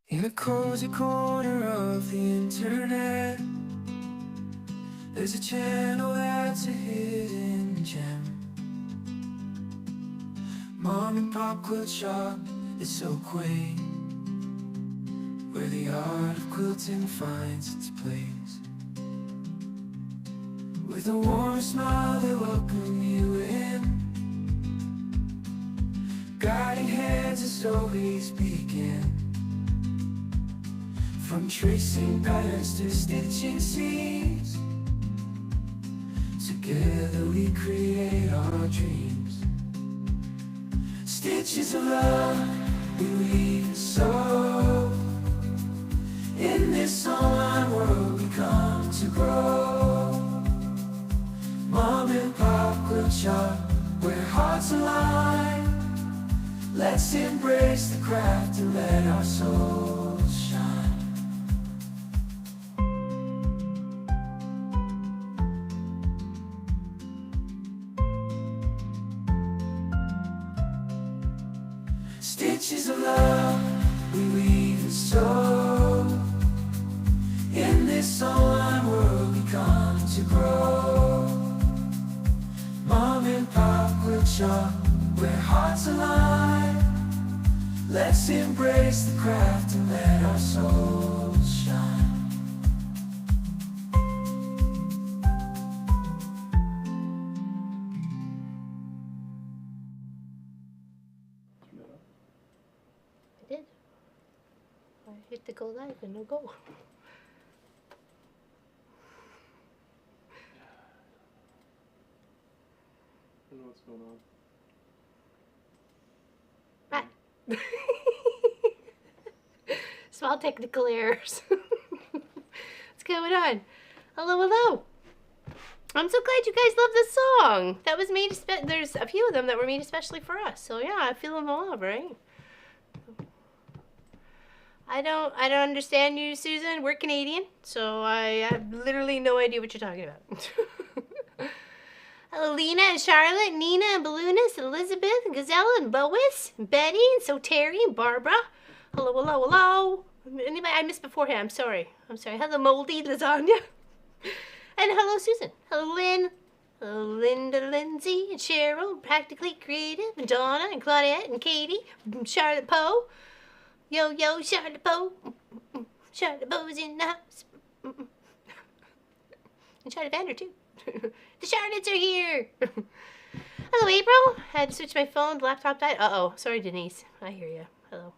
In a cozy corner of the internet, there's a channel that's a hidden gem. Mom and Pop Quilt Shop is so quaint, where the art of quilting finds its place. With a warm smile they welcome you in, guiding hands as always begin. From tracing patterns to stitching seams, together we create our dreams. Stitches of love we weave and sew. In this online world we come to grow. Mom and Pop Quilt Shop, where hearts align. Let's embrace the craft and let our souls shine. Stitches of love we weave and sew. In this online world we come to grow. Mom and Pop Quilt Shop, where hearts align. Let's embrace the craft and let our souls shine. I did. I hit the go live and no go. I don't know what's going on. Small technical errors. What's going on? Hello, hello. I'm so glad you guys love this song. That was made, there's a few of them that were made especially for us. So yeah, I'm feeling the love, right? I don't understand you, Susan. We're Canadian, so I have literally no idea what you're talking about. Hello, Lena and Charlotte, Nina and Balloonist, Elizabeth, and Gazelle and Lois, and Betty, and So Terry and Barbara. Hello, hello, hello. Anybody I missed beforehand? I'm sorry. Hello, Moldy Lasagna. And hello, Susan. Hello, Lynn. Hello, Linda, Lindsay, and Cheryl, Practically Creative, and Donna, and Claudette, and Katie, and Charlotte Poe. Yo, yo, Charlotte Poe. Charlotte Poe's in the house. And Charlotte Vander, too. The Charlottes are here. Hello, April. I had to switch my phone. The laptop died. Uh-oh. Sorry, Denise. I hear you. Hello.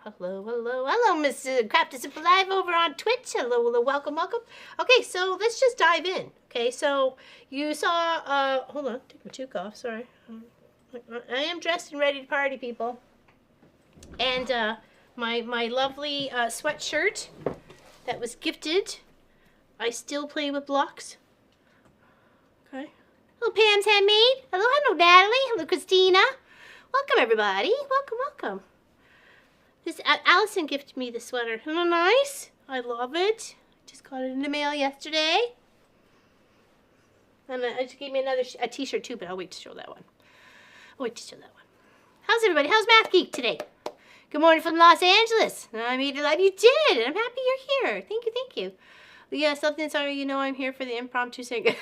Hello, hello. Hello, Miss Craft is Simple Live over on Twitch. Hello, hello. Welcome, welcome. Okay, so let's just dive in. Okay, so you saw, hold on. Take my toque off. Sorry. I am dressed and ready to party, people. And my lovely sweatshirt that was gifted. I still play with blocks. Okay. Hello, Pam's Handmade. Hello, hello, Natalie. Hello, Christina. Welcome, everybody. Welcome, welcome. This Allison gifted me the sweater. Isn't it nice? I love it. Just got it in the mail yesterday. And I just gave me a t-shirt too, but I'll wait to show that one. How's everybody? How's Math Geek today? Good morning from Los Angeles. I'm here to live. You did. I'm happy you're here. Thank you, thank you. Yeah, something, sorry, you know I'm here for the impromptu sing.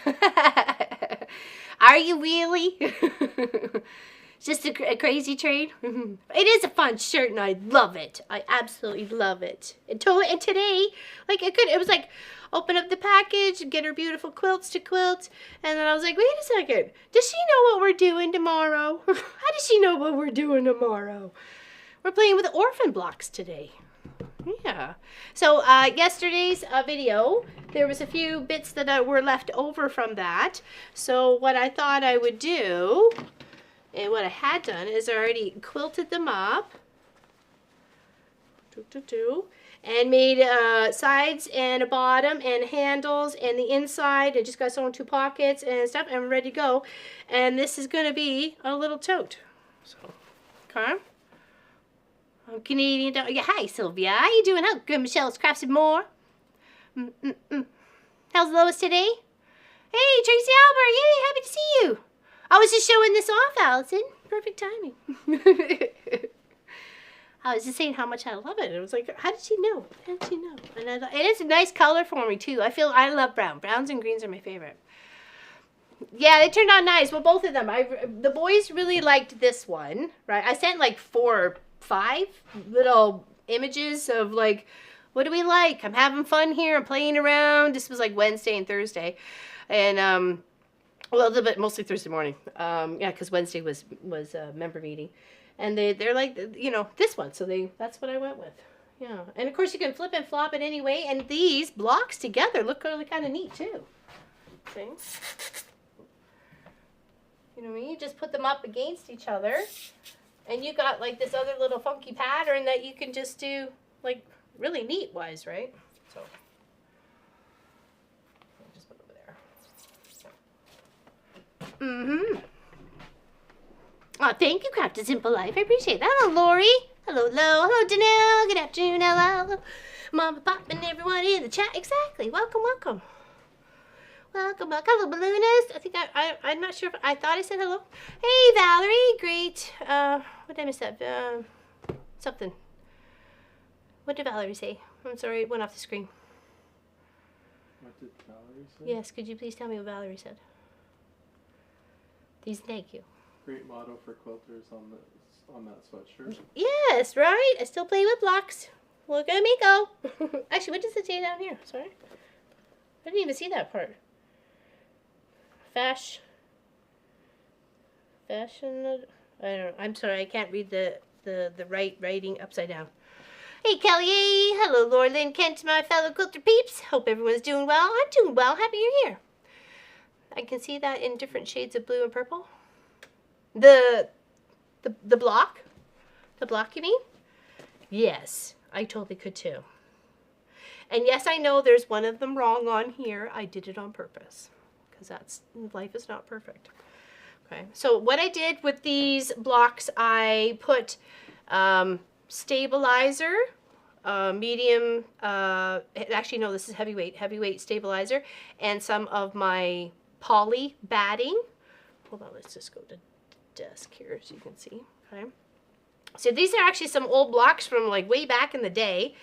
Are you really? It's just a crazy train. It is a fun shirt and I love it. I absolutely love it. And today, like it was like, open up the package and get her beautiful quilts to quilt. And then I was like, wait a second. Does she know what we're doing tomorrow? How does she know what we're doing tomorrow? We're playing with Orphan Blocks today. Yeah. So yesterday's video, there was a few bits that were left over from that. So what I thought I would do, and what I had done, is I already quilted them up. And made sides and a bottom and handles and the inside. I just got sewn 2 pockets and stuff and I'm ready to go. And this is going to be a little tote. So, okay. I'm Canadian. Yeah, hi, Sylvia. How you doing? How good? Michelle's crafted more. How's Lois today? Hey, Tracy Albert. Yay, happy to see you. I was just showing this off, Allison. Perfect timing. I was just saying how much I love it. It was like, how did she know? How did she know? And it's a nice color for me too. I love brown. Browns and greens are my favorite. Yeah, they turned out nice. Well, both of them. The boys really liked this one, right? I sent like 4 or 5 little images of like, what do we like? I'm having fun here. I'm playing around. This was like Wednesday and Thursday, and well, a little bit mostly Thursday morning. Yeah, because Wednesday was a member meeting, and they're like, you know, this one. So that's what I went with. Yeah, and of course you can flip and flop it anyway. And these blocks together look really kind of neat too. See? You know what I mean? You just put them up against each other, and you got like this other little funky pattern that you can just do like really neat wise, right? So I'll just put it over there. Mm-hmm. Oh, thank you, Crafted Simple Life. I appreciate that. Hello, Lori. Hello, hello, Janelle. Good afternoon, hello. Mama, Pop, and everyone in the chat. Exactly. Welcome, welcome. Welcome back. Hello, Balloonist. I think I'm not sure if I thought I said hello. Hey, Valerie. Great. What did I miss that? Something. What did Valerie say? I'm sorry, it went off the screen. What did Valerie say? Yes, could you please tell me what Valerie said? Please, thank you. Great motto for quilters on that sweatshirt. Yes, right? I still play with blocks. Look at me go. Actually, what does it say down here? Sorry. I didn't even see that part. Fashion. I don't know. I'm sorry, I can't read the right writing upside down. Hey, Kelly. Hello, Laura Lynn Kent, my fellow quilter peeps. Hope everyone's doing well. I'm doing well. Happy you're here. I can see that in different shades of blue and purple. The block? The block, you mean? Yes, I totally could too. And yes, I know there's one of them wrong on here. I did it on purpose because life is not perfect. Okay, so what I did with these blocks, I put stabilizer, medium, actually no, this is heavyweight stabilizer, and some of my poly batting. Hold on, let's just go to desk here so you can see. Okay, so these are actually some old blocks from like way back in the day.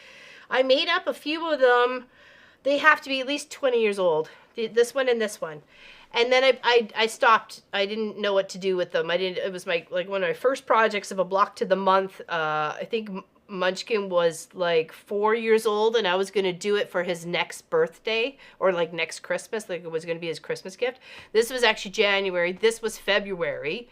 I made up a few of them. They have to be at least 20 years old. This one and this one. And then I stopped. I didn't know what to do with them. It was like one of my first projects of a block to the month. I think Munchkin was like 4 years old, and I was going to do it for his next birthday or like next Christmas. Like it was going to be his Christmas gift. This was actually January. This was February,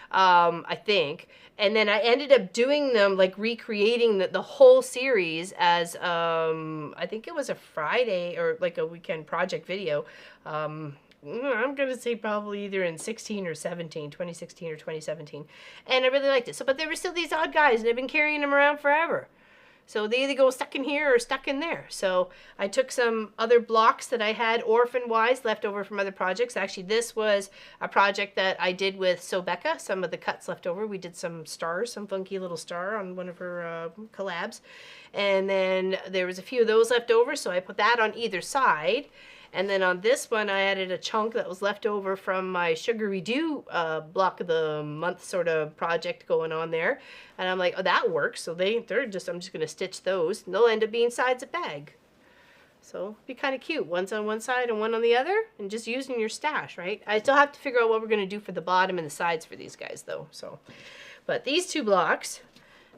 I think. And then I ended up doing them, like recreating the whole series as, I think it was a Friday or like a weekend project video. I'm going to say probably either in 2016 or 2017. And I really liked it. So, but there were still these odd guys, and I've been carrying them around forever. So they either go stuck in here or stuck in there. So I took some other blocks that I had orphan-wise left over from other projects. Actually, this was a project that I did with Sobecca. Some of the cuts left over. We did some stars, some funky little star on one of her collabs. And then there was a few of those left over, so I put that on either side. And then on this one, I added a chunk that was left over from my Sugary Dew block of the month sort of project going on there. And I'm like, oh, that works. So I'm just going to stitch those, and they'll end up being sides of bag. So it'll be kind of cute. One's on one side and one on the other, and just using your stash, right? I still have to figure out what we're going to do for the bottom and the sides for these guys, though. So, but these 2 blocks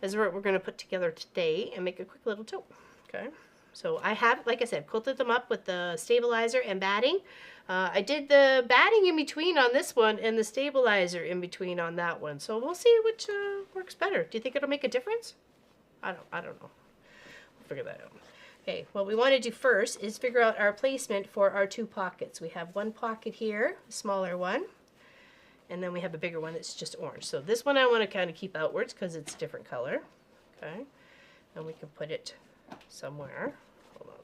is what we're going to put together today and make a quick little tote. Okay. So I have, like I said, quilted them up with the stabilizer and batting. I did the batting in between on this one and the stabilizer in between on that one. So we'll see which works better. Do you think it'll make a difference? I don't know. We'll figure that out. Okay, what we want to do first is figure out our placement for our 2 pockets. We have one pocket here, a smaller one, and then we have a bigger one that's just orange. So this one I want to kind of keep outwards because it's a different color. Okay, and we can put it somewhere. Hold on,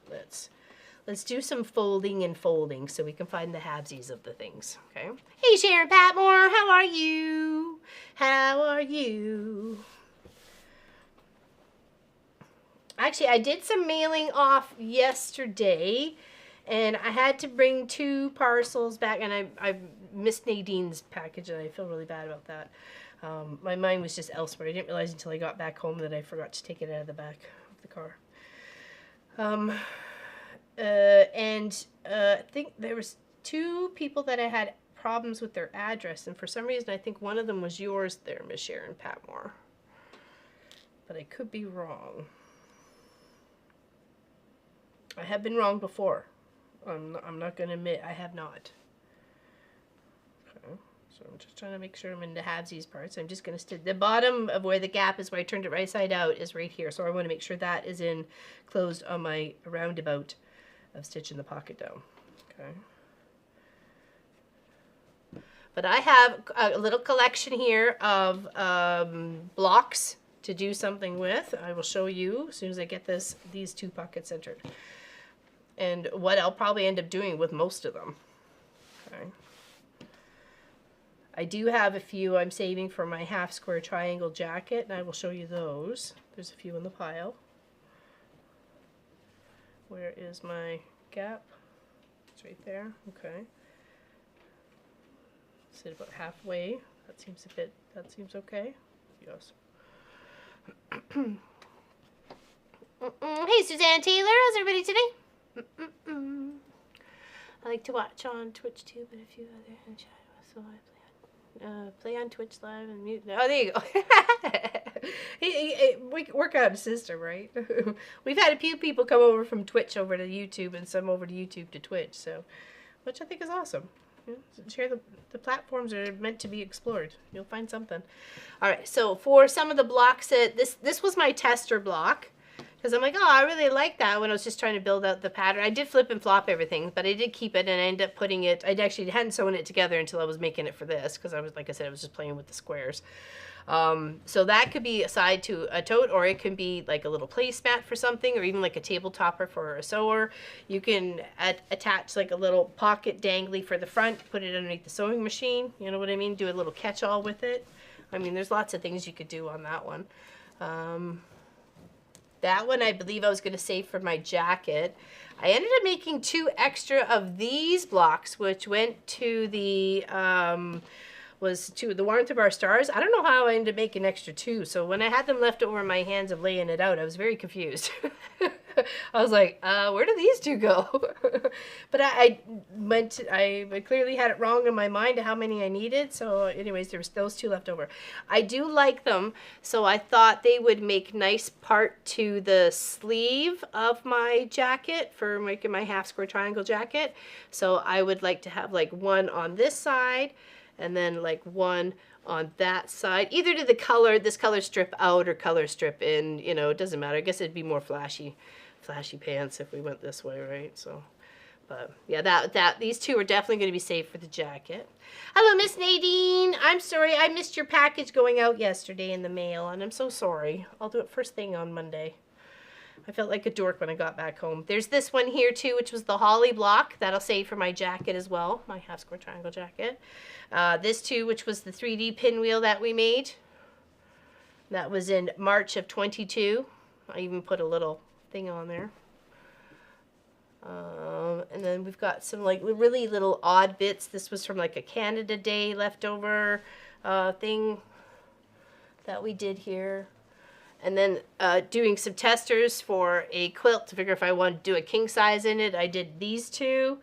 let's do some folding and folding so we can find the halvesies of the things. Okay. Hey Sharon Patmore, how are you? How are you? Actually, I did some mailing off yesterday, and I had to bring 2 parcels back, and I missed Nadine's package, and I feel really bad about that. My mind was just elsewhere. I didn't realize until I got back home that I forgot to take it out of the back of the car. I think there was 2 people that I had problems with their address, and for some reason I think one of them was yours there, Miss Sharon Patmore. But I could be wrong. I have been wrong before. I'm not going to admit I have not. Okay. So I'm just trying to make sure I'm in the halvesies parts. I'm just going to the bottom of where the gap is, where I turned it right side out, is right here. So I want to make sure that is in closed on my roundabout of stitching the pocket down. Okay. But I have a little collection here of blocks to do something with. I will show you as soon as I get these 2 pockets centered. And what I'll probably end up doing with most of them. Okay. I do have a few I'm saving for my half square triangle jacket, and I will show you those. There's a few in the pile. Where is my gap? It's right there. Okay. Sit about halfway. That seems okay. Yes. Hey, Suzanne Taylor, how's everybody today? I like to watch on Twitch too, but a few other in chat, so I play on Twitch live and mute. Oh, there you go. We work out a system, right? We've had a few people come over from Twitch over to YouTube and some over to YouTube to Twitch, so which I think is awesome. Share the platforms are meant to be explored. You'll find something. All right, so for some of the blocks that this was my tester block, because I'm like, oh, I really like that when I was just trying to build out the pattern. I did flip and flop everything, but I did keep it, and I ended up putting it. I actually hadn't sewn it together until I was making it for this, because I was, like I said, I was just playing with the squares. So that could be a side to a tote, or it can be like a little placemat for something, or even like a table topper for a sewer. You can attach like a little pocket dangly for the front, put it underneath the sewing machine. You know what I mean? Do a little catch-all with it. I mean, there's lots of things you could do on that one. That one I believe I was going to save for my jacket. I ended up making 2 extra of these blocks, which went to the Warmth of Our Stars. I don't know how I ended up making extra 2. So when I had them left over in my hands of laying it out, I was very confused. I was like, where do these 2 go? But I clearly had it wrong in my mind of how many I needed. So anyways, there was those 2 left over. I do like them, so I thought they would make nice part to the sleeve of my jacket for making my half square triangle jacket. So I would like to have like one on this side, and then like one on that side, either to this color strip out or color strip in, you know, it doesn't matter. I guess it'd be more flashy pants if we went this way, right? So, but yeah, these 2 are definitely going to be saved for the jacket. Hello, Miss Nadine. I'm sorry, I missed your package going out yesterday in the mail, and I'm so sorry. I'll do it first thing on Monday. I felt like a dork when I got back home. There's this one here too, which was the holly block. That'll save for my jacket as well, my half square triangle jacket. This too, which was the 3D pinwheel that we made. That was in March of 22. I even put a little thing on there. And then we've got some like really little odd bits. This was from like a Canada Day leftover thing that we did here. And then doing some testers for a quilt to figure if I wanted to do a king size in it. I did these 2,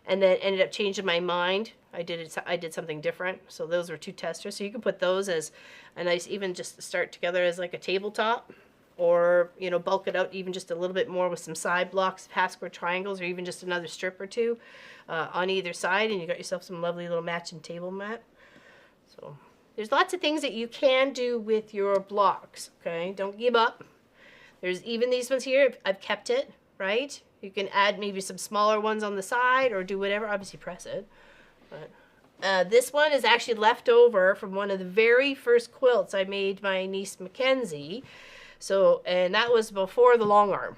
and then ended up changing my mind. I did something different. So those were 2 testers. So you can put those as a nice, even just start together as like a tabletop, or you know, bulk it out even just a little bit more with some side blocks, half square triangles, or even just another strip or 2 on either side, and you got yourself some lovely little matching table mat. So there's lots of things that you can do with your blocks, okay? Don't give up. There's even these ones here. I've kept it, right? You can add maybe some smaller ones on the side or do whatever. Obviously press it. But this one is actually left over from one of the very first quilts I made my niece Mackenzie. So, and that was before the long arm.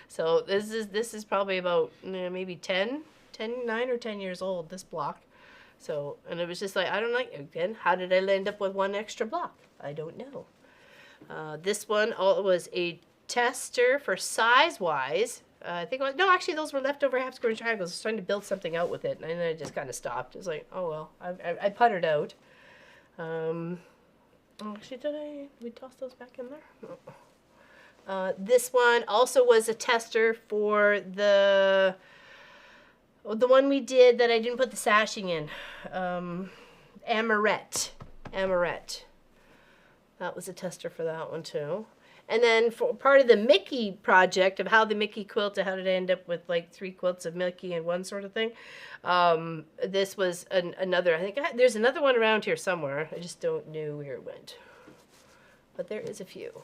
So this is probably about maybe 9 or 10 years old, this block. So, and it was just like, I don't know, again, how did I end up with 1 extra block? I don't know. This one was a tester for size-wise. I think, no, actually, those were leftover half square triangles. I was trying to build something out with it, and then I just kind of stopped. It was like, oh, well, I puttered out. Actually, we toss those back in there? No. This one also was a tester for the one we did that I didn't put the sashing in. Amarette. That was a tester for that one too. And then for part of the Mickey project of how the Mickey quilted, how did I end up with like 3 quilts of Mickey and one sort of thing? This was another, I think there's another one around here somewhere. I just don't know where it went. But there is a few.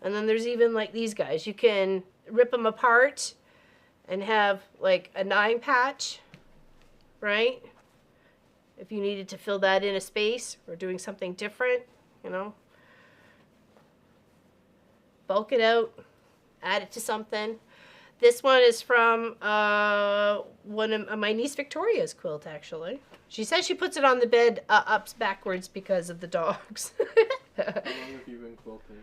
And then there's even like these guys. You can rip them apart and have like a 9 patch, right? If you needed to fill that in a space or doing something different, you know. Bulk it out, add it to something. This one is from one of my niece Victoria's quilt, actually. She says she puts it on the bed backwards because of the dogs. How long have you been quilting?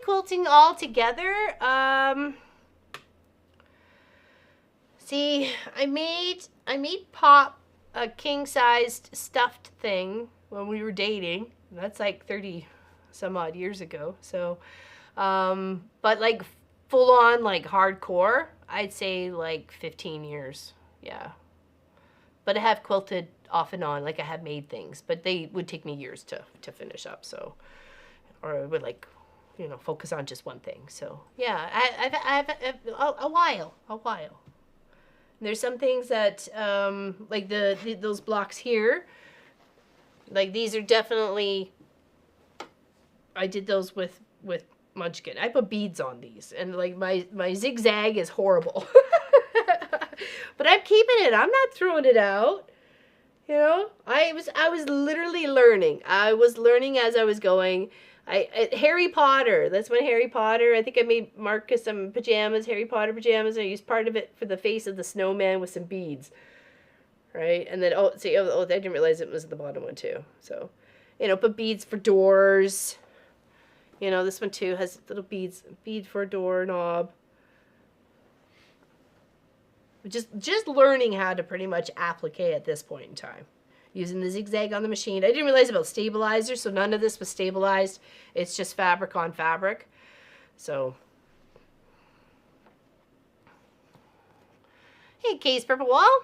Quilting all together. See, I made Pop a king-sized stuffed thing when we were dating. That's like 30 some odd years ago. So, but like full on like hardcore, I'd say like 15 years. Yeah. But I have quilted off and on, like I have made things, but they would take me years to finish up. So, or I would like, you know, focus on just one thing. So yeah, I've a while. There's some things that, like those blocks here, like these are definitely, I did those with Munchkin. I put beads on these, and like my zigzag is horrible. But I'm keeping it. I'm not throwing it out. You know, I was literally learning. I was learning as I was going. Harry Potter. That's when Harry Potter. I think I made Marcus some pajamas, Harry Potter pajamas. And I used part of it for the face of the snowman with some beads. Right, and then I didn't realize it was the bottom one too. So, you know, put beads for doors. You know, this one too has little beads, bead for a doorknob. Just learning how to pretty much applique at this point in time. Using the zigzag on the machine. I didn't realize about stabilizer, so none of this was stabilized. It's just fabric on fabric. So, hey, Kay's Purple Wall.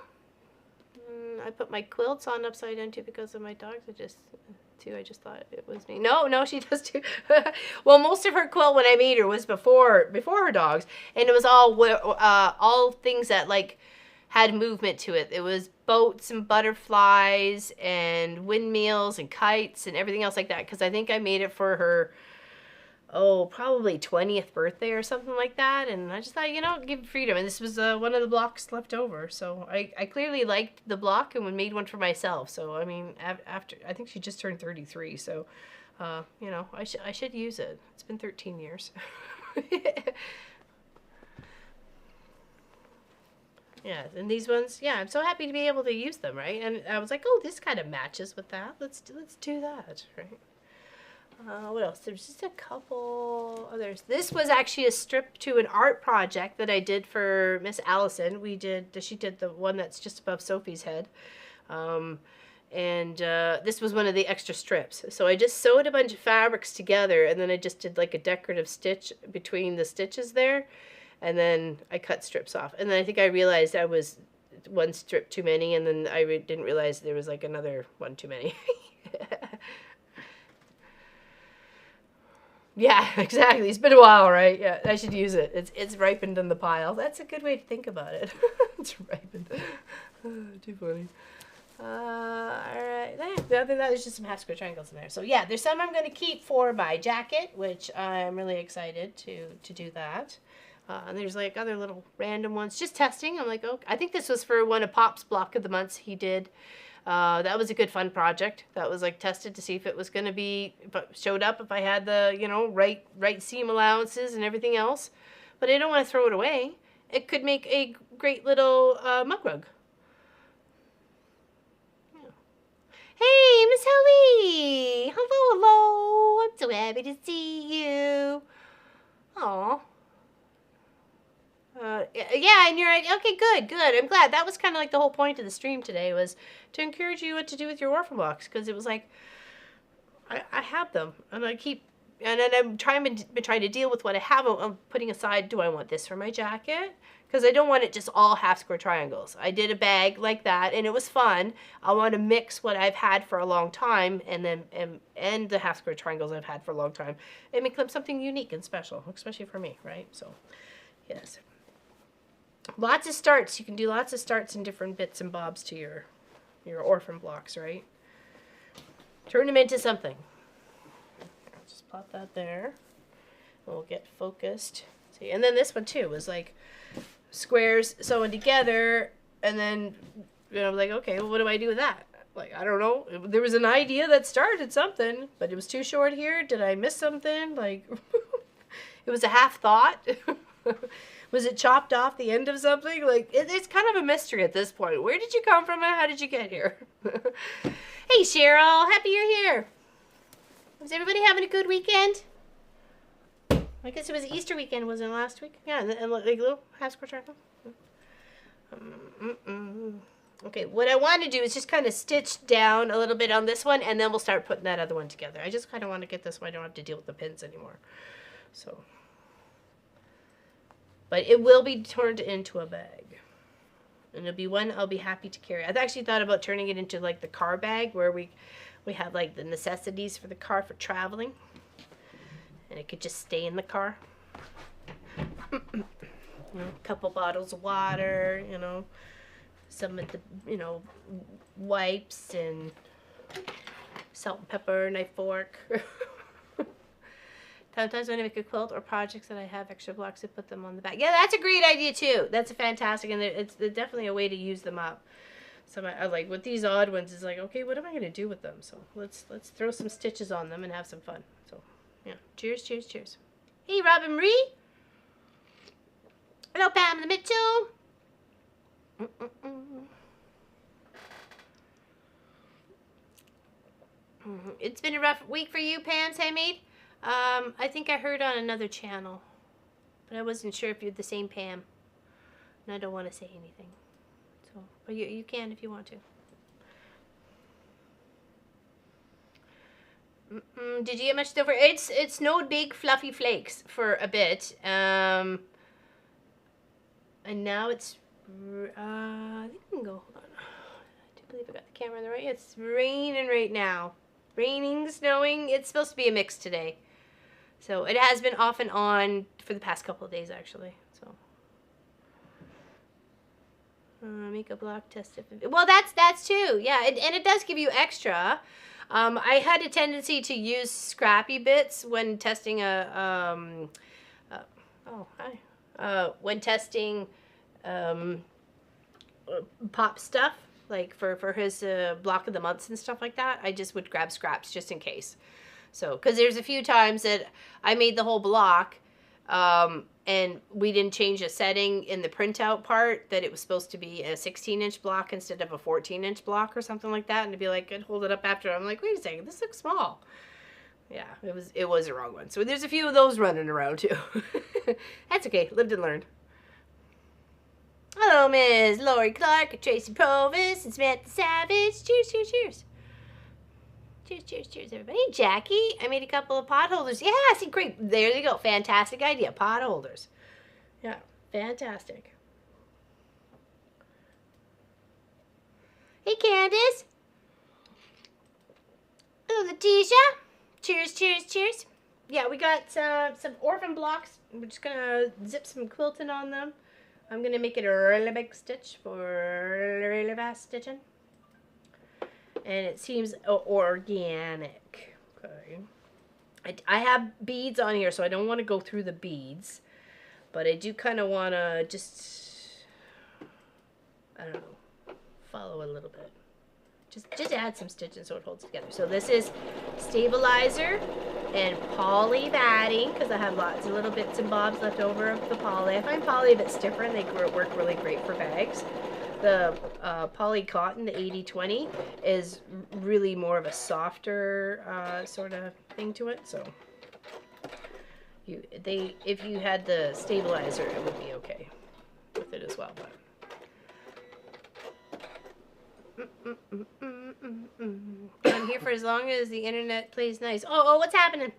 I put my quilts on upside down too because of my dogs. I just thought it was me. No, she does too. Well, most of her quilt when I made her was before her dogs, and it was all things that like had movement to it. It was boats and butterflies and windmills and kites and everything else like that. Because I think I made it for her, probably 20th birthday or something like that. And I just thought, you know, give freedom. And this was one of the blocks left over. So I clearly liked the block and made one for myself. So, I mean, after, I think she just turned 33. So, you know, I should use it. It's been 13 years. Yeah, and these ones, yeah, I'm so happy to be able to use them, right? And I was like, oh, this kind of matches with that. Let's do that, right? What else? There's just a couple others. This was actually a strip to an art project that I did for Miss Allison. She did the one that's just above Sophie's head. This was one of the extra strips. So I just sewed a bunch of fabrics together, and then I just did like a decorative stitch between the stitches there. And then I cut strips off. And then I think I realized I was one strip too many, and then I didn't realize there was like another one too many. Yeah, exactly. It's been a while, right? Yeah, I should use it. It's ripened in the pile. That's a good way to think about it. It's ripened. Too funny. Alright, the other than that, there's just some half square triangles in there. So yeah, there's some I'm going to keep for my jacket, which I'm really excited to do that. And there's like other little random ones, just testing. I'm like, oh, I think this was for one of Pop's block of the months he did. That was a good fun project. That was like tested to see if it was going to be, if it showed up, if I had the, you know, right seam allowances and everything else. But I don't want to throw it away. It could make a great little mug rug. Yeah. Hey, Miss Helly! Hello. I'm so happy to see you. Aw. Yeah, and you're right. Okay, good. I'm glad. That was kind of like the whole point of the stream today, was to encourage you what to do with your Orphan Blocks, because it was like, I have them, and and then I'm trying to deal with what I have. I'm putting aside, do I want this for my jacket? Because I don't want it just all half square triangles. I did a bag like that, and it was fun. I want to mix what I've had for a long time, and then and the half square triangles I've had for a long time, and make them something unique and special, especially for me, right? So, yes. Lots of starts. You can do lots of starts and different bits and bobs to your Orphan Blocks, right? Turn them into something. Just plop that there. We'll get focused. See, and then this one too was like squares sewn together, and then like, okay, well, what do I do with that? Like, I don't know. There was an idea that started something, but it was too short here. Did I miss something? Like, it was a half thought. Was it chopped off the end of something? Like, it's kind of a mystery at this point. Where did you come from and how did you get here? Hey, Cheryl. Happy you're here. Was everybody having a good weekend? I guess it was Easter weekend, wasn't it, last week? Yeah, and like little half square triangle. Okay, what I want to do is just kind of stitch down a little bit on this one, and then we'll start putting that other one together. I just kind of want to get this one. I don't have to deal with the pins anymore. So, but it will be turned into a bag. And it'll be one I'll be happy to carry. I've actually thought about turning it into like the car bag, where we have like the necessities for the car for traveling. And it could just stay in the car. A couple bottles of water, some of the, wipes and salt and pepper, knife, fork. Sometimes when I make a quilt or projects that I have extra blocks, I put them on the back. Yeah, that's a great idea too. That's a fantastic, and it's definitely a way to use them up. So I like with these odd ones, it's like, okay, what am I going to do with them? So let's throw some stitches on them and have some fun. So yeah, cheers, cheers, cheers. Hey, Robin Marie. Hello, Pamela Mitchell. It's been a rough week for you, Pam's Handmade. I think I heard on another channel, but I wasn't sure if you're the same Pam, and I don't want to say anything. So, but you can if you want to. Did you get much over? It snowed big fluffy flakes for a bit, and now it's. I think we can go. Hold on. I do believe I got the camera in the right. It's raining right now. Raining, snowing. It's supposed to be a mix today. So it has been off and on for the past couple of days, actually. So make a block test. Well, that's too. Yeah, and it does give you extra. I had a tendency to use scrappy bits when testing when testing pop stuff, like for his block of the months and stuff like that. I just would grab scraps just in case. So, because there's a few times that I made the whole block, and we didn't change a setting in the printout part, that it was supposed to be a 16-inch block instead of a 14-inch block or something like that. And to be like, I'd hold it up after. I'm like, wait a second, this looks small. Yeah, it was the wrong one. So there's a few of those running around too. That's okay. Lived and learned. Hello, Ms. Lori Clark, Tracy Provis, and Samantha Savage. Cheers, cheers, cheers. Cheers, cheers, cheers, everybody. Hey, Jackie, I made a couple of pot holders. Yeah, see, great. There you go. Fantastic idea. Pot holders. Yeah, fantastic. Hey, Candace. Hello, Letitia. Cheers, cheers, cheers. Yeah, we got some Orphan Blocks. We're just going to zip some quilting on them. I'm going to make it a really big stitch for really fast stitching. And it seems organic. Okay. I have beads on here, so I don't want to go through the beads. But I do kind of want to just, I don't know, follow a little bit. Just add some stitches so it holds together. So this is stabilizer and poly batting, because I have lots of little bits and bobs left over of the poly. I find poly a bit stiffer and they work really great for bags. The poly cotton, the 80-20, is really more of a softer sort of thing to it. So if you had the stabilizer, it would be okay. well, but. I'm here for as long as the internet plays nice. Oh, what's happening?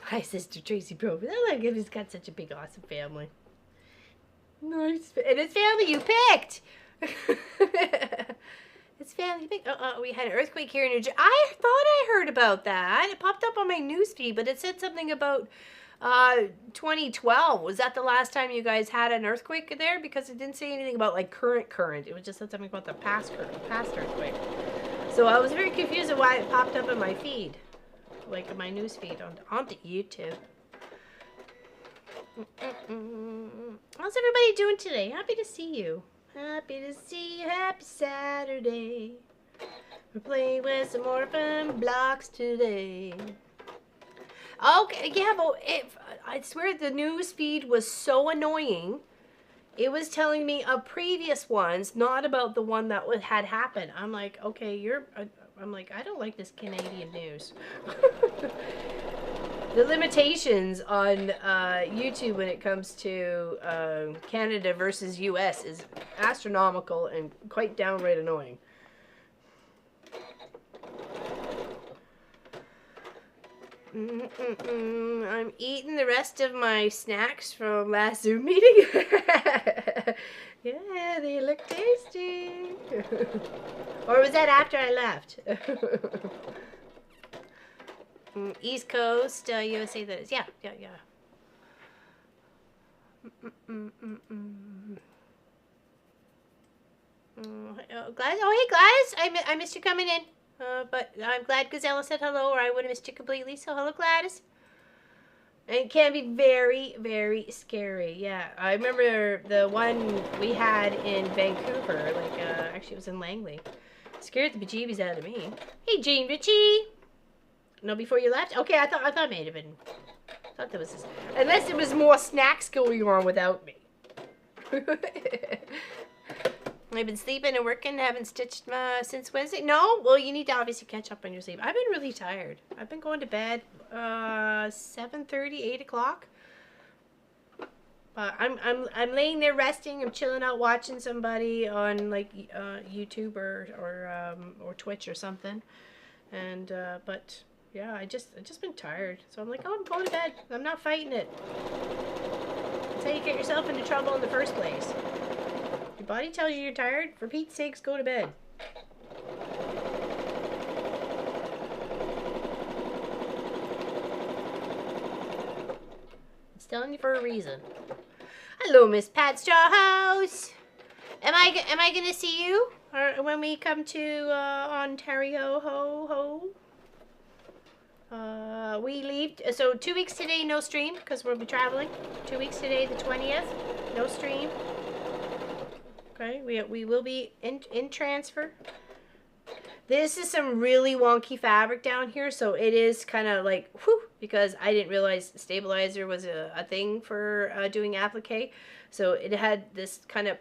Hi, Sister Tracy Probus. Oh my goodness, he's got such a big, awesome family. Nice. And it's family you picked. It's family you picked. We had an earthquake here in New Jersey. I thought I heard about that. It popped up on my newsfeed, but it said something about 2012. Was that the last time you guys had an earthquake there? Because it didn't say anything about like current. It was just said something about the past earthquake. So I was very confused at why it popped up in my feed, like in my news feed onto YouTube. How's everybody doing today? Happy to see you. Happy to see you. Happy Saturday. We're playing with some Orphan Blocks today. Okay, yeah, but I swear the news feed was so annoying. It was telling me of previous ones, not about the one that had happened. I'm like, okay, I'm like, I don't like this Canadian news. The limitations on YouTube when it comes to Canada versus US is astronomical and quite downright annoying. I'm eating the rest of my snacks from last Zoom meeting. Yeah, they look tasty. Or was that after I left? East Coast, USA, that is. Yeah. Gladys. Oh, hey, Gladys. I missed you coming in. But I'm glad Gazella said hello, or I would have missed you completely. So, hello, Gladys. And it can be very, very scary. Yeah, I remember the one we had in Vancouver. Like, actually, it was in Langley. Scared the bejeebies out of me. Hey, Jean Ritchie. No, before you left? Okay, I thought it may have been. I thought there was this. Unless there was more snacks going on without me. I've been sleeping and working, haven't stitched since Wednesday. No? Well, you need to obviously catch up on your sleep. I've been really tired. I've been going to bed 7:30, 8 o'clock. I'm laying there resting. I'm chilling out watching somebody on like YouTube or Twitch or something. And but yeah, I just been tired. So I'm like, oh, I'm going to bed. I'm not fighting it. That's how you get yourself into trouble in the first place. Your body tells you you're tired. For Pete's sakes, go to bed. It's telling you for a reason. Hello, Miss Pat Strawhouse. Am I gonna see you or when we come to Ontario? We leave. So 2 weeks today, no stream because we'll be traveling. 2 weeks today, the 20th, no stream. Okay, we will be in transfer. This is some really wonky fabric down here, so it is kind of like, whew, because I didn't realize stabilizer was a thing for doing applique. So it had this kind of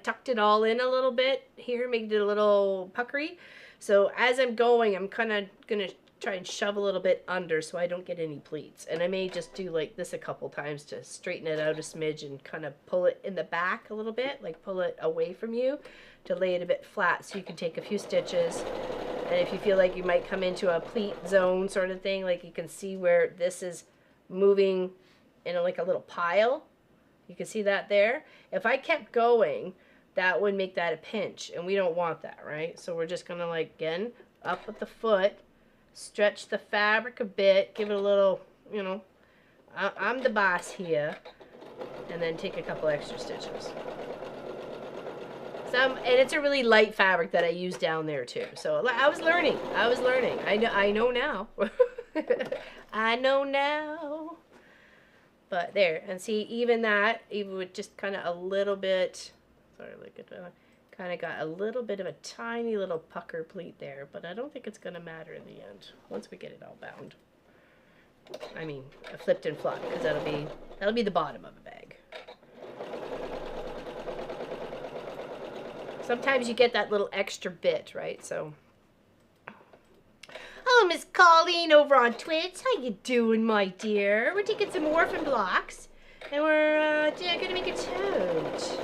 tucked it all in a little bit here, making it a little puckery. So as I'm going, I'm kind of going to try and shove a little bit under so I don't get any pleats. And I may just do like this a couple times to straighten it out a smidge and kind of pull it in the back a little bit, like pull it away from you to lay it a bit flat so you can take a few stitches. And if you feel like you might come into a pleat zone sort of thing, like you can see where this is moving in like a little pile. You can see that there. If I kept going, that would make that a pinch, and we don't want that, right? So we're just gonna like, again, up with the foot, stretch the fabric a bit, give it a little, you know, I'm the boss here, and then take a couple extra stitches. And it's a really light fabric that I use down there too. So I was learning. I know now. I know now. But there, and see, even with just kind of a little bit, sorry, look at that. Kind of got a little bit of a tiny little pucker pleat there, but I don't think it's going to matter in the end once we get it all bound. I mean, flipped and flopped, because that'll be the bottom of a bag. Sometimes you get that little extra bit, right? So, hello Hello, Miss Colleen over on Twitch. How you doing, my dear? We're taking some Orphan Blocks, and we're gonna make a tote.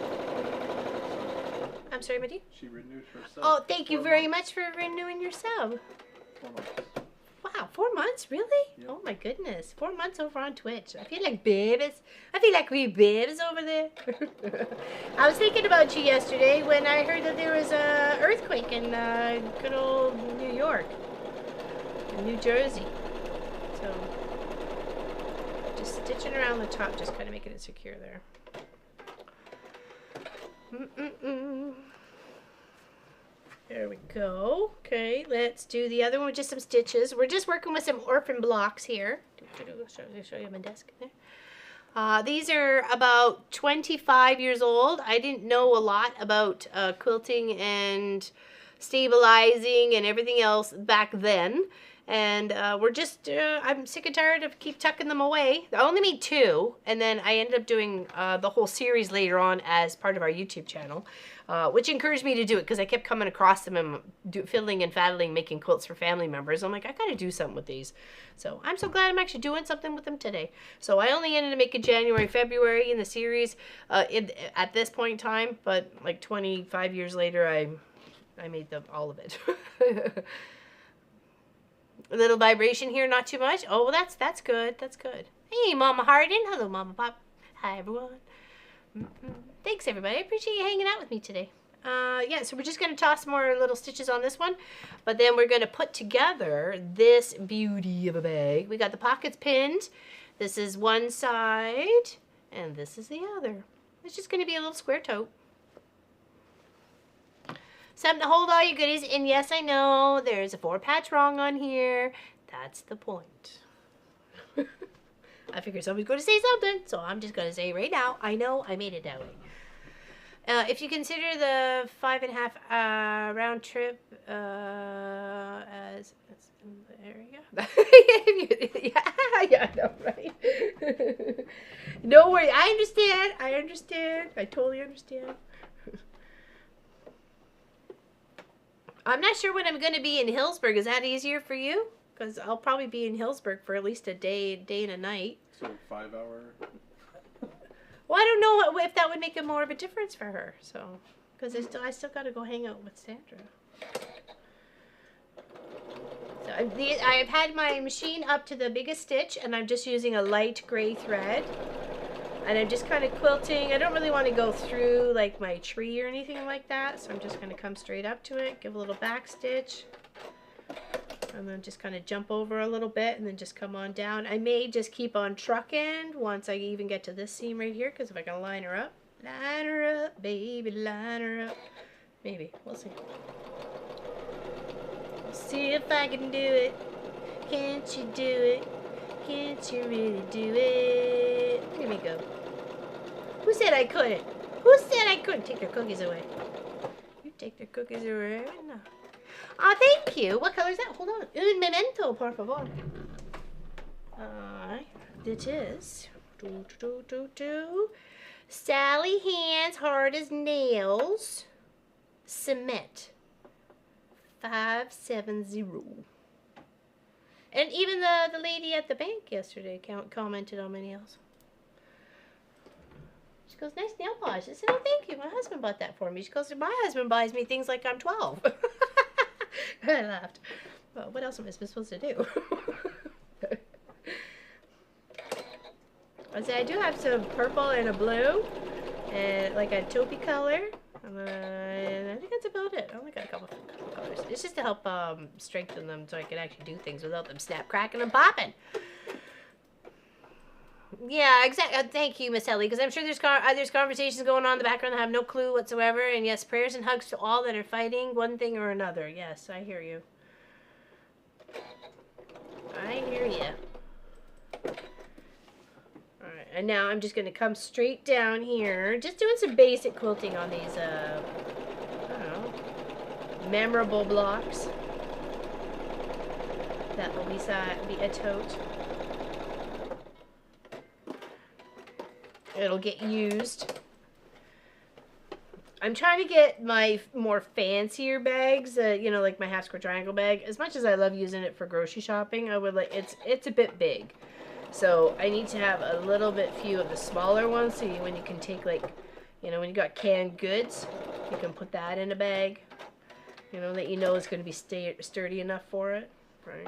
I'm sorry, my dear? She renewed herself. Oh, thank you 4 very months. much for renewing your sub. 4 months. Wow, 4 months? Really? Yep. Oh my goodness. 4 months over on Twitch. I feel like babies. I feel like we babies over there. I was thinking about you yesterday when I heard that there was a earthquake in good old New York. New Jersey. So, just stitching around the top, just kind of making it secure there. There we go. Okay, let's do the other one with just some stitches. We're just working with some Orphan Blocks here. I'll show you my desk there. These are about 25 years old. I didn't know a lot about quilting and stabilizing and everything else back then. And we're just, I'm sick and tired of keep tucking them away. I only made 2, and then I ended up doing the whole series later on as part of our YouTube channel, which encouraged me to do it because I kept coming across them and fiddling and faddling, making quilts for family members. I'm like, I gotta do something with these. So I'm so glad I'm actually doing something with them today. So I only ended up making January, February in the series at this point in time, but like 25 years later, I made all of it. A little vibration here, not too much. Oh, well, that's good. That's good. Hey, Mama Hardin. Hello, Mama Pop. Hi, everyone. Thanks, everybody. I appreciate you hanging out with me today. Yeah, so we're just going to toss more little stitches on this one, but then we're going to put together this beauty of a bag. We got the pockets pinned. This is one side, and this is the other. It's just going to be a little square tote. Something to hold all your goodies. And yes, I know there's a 4 patch wrong on here. That's the point. I figured somebody's going to say something, so I'm just going to say right now, I know I made it that way. If you consider the 5.5 round trip as there you go. yeah, I know, right? No worry, I understand. I totally understand. I'm not sure when I'm going to be in Hillsburg. Is that easier for you? Because I'll probably be in Hillsburg for at least a day and a night. So 5 hour. Well, I don't know if that would make it more of a difference for her. So, because I still got to go hang out with Sandra. So I've had my machine up to the biggest stitch, and I'm just using a light gray thread. And I'm just kind of quilting. I don't really want to go through like my tree or anything like that. So I'm just going to come straight up to it, give a little back stitch. And then just kind of jump over a little bit and then just come on down. I may just keep on trucking once I even get to this seam right here. Because if I can line her up. Line her up, baby, line her up. Maybe. We'll see. We'll see if I can do it. Can't you do it? Can't you really do it? Here we go. Who said I couldn't? Who said I couldn't? Take their cookies away. You take their cookies away. No. Ah, thank you. What color is that? Hold on. Un memento, por favor. It is. Sally Hands, hard as nails. Cement. 570. And even the lady at the bank yesterday commented on my nails. She goes, nice nail polish. I said, oh, thank you. My husband bought that for me. She goes, my husband buys me things like I'm 12. I laughed. Well, what else am I supposed to do? I said, I do have some purple and a blue. And like a taupey color. And I think that's about it. I only got a couple colors. It's just to help strengthen them so I can actually do things without them snap, cracking, and popping. Yeah, exactly. Thank you, Miss Ellie, because I'm sure there's conversations going on in the background that I have no clue whatsoever. And yes, prayers and hugs to all that are fighting one thing or another. Yes, I hear you. I hear you. Alright, and now I'm just going to come straight down here. Just doing some basic quilting on these, I don't know, memorable blocks. That will be a tote. It'll get used. I'm trying to get my more fancier bags, you know, like my half square triangle bag. As much as I love using it for grocery shopping, I would like it's a bit big. So I need to have a little bit few of the smaller ones, so when you can take, like, you know, when you got canned goods, you can put that in a bag, you know, that you know is going to be sturdy enough for it, right?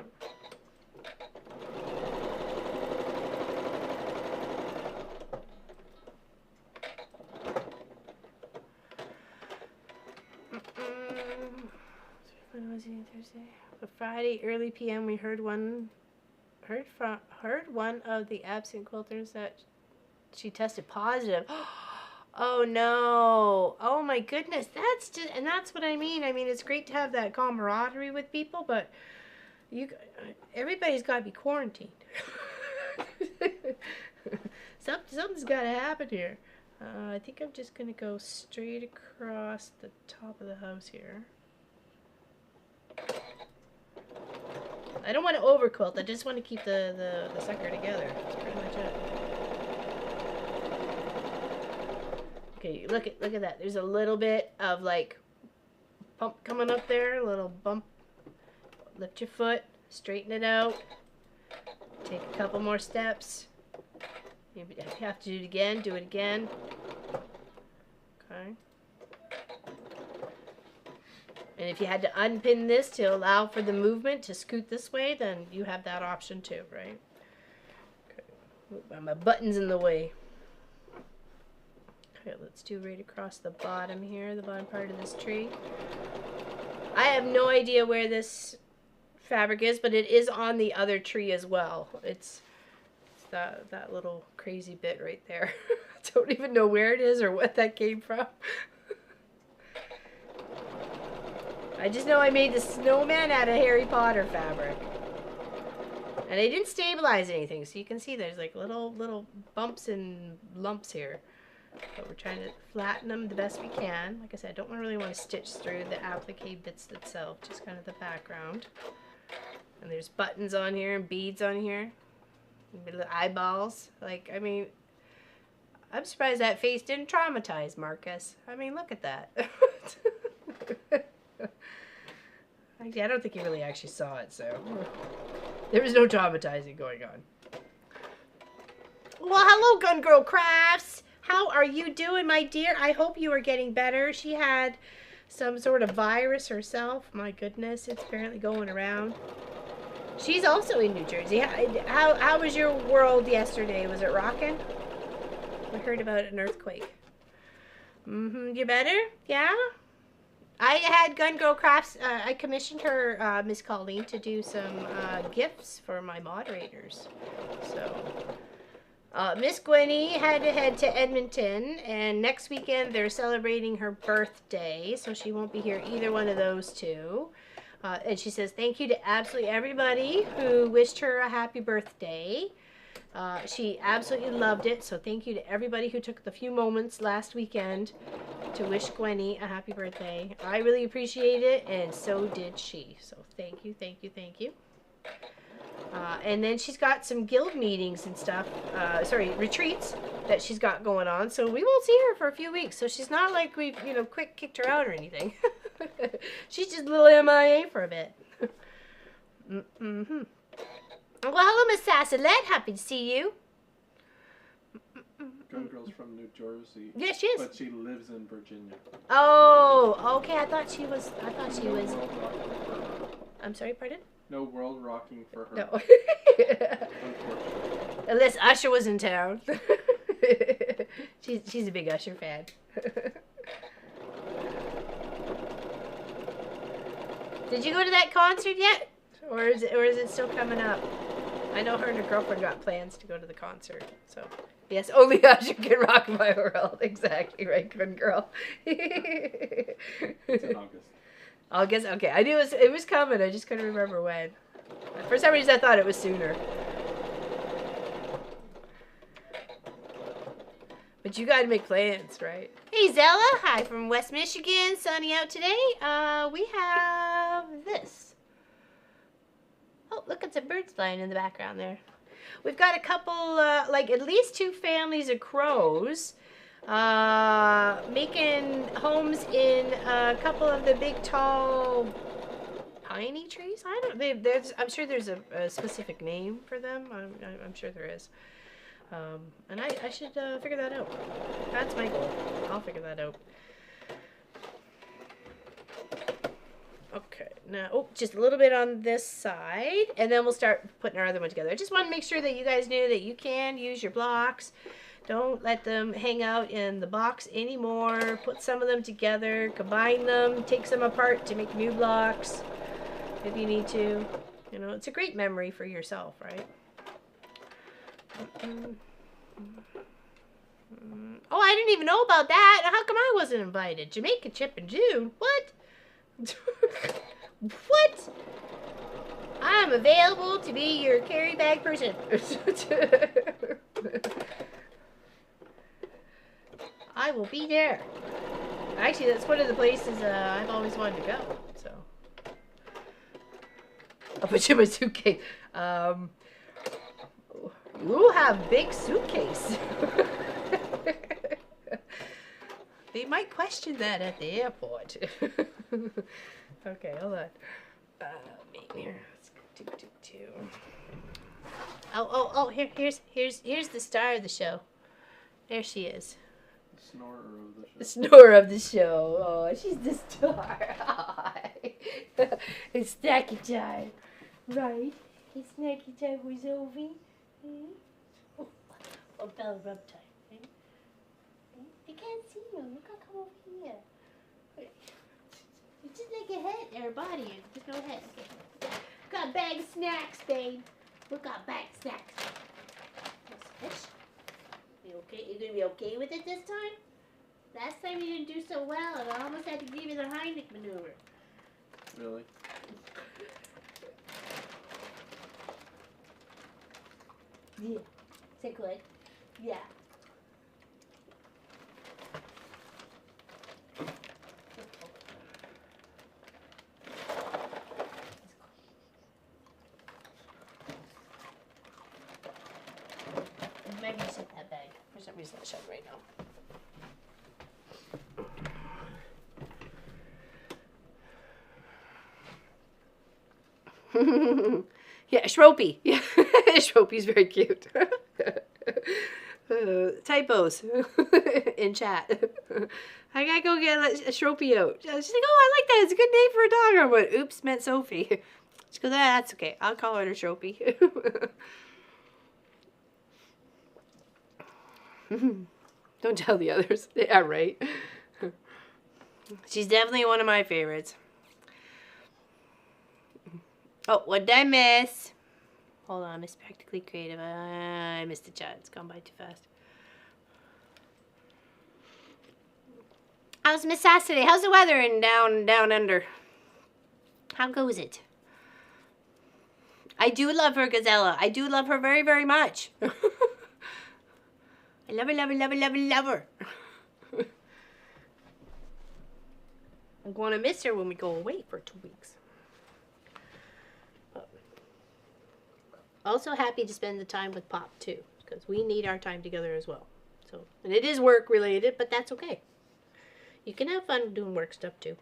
When was it? Thursday? But Friday, early PM, we heard one of the absent quilters that she tested positive. Oh no! Oh my goodness! That's what I mean. I mean, it's great to have that camaraderie with people, but everybody's got to be quarantined. Something's got to happen here. I think I'm just gonna go straight across the top of the house here. I don't want to over quilt. I just want to keep the sucker together. That's pretty much it. Okay, look at that. There's a little bit of like bump coming up there. A little bump. Lift your foot. Straighten it out. Take a couple more steps. If you have to do it again, do it again. Okay. And if you had to unpin this to allow for the movement to scoot this way, then you have that option too, right? Okay. My button's in the way. Okay, let's do right across the bottom here, the bottom part of this tree. I have no idea where this fabric is, but it is on the other tree as well. It's that little crazy bit right there. I don't even know where it is or what that came from. I just know I made the snowman out of Harry Potter fabric. And I didn't stabilize anything, so you can see there's like little bumps and lumps here. But we're trying to flatten them the best we can. Like I said, I don't really want to stitch through the applique bits itself, just kind of the background. And there's buttons on here and beads on here. Little eyeballs. Like, I mean, I'm surprised that face didn't traumatize Marcus. I mean, look at that. I don't think he really actually saw it, so there was no traumatizing going on. Well, hello, Gun Girl Crafts. How are you doing, my dear? I hope you are getting better. She had some sort of virus herself. My goodness, it's apparently going around. She's also in New Jersey. How was your world yesterday? Was it rocking? I heard about an earthquake. You better? Yeah? I had Gun Girl Crafts, I commissioned her, Miss Colleen, to do some gifts for my moderators. So, Miss Gwenny had to head to Edmonton, and next weekend they're celebrating her birthday, so she won't be here either one of those two. And she says thank you to absolutely everybody who wished her a happy birthday. She absolutely loved it, so thank you to everybody who took the few moments last weekend to wish Gwenny a happy birthday. I really appreciate it, and so did she. So thank you, thank you, thank you. And then she's got some guild meetings and stuff, retreats that she's got going on, so we won't see her for a few weeks. So she's not like we've, quick kicked her out or anything. She's just a little MIA for a bit. Well, hello, Miss Sassalette. Happy to see you. Gun Girl's from New Jersey. Yeah, she is. But she lives in Virginia. Oh, okay. I thought she was. I'm sorry, pardon? No world rocking for her. No. Unfortunately. Unless Usher was in town. She's a big Usher fan. Did you go to that concert yet? Or is it still coming up? I know her and her girlfriend got plans to go to the concert. So, yes, only Usher can rock my world. Exactly right, good girl. It's in August. August? Okay, I knew it was coming. I just couldn't remember when. For some reason, I thought it was sooner. But you got to make plans, right? Hey, Zella. Hi from West Michigan. Sunny out today. We have this. Oh, look, it's a bird flying in the background there. We've got a couple, like at least 2 families of crows. Making homes in a couple of the big, tall, piney trees. I don't. I'm sure there's a specific name for them. I'm sure there is. And I should figure that out. That's my goal. I'll figure that out. Okay, now, just a little bit on this side, and then we'll start putting our other one together. I just want to make sure that you guys knew that you can use your blocks. Don't let them hang out in the box anymore. Put some of them together, combine them, take some apart to make new blocks if you need to. You know, it's a great memory for yourself, right? Oh, I didn't even know about that. How come I wasn't invited? Jamaica trip in June? What? What? I'm available to be your carry bag person. I will be there. Actually, that's one of the places I've always wanted to go. So I'll put you in my suitcase. You have big suitcase. They might question that at the airport. Okay, hold on. Here. Let's do. Oh! Here's the star of the show. There she is. The snorer of the show. The snorer of the show. Oh, she's the star. It's snacky time, right? It's snacky time with Sophie. Oh, belly rub time. You can't see you. You gotta come over here. You just like your head or body. Just go ahead. Okay. Got a bag of snacks, babe. We got a bag of snacks. Fish. You okay? You gonna be okay with it this time? Last time you didn't do so well, and I almost had to give you the Heimlich maneuver. Really? Yeah. Is that good? Yeah. Maybe you set that bag. For some reason it's shut right now. Yeah, Shropey. Yeah, Shropey's very cute. Typos in chat. I gotta go get a Shropey out. She's like, oh, I like that. It's a good name for a dog. I went, oops, meant Sophie. She goes, that's okay. I'll call her Shropey. Don't tell the others. Yeah, right. She's definitely one of my favorites. Oh, what did I miss? Hold on, Miss Practically Creative. I missed the chat. It's gone by too fast. How's Miss Sass today? How's the weather in down under? How goes it? I do love her, Gazella. I do love her very, very much. I love her, love her, love her, love her, love her. I'm going to miss her when we go away for 2 weeks. Also happy to spend the time with Pop too, because we need our time together as well. So, and it is work related, but that's okay. You can have fun doing work stuff too.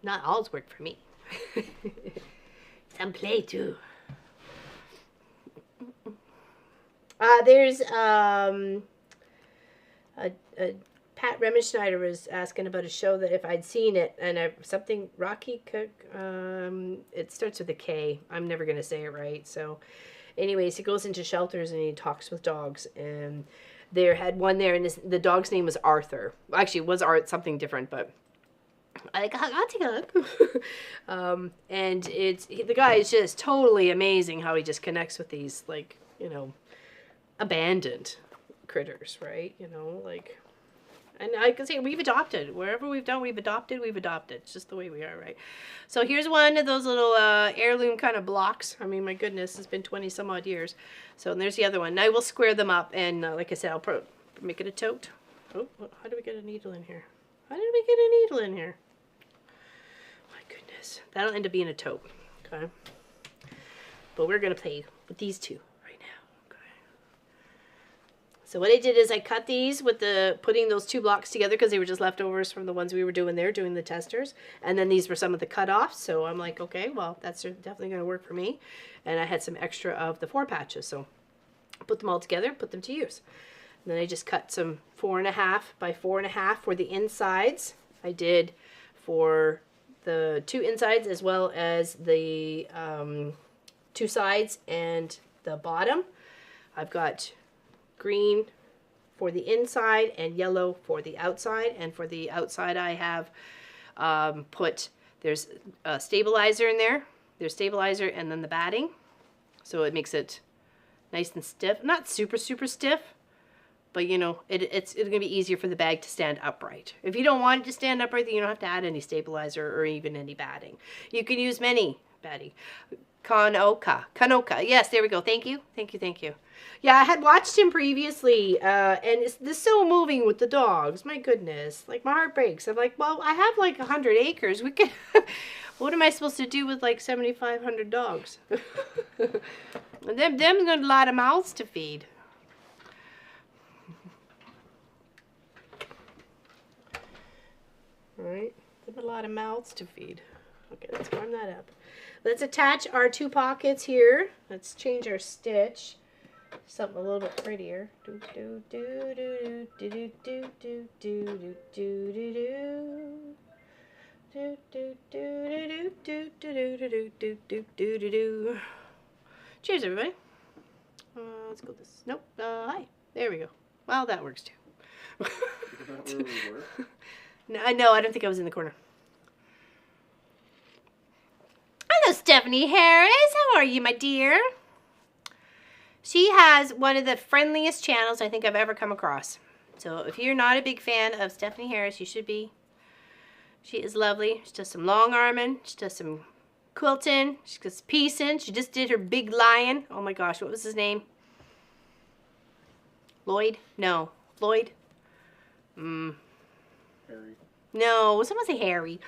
Not all's work for me. Some play too. There's Pat Remmenschneider was asking about a show that if I'd seen it, and something Rocky Cook. It starts with a K. I'm never gonna say it right. So, anyways, he goes into shelters and he talks with dogs. And there had one there, and the dog's name was Arthur. Actually, it was something different, but I'll take a look. And the guy is just totally amazing how he just connects with these, like, you know, abandoned critters, right? You know, like, and I can say we've adopted. Wherever we've done, we've adopted. It's just the way we are, right? So here's one of those little heirloom kind of blocks. I mean, my goodness, it's been 20 some odd years. So and there's the other one. Now we'll square them up, and like I said, I'll make it a tote. Oh, how do we get a needle in here? How did we get a needle in here? My goodness. That'll end up being a tote. Okay. But we're going to play with these two right now. Okay. So what I did is I cut these with putting those 2 blocks together because they were just leftovers from the ones we were doing there, doing the testers. And then these were some of the cut-offs. So I'm like, okay, well, that's definitely going to work for me. And I had some extra of the 4 patches. So put them all together, put them to use. And then I just cut some 4.5 by 4.5 for the insides. I did for the 2 insides as well as the 2 sides and the bottom. I've got green for the inside and yellow for the outside. And for the outside I have there's a stabilizer in there. There's stabilizer and then the batting. So it makes it nice and stiff. Not super, super stiff, but you know, it's going to be easier for the bag to stand upright. If you don't want it to stand upright, then you don't have to add any stabilizer or even any batting. You can use many batting. Kanoka. Yes, there we go. Thank you. Thank you. Thank you. Yeah, I had watched him previously, and it's so moving with the dogs. My goodness. Like, my heart breaks. I'm like, well, I have like 100 acres. We could... What am I supposed to do with like 7,500 dogs? Them got a lot of mouths to feed. All right, a lot of mouths to feed. Okay, let's warm that up. Let's attach our 2 pockets here. Let's change our stitch. Something a little bit prettier. Cheers, everybody. Let's go this. Nope. Hi. There we go. Well, that works too. Did that really work? No, I don't think I was in the corner. Hello, Stephanie Harris. How are you, my dear? She has one of the friendliest channels I think I've ever come across. So if you're not a big fan of Stephanie Harris, you should be. She is lovely. She does some long arming. She does some quilting. She does piecing. She just did her big lion. Oh my gosh, what was his name? Lloyd? No. Floyd? Harry. No, someone say Harry.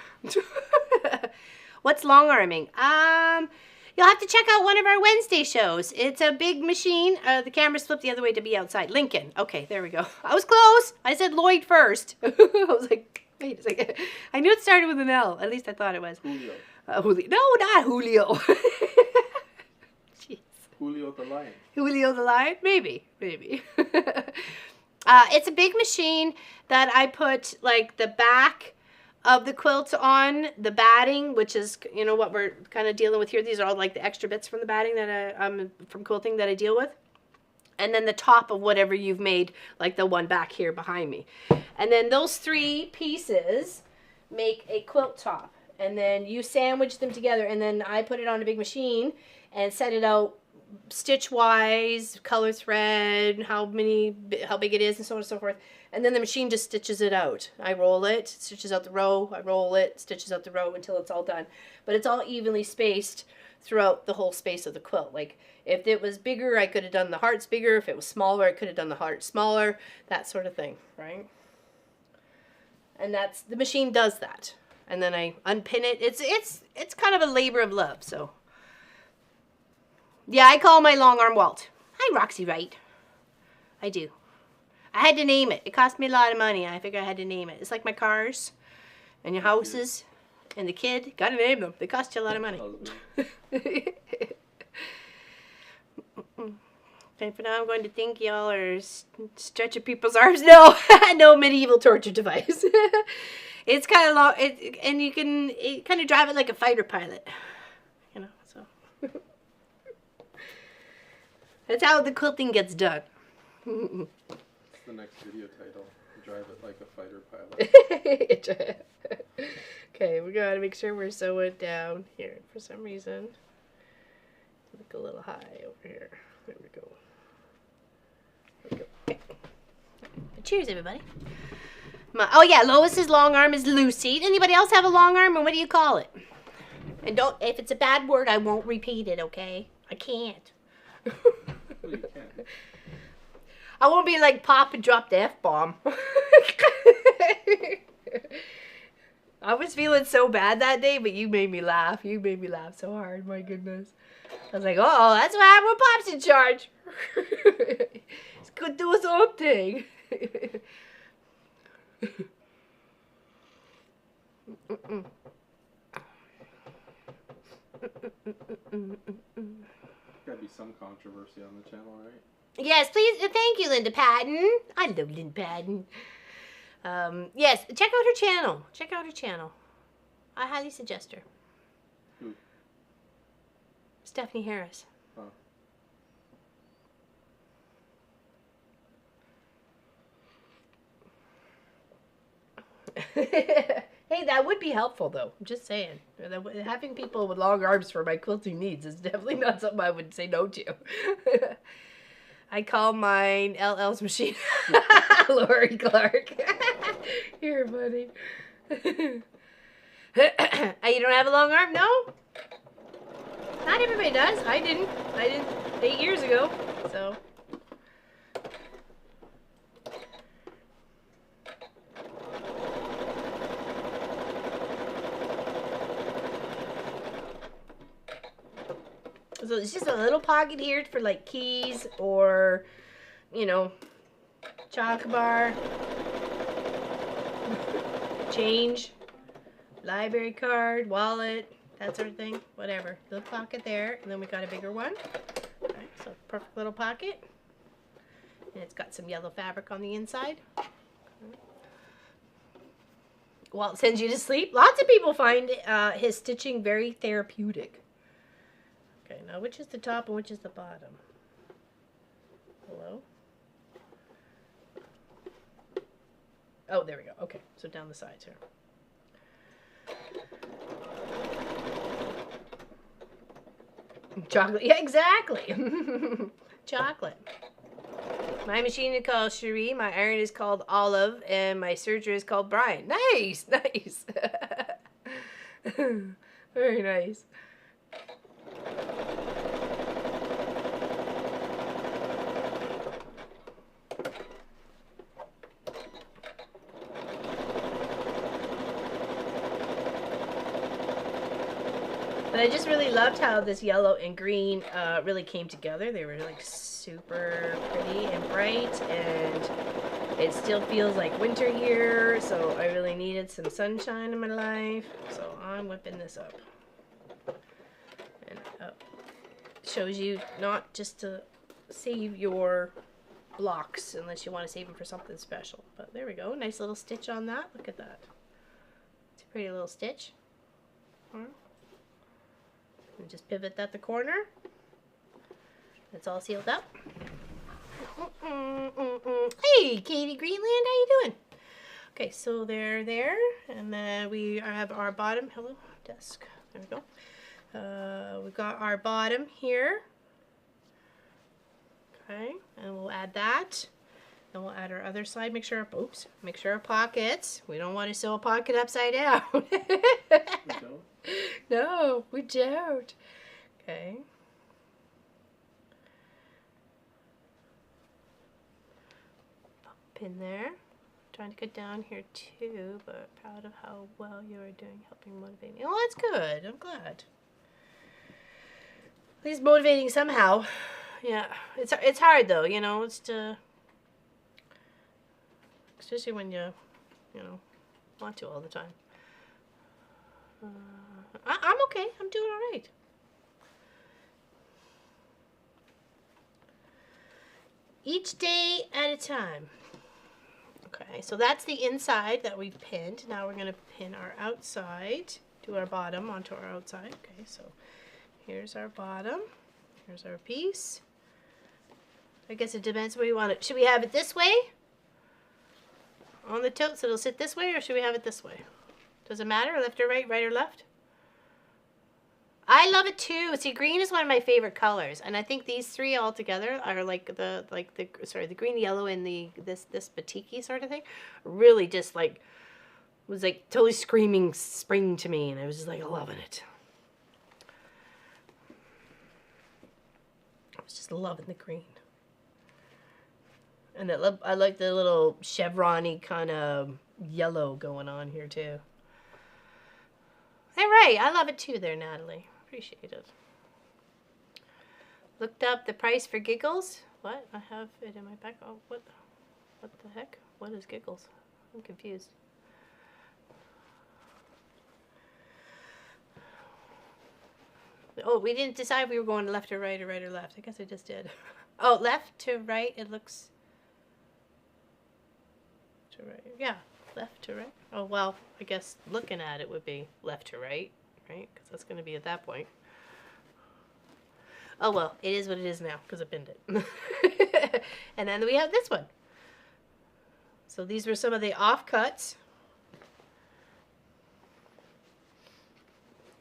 What's long arming? You'll have to check out one of our Wednesday shows. It's a big machine. The camera's flipped the other way to be outside. Lincoln. Okay, there we go. I was close. I said Lloyd first. I was like, wait a second. I knew it started with an L. At least I thought it was. Julio. Julio. No, not Julio. Jeez. Julio the lion. Julio the lion? Maybe. It's a big machine that I put like the back of the quilt on, the batting, which is, you know, what we're kind of dealing with here. These are all like the extra bits from the batting that I'm from quilting that I deal with. And then the top of whatever you've made, like the one back here behind me. And then those 3 pieces make a quilt top. And then you sandwich them together, and then I put it on a big machine and set it out stitch wise, color thread, how big it is, and so on and so forth. And then the machine just stitches it out. I roll it, stitches out the row, I roll it, stitches out the row until it's all done. But it's all evenly spaced throughout the whole space of the quilt. Like, if it was bigger, I could have done the hearts bigger. If it was smaller, I could have done the hearts smaller. That sort of thing, right? And the machine does that. And then I unpin it. It's kind of a labor of love, so. Yeah, I call my long arm Walt. Hi, Roxy Wright. I do. I had to name it. It cost me a lot of money. I figured I had to name it. It's like my cars and your houses and the kid. Gotta name them. They cost you a lot of money. And for now, I'm going to think y'all are stretching people's arms. No, no medieval torture device. It's kind of long, and you can kind of drive it like a fighter pilot. You know, so. That's how the quilting gets done. The next video title, Drive It Like a Fighter Pilot. Okay, we gotta make sure we're sewing down here. For some reason, look a little high over here. There we go. Okay. Cheers, everybody. Oh yeah, Lois's long arm is Lucy. Anybody else have a long arm, and what do you call it? And don't, if it's a bad word, I won't repeat it, okay? I can't. Well, you can. I won't be like Pop and drop the F-bomb. I was feeling so bad that day, but you made me laugh. You made me laugh so hard, my goodness. I was like, oh, that's what happened when Pop's in charge. He's could do something. Gotta be some controversy on the channel, right? Yes, please. Thank you, Linda Patton. I love Linda Patton. Yes, check out her channel. Check out her channel. I highly suggest her. Who? Stephanie Harris. Huh. Hey, that would be helpful, though. I'm just saying. Having people with long arms for my quilting needs is definitely not something I would say no to. I call mine LL's machine. Lori Clark. Here, buddy. You don't have a long arm? No? Not everybody does. I didn't 8 years ago. So... So it's just a little pocket here for like keys or, you know, chocolate bar, change, library card, wallet, that sort of thing, whatever. Little pocket there, and then we got a bigger one. All right, so perfect little pocket. And it's got some yellow fabric on the inside. Well, it sends you to sleep. Lots of people find his stitching very therapeutic. Okay, now which is the top and which is the bottom? Hello? Oh, there we go. Okay, so down the sides here. Chocolate. Yeah, exactly. Chocolate. My machine is called Cherie, my iron is called Olive, and my serger is called Brian. Nice, nice. Very nice. But I just really loved how this yellow and green really came together. They were like super pretty and bright, and it still feels like winter here, so I really needed some sunshine in my life. So I'm whipping this up. And up. Shows you not just to save your blocks unless you want to save them for something special. But there we go. Nice little stitch on that. Look at that. It's a pretty little stitch. And just pivot at the corner. It's all sealed up. Hey, Katie Greenland, how you doing? Okay, so they're there, and then we have our bottom. Hello, desk. There we go. We've got our bottom here. Okay, and we'll add that. Then we'll add our other side. Make sure, oops, make sure our pockets. We don't want to sew a pocket upside down. We don't? No, we don't. Okay. Pop in there. Trying to get down here too, but proud of how well you are doing helping motivate me. Oh, that's good. I'm glad. At least motivating somehow. Yeah, it's hard though, you know. It's to, especially when you know, want to all the time. I'm okay. I'm doing all right. Each day at a time. Okay, so that's the inside that we've pinned. Now we're going to pin our outside, do our bottom onto our outside. Okay, so here's our bottom. Here's our piece. I guess it depends where you want it. Should we have it this way on the tote so it'll sit this way, or should we have it this way? Does it matter? Left or right? Right or left? I love it too. See, green is one of my favorite colors, and I think these three all together are like the green, yellow, and this batik-y sort of thing. Really, just like was like totally screaming spring to me, and I was just like loving it. I was just loving the green, and I like the little chevron-y kind of yellow going on here too. All right, I love it too there, Natalie. Appreciate it. Looked up the price for giggles. What? I have it in my back. Oh, what the heck? What is giggles? I'm confused. Oh, we didn't decide if we were going left or right or right or left. I guess I just did. Oh, left to right. It looks to right. Yeah, left to right. Oh, well, I guess looking at it would be left to right, right? Because that's going to be at that point. Oh, well, it is what it is now because I pinned it. And then we have this one. So these were some of the offcuts.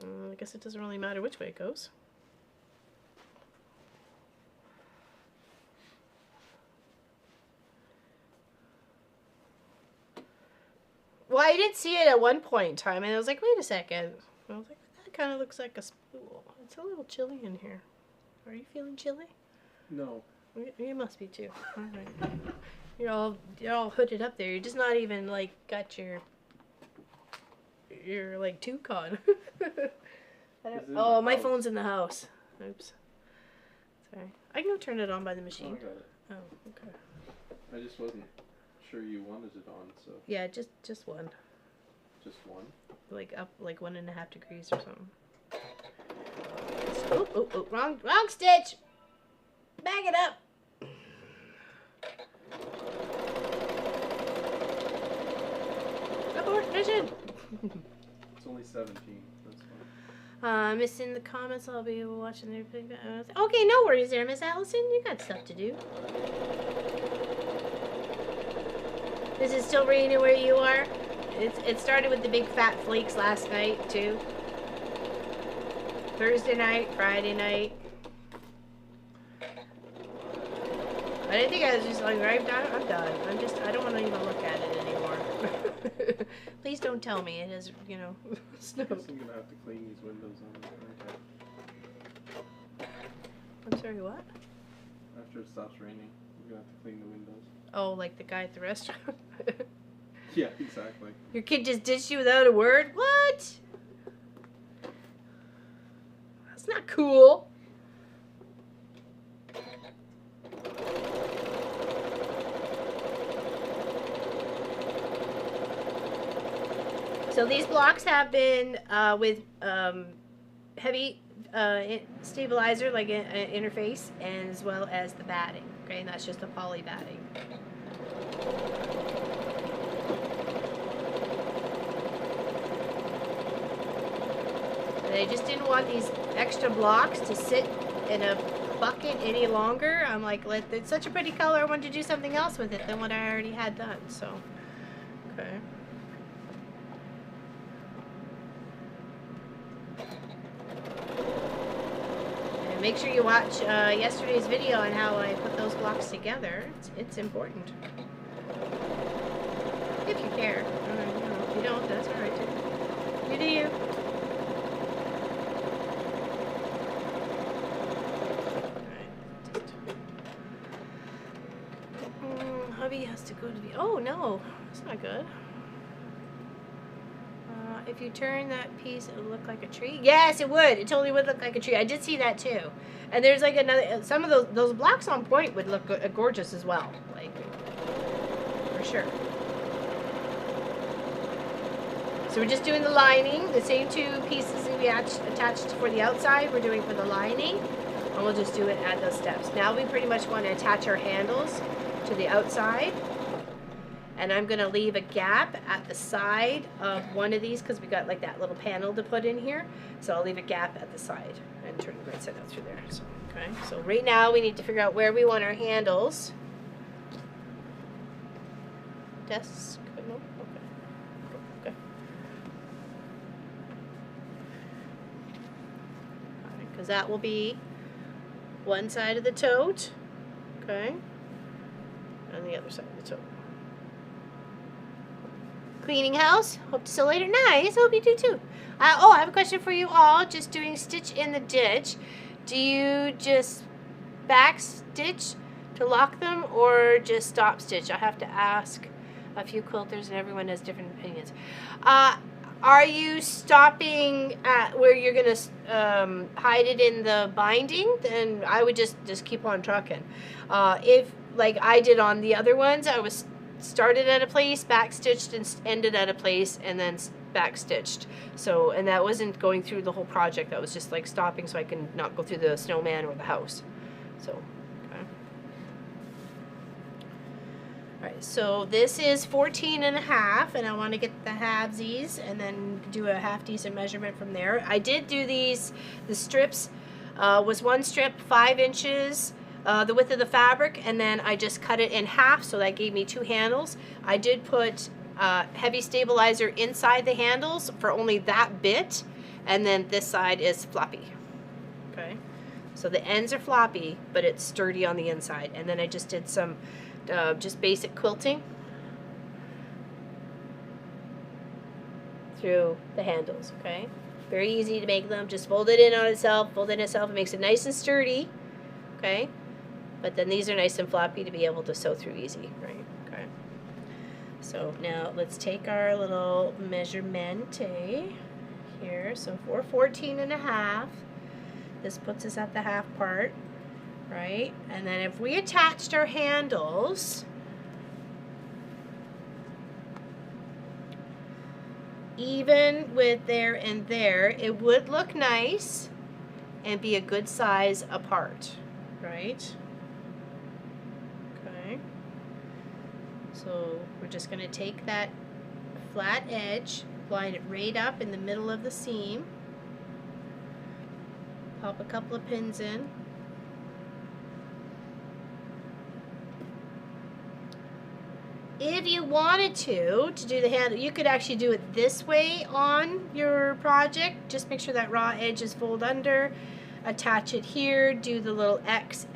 I guess it doesn't really matter which way it goes. Well, I did see it at one point in time, and I was like, wait a second. I was like, that kind of looks like a spool. It's a little chilly in here. Are you feeling chilly? No. You must be too. All right. You're all hooded up there. You're just not even like got your like toque on. Oh, my phone's in the house. Oops. Sorry. I can go turn it on by the machine. Oh, I got it. Oh, okay. I just wasn't sure you wanted it on, so. Yeah, just one. Just one? Like up like 1.5 degrees or something. Oh, wrong stitch. Back it up. Abort mission. It's only 17. That's fine. Missing the comments. I'll be watching the okay, no worries there, Miss Allison. You got stuff to do. Is it still raining where you are? It started with the big fat flakes last night too. Thursday night, Friday night. I didn't think I was just like, right, I'm done. I don't want to even look at it anymore. Please don't tell me it is, you know, snow. I guess I'm gonna have to clean these windows on, aren't I? I'm sorry, what? After it stops raining, we're gonna have to clean the windows. Oh, like the guy at the restaurant? Yeah, exactly. Your kid just ditched you without a word? What? That's not cool. So these blocks have been with heavy stabilizer, like an interface, and as well as the batting. Okay, and that's just a poly batting. And I just didn't want these extra blocks to sit in a bucket any longer. I'm like, it's such a pretty color. I wanted to do something else with it than what I already had done. So, okay. Make sure you watch yesterday's video on how I put those blocks together. It's important. If you care. If you don't, that's alright too. You do you. Alright, hubby has to go to the... Oh no, that's not good. If you turn that piece, it would look like a tree. Yes, it would. It totally would look like a tree. I did see that too. And there's like another, some of those blocks on point would look gorgeous as well. Like, for sure. So we're just doing the lining. The same two pieces that we attached for the outside, we're doing for the lining. And we'll just do it at those steps. Now we pretty much want to attach our handles to the outside. And I'm going to leave a gap at the side of one of these because we got like that little panel to put in here. So I'll leave a gap at the side and turn the right side out through there. So, okay. So right now we need to figure out where we want our handles. Desk? No? Okay. Okay. Alright, because that will be one side of the tote. Okay. And the other side of the tote. Cleaning house. Hope to see you later. Nice. Hope you do too. Oh, I have a question for you all. Just doing stitch in the ditch. Do you just back stitch to lock them or just stop stitch? I have to ask a few quilters and everyone has different opinions. Are you stopping at where you're gonna hide it in the binding? Then I would just keep on trucking. If like I did on the other ones, I was started at a place, backstitched, and ended at a place, and then backstitched. So, and that wasn't going through the whole project. That was just like stopping so I can not go through the snowman or the house. So, okay. All right, so this is 14 and a half, and I want to get the halvesies and then do a half decent measurement from there. I did do these, the strips was one strip 5 inches, the width of the fabric, and then I just cut it in half, so that gave me 2 handles. I did put heavy stabilizer inside the handles for only that bit, and then this side is floppy. Okay, so the ends are floppy, but it's sturdy on the inside. And then I just did some just basic quilting through the handles. Okay, very easy to make them. Just fold it in on itself, fold it in itself. It makes it nice and sturdy. Okay, but then these are nice and floppy to be able to sew through easy, right? Okay. So now let's take our little measurement here. So for 14 and a half, this puts us at the half part, right? And then if we attached our handles even with there and there, it would look nice and be a good size apart, right? Okay. So we're just going to take that flat edge, line it right up in the middle of the seam, pop a couple of pins in, if you wanted to do the handle, you could actually do it this way on your project. Just make sure that raw edge is fold under, attach it here, do the little X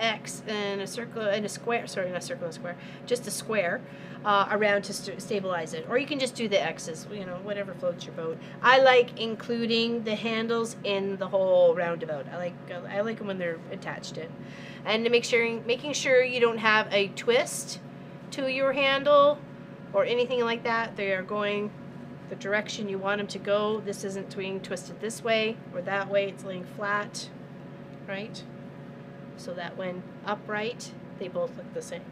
and a circle and a square, sorry, not a circle and a square, just a square around to stabilize it. Or you can just do the X's, you know, whatever floats your boat. I like including the handles in the whole roundabout. I like them when they're attached in. And to making sure you don't have a twist to your handle or anything like that. They are going the direction you want them to go. This isn't being twisted this way or that way. It's laying flat, right? So that when upright, they both look the same.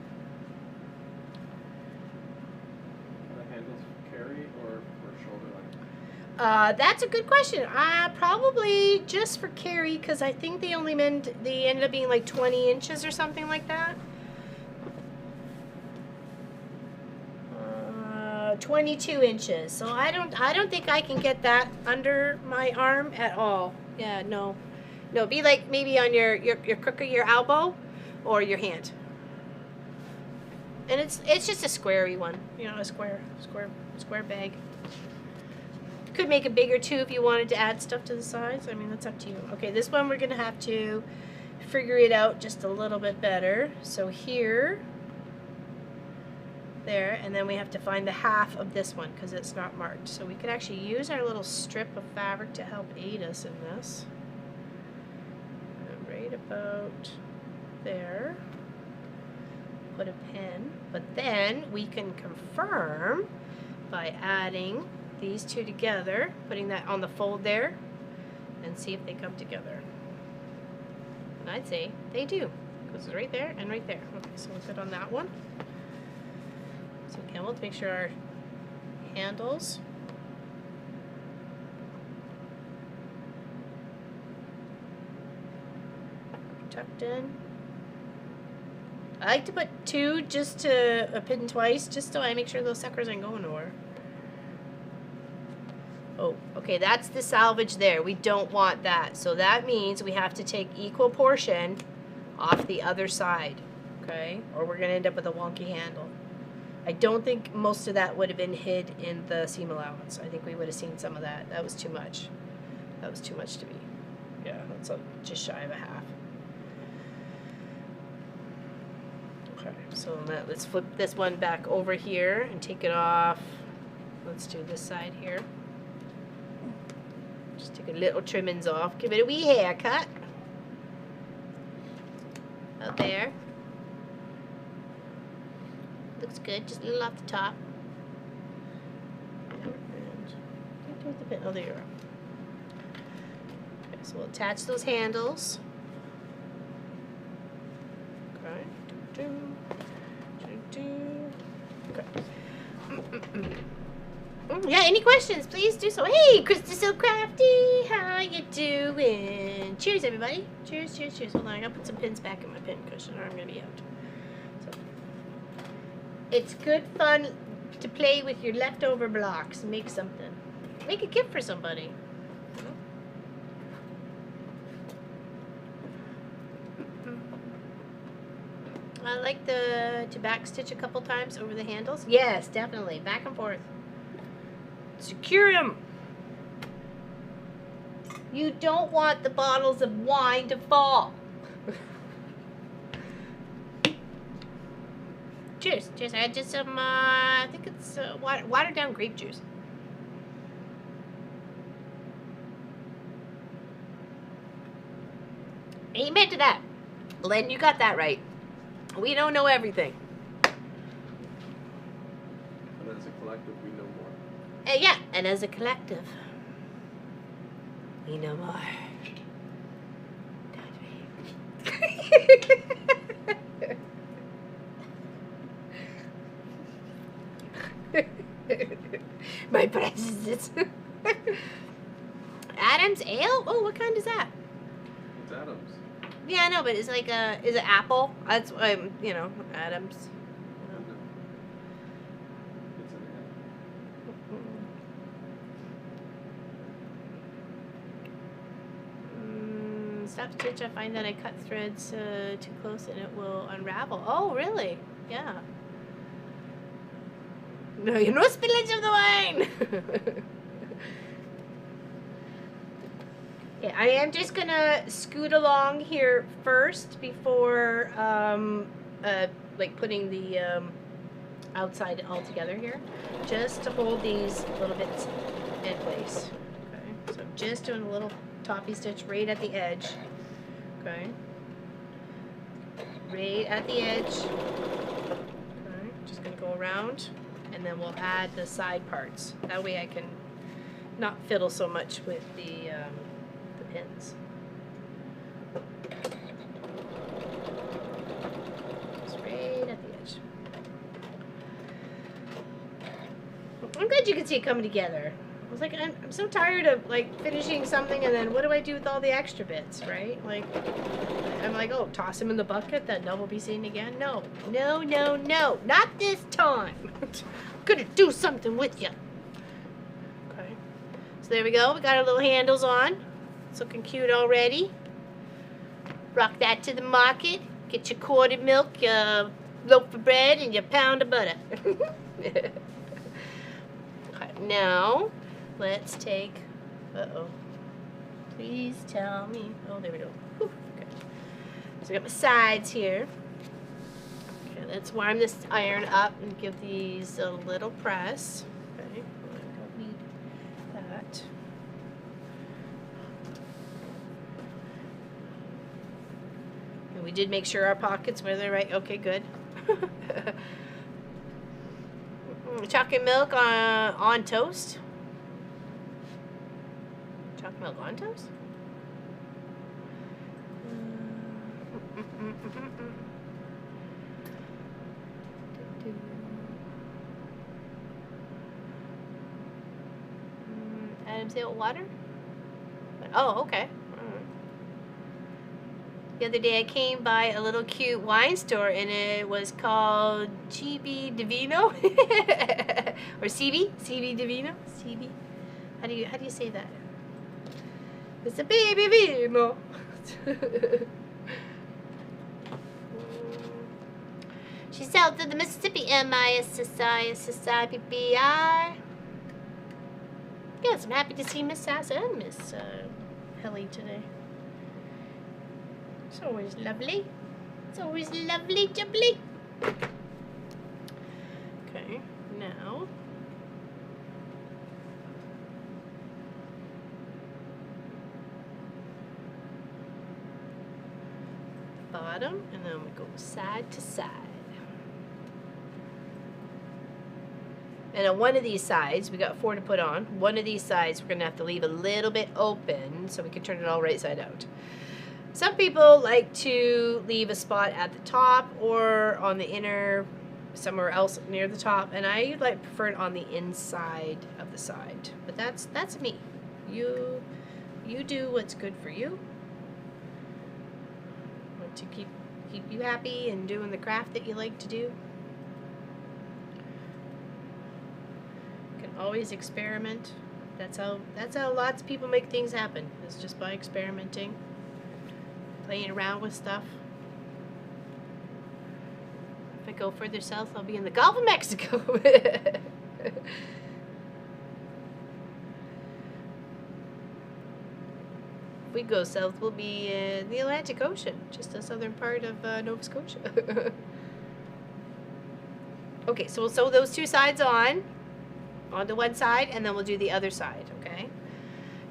Are the handles for carry or for shoulder length? That's a good question. Probably just for carry, because I think they ended up being like 20 inches or something like that. 22 inches. So I don't think I can get that under my arm at all. Yeah, no. No, be like maybe on your crook of your elbow or your hand. And it's just a squarey one, you know, a square bag. Could make it bigger too if you wanted to add stuff to the sides. I mean, that's up to you. Okay, this one we're gonna have to figure it out just a little bit better. So here, there, and then we have to find the half of this one because it's not marked. So we could actually use our little strip of fabric to help aid us in this. Right about there. Put a pin, but then we can confirm by adding these two together, putting that on the fold there, and see if they come together. And I'd say they do, because it's right there and right there. Okay, so we'll put on that one. So again, we'll make sure our handles are tucked in. I like to put 2 just to pin twice, just so I make sure those suckers ain't going nowhere. Oh, okay, that's the salvage there. We don't want that. So that means we have to take equal portion off the other side, okay? Or we're gonna end up with a wonky handle. I don't think most of that would have been hid in the seam allowance. I think we would have seen some of that. That was too much. That was too much to be. Yeah, that's just shy of a half. Okay, so let's flip this one back over here and take it off. Let's do this side here. Just take a little trimmings off. Give it a wee haircut. Out there. Looks good, just a little off the top. Where's the pin? Oh, there you are. Okay, so we'll attach those handles. Okay. Okay. Yeah, any questions, please do so. Hey, Krista So Crafty, how you doing? Cheers, everybody. Cheers, cheers, cheers. Hold on, I gotta put some pins back in my pin cushion or I'm gonna be out. So, it's good fun to play with your leftover blocks and make something. Make a gift for somebody. I like to back stitch a couple times over the handles. Yes, definitely. Back and forth. Secure them. You don't want the bottles of wine to fall. Cheers. Cheers. I had just some, I think it's watered down grape juice. Amen to that. Len, you got that right. We don't know everything. And as a collective, we know more. Yeah, and as a collective, we know more. My precious. Adam's ale? Oh, what kind is that? It's Adams. Yeah, I know, but it's like is it apple? That's you know, Adam's. It's an ad. Stop stitch. I find that I cut threads too close and it will unravel. Oh, really? Yeah. No, you no spillage of the wine. Okay, I am just gonna scoot along here first before like putting the outside all together here, just to hold these little bits in place. Okay, so I'm just doing a little toppy stitch right at the edge. Okay, right at the edge. Okay, just gonna go around, and then we'll add the side parts. That way I can not fiddle so much with the pins. Just right at the edge. I'm glad you can see it coming together. I was like, I'm so tired of like finishing something and then what do I do with all the extra bits, right? Like, I'm like, oh, toss them in the bucket that no will be seen again. No, no, no, no, not this time. I'm gonna do something with you. Okay, so there we go. We got our little handles on. It's looking cute already. Rock that to the market. Get your quart of milk, your loaf of bread, and your pound of butter. Okay, now, let's take, uh-oh. Please tell me. Oh, there we go. Whew, okay. So I got my sides here. Okay, let's warm this iron up and give these a little press. Okay, I don't need that. We did make sure our pockets were the right. Okay, good. Chocolate milk on toast. Chocolate milk on toast. Adam's ale water. Oh, okay. The other day I came by a little cute wine store and it was called CB Divino or CB Divino. CB. How do you say that? It's a baby vino. She's south of the Mississippi. MISSISSIPPI. Yes, I'm happy to see Miss Sass and Miss Helly today. It's always lovely. It's always lovely, jubbly. Okay, now. Bottom, and then we go side to side. And on one of these sides, we got 4 to put on. One of these sides, we're gonna have to leave a little bit open so we can turn it all right side out. Some people like to leave a spot at the top or on the inner, somewhere else near the top, and I like prefer it on the inside of the side. But that's me. You do what's good for you. Want to keep you happy and doing the craft that you like to do. You can always experiment. That's how lots of people make things happen. It's just by experimenting, playing around with stuff. If I go further south, I'll be in the Gulf of Mexico. If we go south, we'll be in the Atlantic Ocean, just the southern part of Nova Scotia. Okay, so we'll sew those 2 sides onto one side, and then we'll do the other side, okay?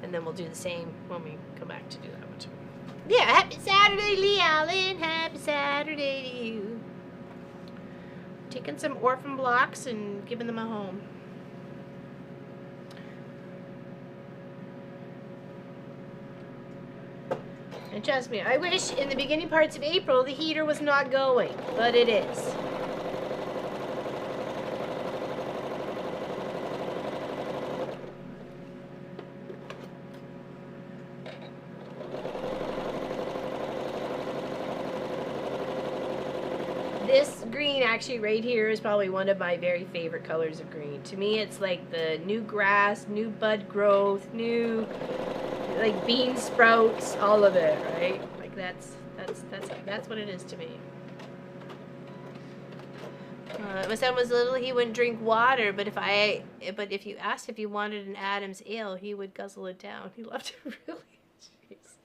And then we'll do the same when we come back to do that one too. Yeah, happy Saturday, Lee Allen. Happy Saturday to you. Taking some Orphan Blocks and giving them a home. And trust me, I wish in the beginning parts of April the heater was not going, but it is. This green actually right here is probably one of my very favorite colors of green. To me, it's like the new grass, new bud growth, new like bean sprouts, all of it, right? Like that's what it is to me. My son was little, he wouldn't drink water, but if you asked if he wanted an Adam's ale, he would guzzle it down. He loved it really. Jeez.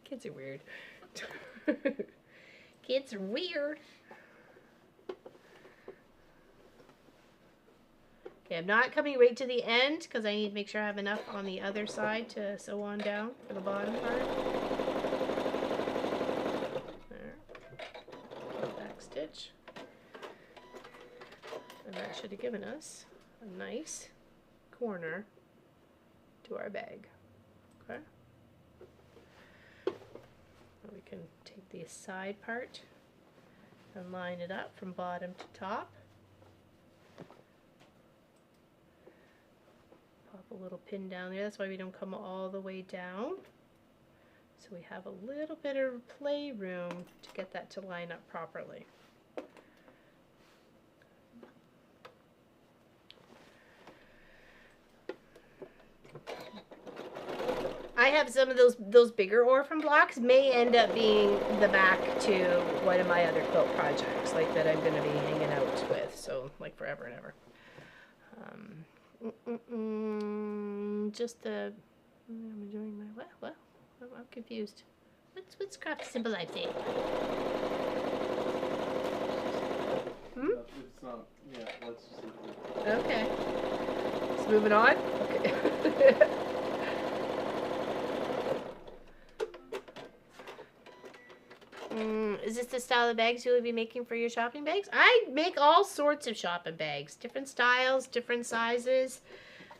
Kids are weird. Kids are weird. Okay, I'm not coming right to the end because I need to make sure I have enough on the other side to sew on down for the bottom part. There. Back stitch. And that should have given us a nice corner to our bag. Okay. Now we can take the side part and line it up from bottom to top. Pop a little pin down there. That's why we don't come all the way down. So we have a little bit of play room to get that to line up properly. I have some of those bigger Orphan Blocks, may end up being the back to one of my other quilt projects, like that I'm going to be hanging out with, so like forever and ever. Just the, I'm doing my, what? I'm confused. What's craft symbol I say? It's not, yeah, let's just leave it. Okay. Just moving on? Okay. Is this the style of bags you will be making for your shopping bags? I make all sorts of shopping bags. Different styles, different sizes.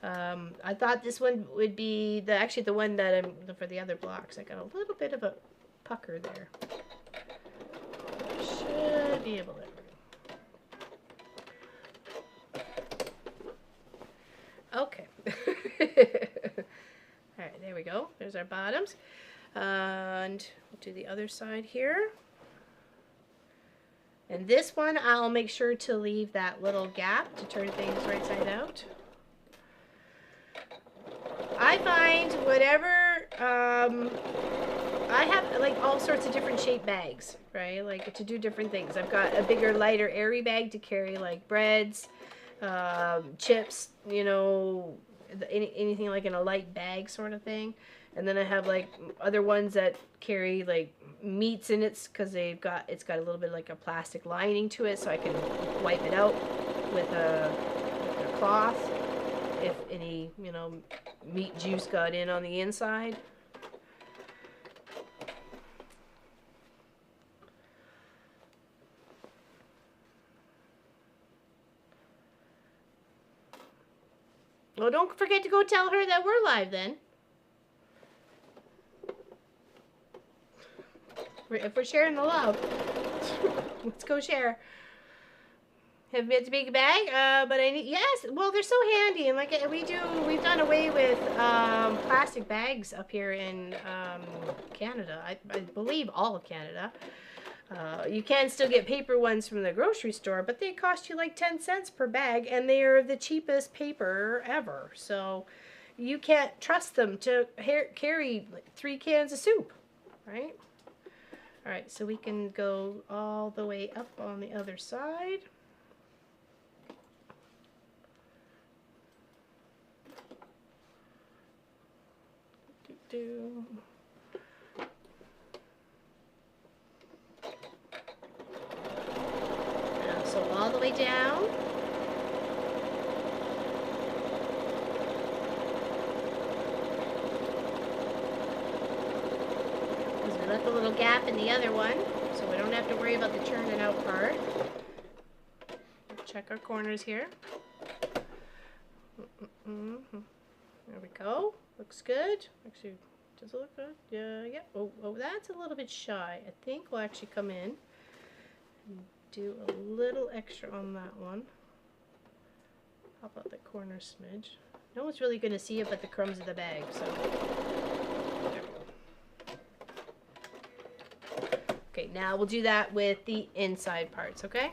I thought this one would be actually the one that I'm for the other blocks. I got a little bit of a pucker there. Should be able to. Okay. Alright, there we go. There's our bottoms. And we'll do the other side here. And this one, I'll make sure to leave that little gap to turn things right side out. I find whatever, I have like all sorts of different shaped bags, right? Like to do different things. I've got a bigger, lighter, airy bag to carry like breads, chips, you know, anything like in a light bag sort of thing. And then I have like other ones that carry like meats in it because it's got a little bit like a plastic lining to it, so I can wipe it out with a cloth if any, you know, meat juice got in on the inside. Well, don't forget to go tell her that we're live then. If we're sharing the love, let's go share. Have you had to make a bag? But I need, yes, well, they're so handy. And like we've done away with plastic bags up here in Canada. I believe all of Canada. You can still get paper ones from the grocery store, but they cost you like 10 cents per bag, and they are the cheapest paper ever. So you can't trust them to carry like 3 cans of soup, right? All right, so we can go all the way up on the other side. Now, so all the way down. Because we left a little gap in the other one, so we don't have to worry about the churning out part. Check our corners here. There we go. Looks good. Actually, does it look good? Yeah. Oh, that's a little bit shy. I think we'll actually come in and do a little extra on that one. Pop out the corner smidge. No one's really going to see it but the crumbs of the bag, so there we go. Okay, now we'll do that with the inside parts, okay?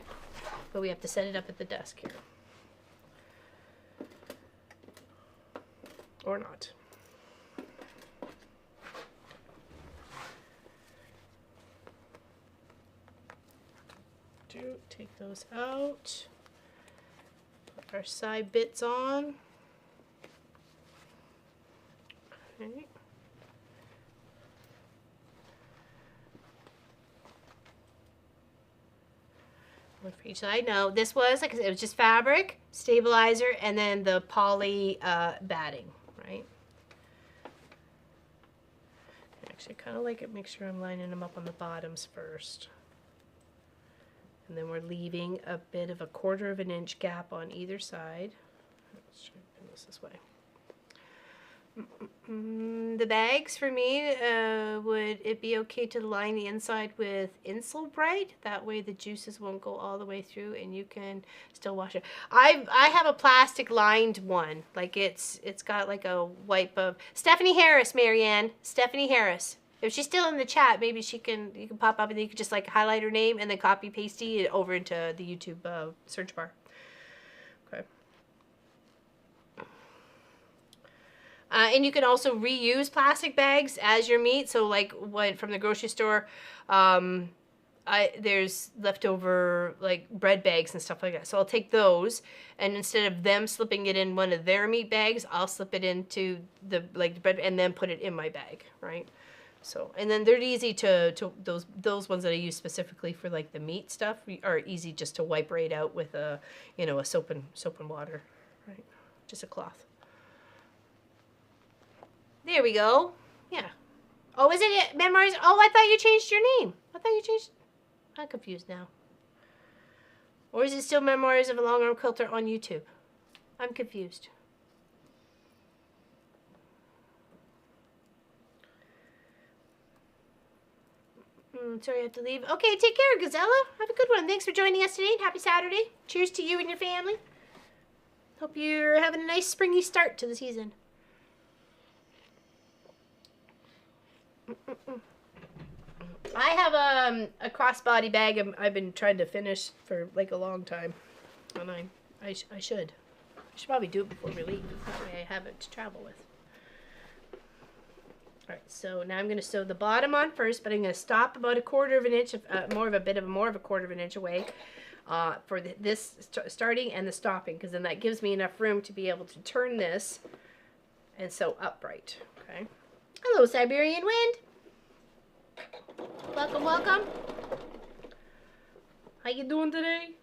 But we have to set it up at the desk here. Or not. Take those out. Put our side bits on. Okay. One for each side. No, this was like it was just fabric, stabilizer, and then the poly batting, right? Actually, I kind of like it. Make sure I'm lining them up on the bottoms first. And then we're leaving a bit of a 1/4 of an inch gap on either side. Let's try to pin this way. The bags for me, would it be okay to line the inside with Insulbright? That way the juices won't go all the way through and you can still wash it. I have a plastic lined one. Like it's got like a wipe of Stephanie Harris, Marianne. Stephanie Harris. If she's still in the chat, maybe you can pop up and then you can just like highlight her name and then copy paste it over into the YouTube search bar. Okay. And you can also reuse plastic bags as your meat. So like from the grocery store, there's leftover like bread bags and stuff like that. So I'll take those and instead of them slipping it in one of their meat bags, I'll slip it into the bread and then put it in my bag, right? So, and then they're easy to those ones that I use specifically for like the meat stuff are easy just to wipe right out with a soap and water, right? Just a cloth. There we go. Yeah. Oh, is it Memoirs? Oh, I thought you changed your name. I thought you changed. I'm confused now. Or is it still Memoirs of a Long Arm Quilter on YouTube? I'm confused. Sorry, I have to leave. Okay, take care, Gazella. Have a good one. Thanks for joining us today. Happy Saturday. Cheers to you and your family. Hope you're having a nice springy start to the season. I have a crossbody bag I've been trying to finish for like a long time. And I should. I should probably do it before we leave. That way I have it to travel with. Alright, so now I'm going to sew the bottom on first, but I'm going to stop about a 1/4 of an inch, more of a 1/4 of an inch away for this starting and the stopping, because then that gives me enough room to be able to turn this and sew upright. Okay. Hello, Siberian Wind. Welcome, welcome. How you doing today?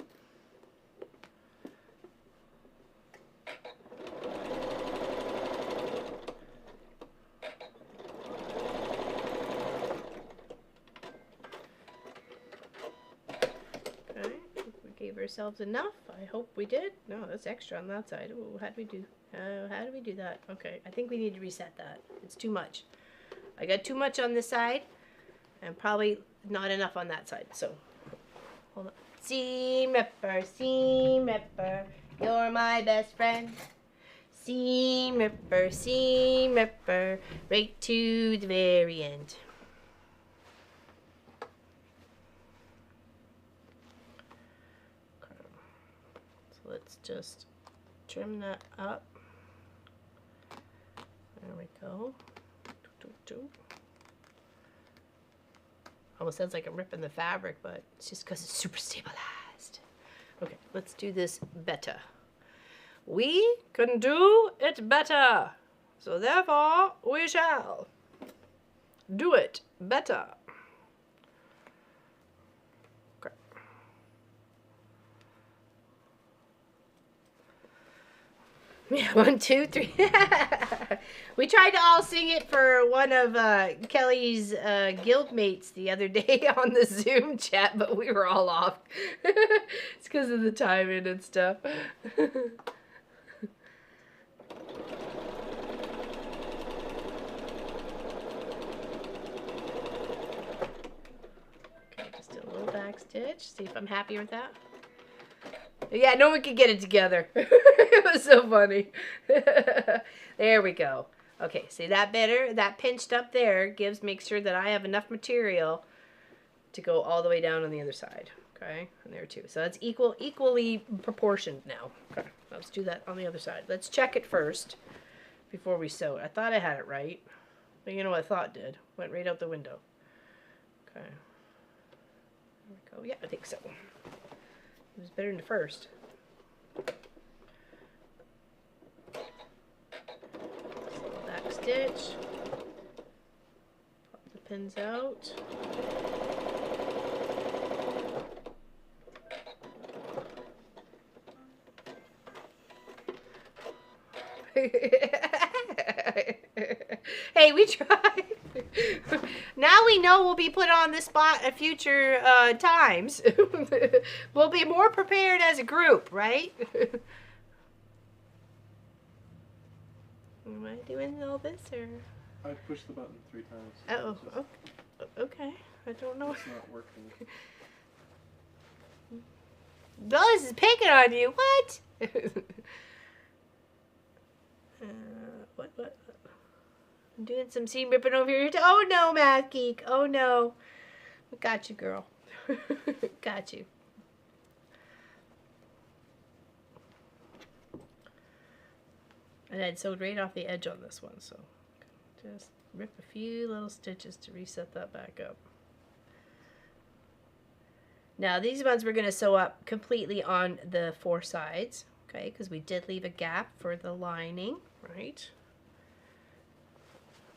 Gave ourselves enough. I hope we did. No, that's extra on that side. Ooh, how do we do that? Okay, I think we need to reset that. It's too much. I got too much on this side and probably not enough on that side. So, hold on. Seam ripper, you're my best friend. Seam ripper, right to the very end. So let's just trim that up. There we go. Almost sounds like I'm ripping the fabric, but it's just because it's super stabilized. Okay, let's do this better. We can do it better. So therefore, we shall do it better. Okay. Yeah, 1, 2, 3. We tried to all sing it for one of Kelly's guildmates the other day on the Zoom chat, but we were all off. It's because of the timing and stuff. Okay, just do a little back stitch. See if I'm happy with that. Yeah, no one could get it together. It was so funny. There we go. Okay, see that better? That pinched up there makes sure that I have enough material to go all the way down on the other side. Okay, and there too. So that's equally proportioned now. Okay, let's do that on the other side. Let's check it first before we sew it. I thought I had it right, but you know what thought did? Went right out the window. Okay, there we go. Yeah, I think so. It was better than the first. Back stitch. Pop the pins out. Hey, we tried. Now we know we'll be put on the spot at future times. We'll be more prepared as a group, right? Am I doing all this, or? I pushed the button 3 times. Oh, okay. I don't know. It's not working. Buzz is picking on you. What? What? I'm doing some seam ripping over here. Oh no, Math Geek. Oh no. Got you, girl. Got you. And I'd sewed right off the edge on this one, so just rip a few little stitches to reset that back up. Now these ones we're going to sew up completely on the 4 sides, okay, because we did leave a gap for the lining, right?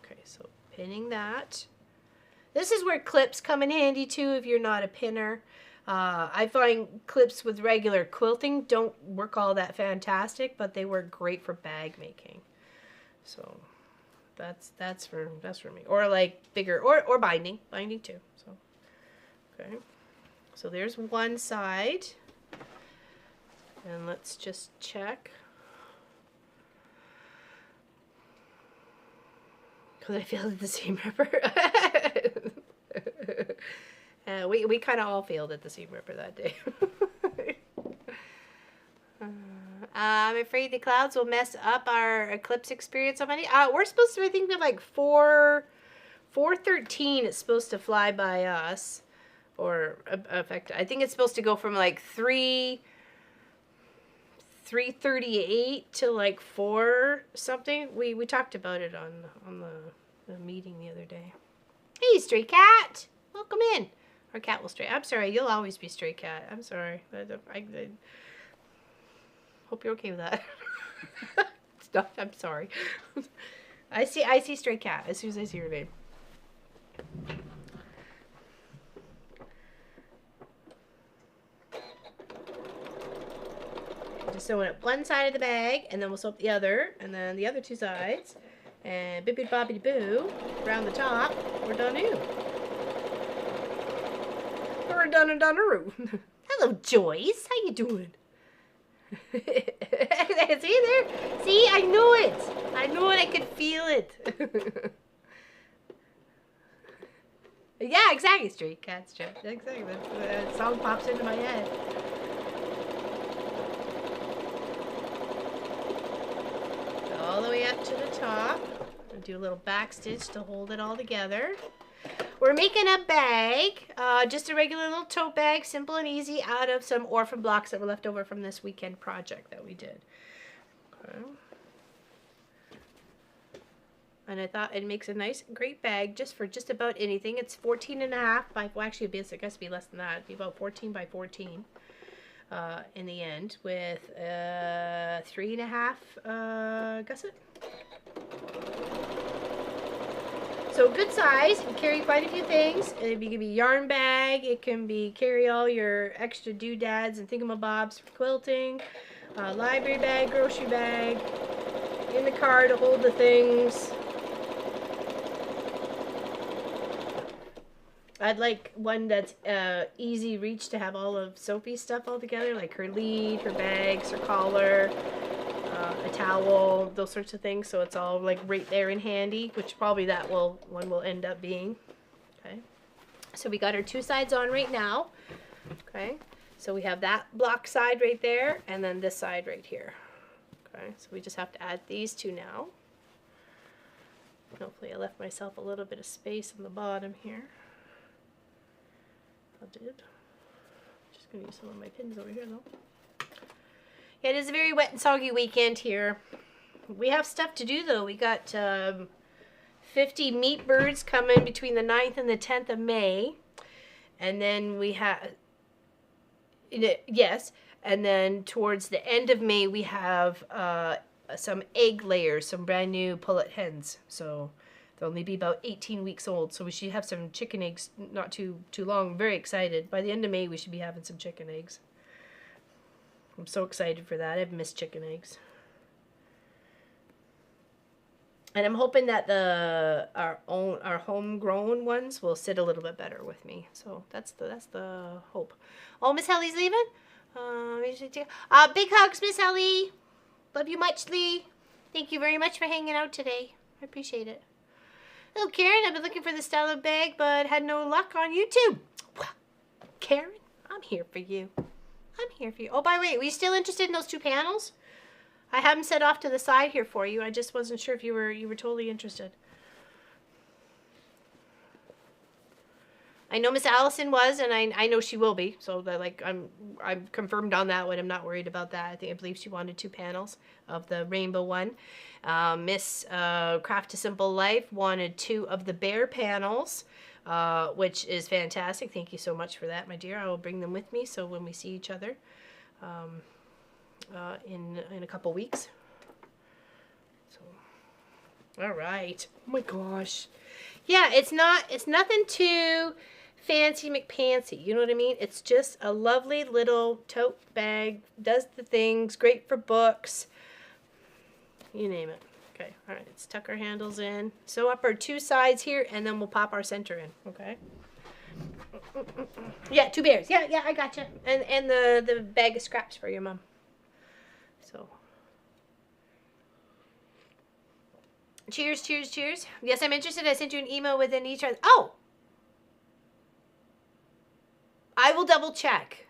Okay, so pinning that. This is where clips come in handy too if you're not a pinner. I find clips with regular quilting don't work all that fantastic, but they work great for bag making. So that's for me. Or like bigger or binding too. So okay. So there's one side. And let's just check. Because I failed at the seam ripper. We kind of all failed at the seam ripper that day. I'm afraid the clouds will mess up our eclipse experience on Monday. We're supposed to, I think, they're like 4:13 it's supposed to fly by us. Or affect. I think it's supposed to go from like 3:38 to like 4 something. We talked about it on the meeting the other day. Hey, stray cat, welcome in. Our cat will stray. I'm sorry, you'll always be stray cat. I'm sorry. I hope you're okay with that. Stop. I'm sorry. I see stray cat as soon as I see your name. Just sewing up one side of the bag, and then we'll sew up the other, and then the other 2 sides, and bippity boppity boo around the top. We're done. We're done-a-roo. Hello, Joyce. How you doing? See there? See, I knew it. I knew it. I could feel it. Yeah, exactly. Stray cats, exactly. That song pops into my head. All the way up to the top. And do a little back stitch to hold it all together. We're making a bag, just a regular little tote bag, simple and easy, out of some Orphan Blocks that were left over from this weekend project that we did. Okay. And I thought it makes a nice, great bag just for just about anything. It's 14.5 by, well, actually, I guess it'd be less than that. It'd be about 14 by 14 in the end, with 3.5 gusset. So good size, can carry quite a few things. It can be a yarn bag, it can be carry all your extra doodads and thingamabobs for quilting, library bag, grocery bag, in the car to hold the things. I'd like one that's easy reach to have all of Sophie's stuff all together, like her lead, her bags, her collar, a towel, those sorts of things, so it's all like right there and handy, which probably that one will end up being. Okay, so we got our two sides on right now. Okay, so we have that block side right there, and then this side right here. Okay, so we just have to add these two now. Hopefully I left myself a little bit of space on the bottom here. I did. Just gonna use some of my pins over here though. Yeah, it is a very wet and soggy weekend here. We have stuff to do though. We got 50 meat birds coming between the 9th and the 10th of May. And then we have, yes, and then towards the end of May we have some egg layers, some brand new pullet hens. So they'll only be about 18 weeks old. So we should have some chicken eggs not too long. I'm very excited. By the end of May we should be having some chicken eggs. I'm so excited for that. I've missed chicken eggs. And I'm hoping that our homegrown ones will sit a little bit better with me. So that's the hope. Oh, Miss Helly's leaving? Big hugs, Miss Helly. Love you muchly. Thank you very much for hanging out today. I appreciate it. Hello, Karen. I've been looking for the style of bag, but had no luck on YouTube. Karen, I'm here for you. I'm here for you. Oh, by the way, were you still interested in those two panels? I have them set off to the side here for you. I just wasn't sure if you were totally interested. I know Miss Allison was, and I know she will be. So that, like, I'm confirmed on that one. I'm not worried about that. I believe she wanted two panels of the rainbow one. Miss Craft a Simple Life wanted two of the bear panels. Which is fantastic. Thank you so much for that, my dear. I will bring them with me so when we see each other in a couple weeks. So, all right. Oh my gosh. Yeah, it's nothing too fancy McPancy. You know what I mean? It's just a lovely little tote bag. Does the things. Great for books. You name it. Okay, all right, let's tuck our handles in. Sew up our two sides here, and then we'll pop our center in, okay? Yeah, two bears. Yeah, I gotcha. And the bag of scraps for your mom. So. Cheers, cheers, cheers. Yes, I'm interested. I sent you an email with an each. Oh! I will double check.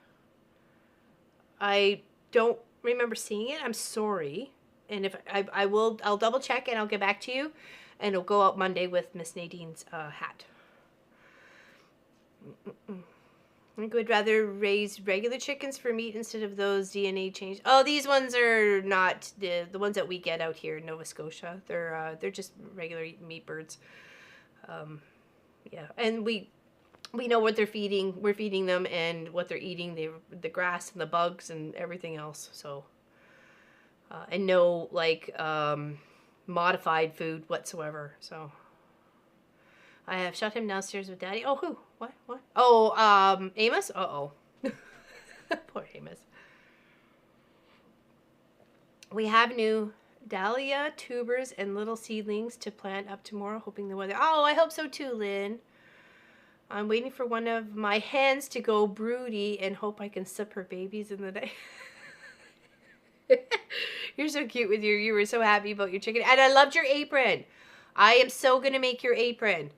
I don't remember seeing it. I'm sorry. And if I'll double check and I'll get back to you, and it'll go out Monday with Miss Nadine's hat. I think we'd rather raise regular chickens for meat instead of those DNA changed. Oh, these ones are not the ones that we get out here in Nova Scotia. They're just regular meat birds. Yeah, and we know what they're feeding. We're feeding them and what they're eating. The grass and the bugs and everything else. So. And no, like, modified food whatsoever, so. I have shut him downstairs with Daddy. Oh, who? What? Oh, Amos? Uh-oh. Poor Amos. We have new dahlia tubers and little seedlings to plant up tomorrow, hoping the weather. Oh, I hope so too, Lynn. I'm waiting for one of my hens to go broody and hope I can sip her babies in the day. You're so cute with you were so happy about your chicken. And I loved your apron. I am so going to make your apron.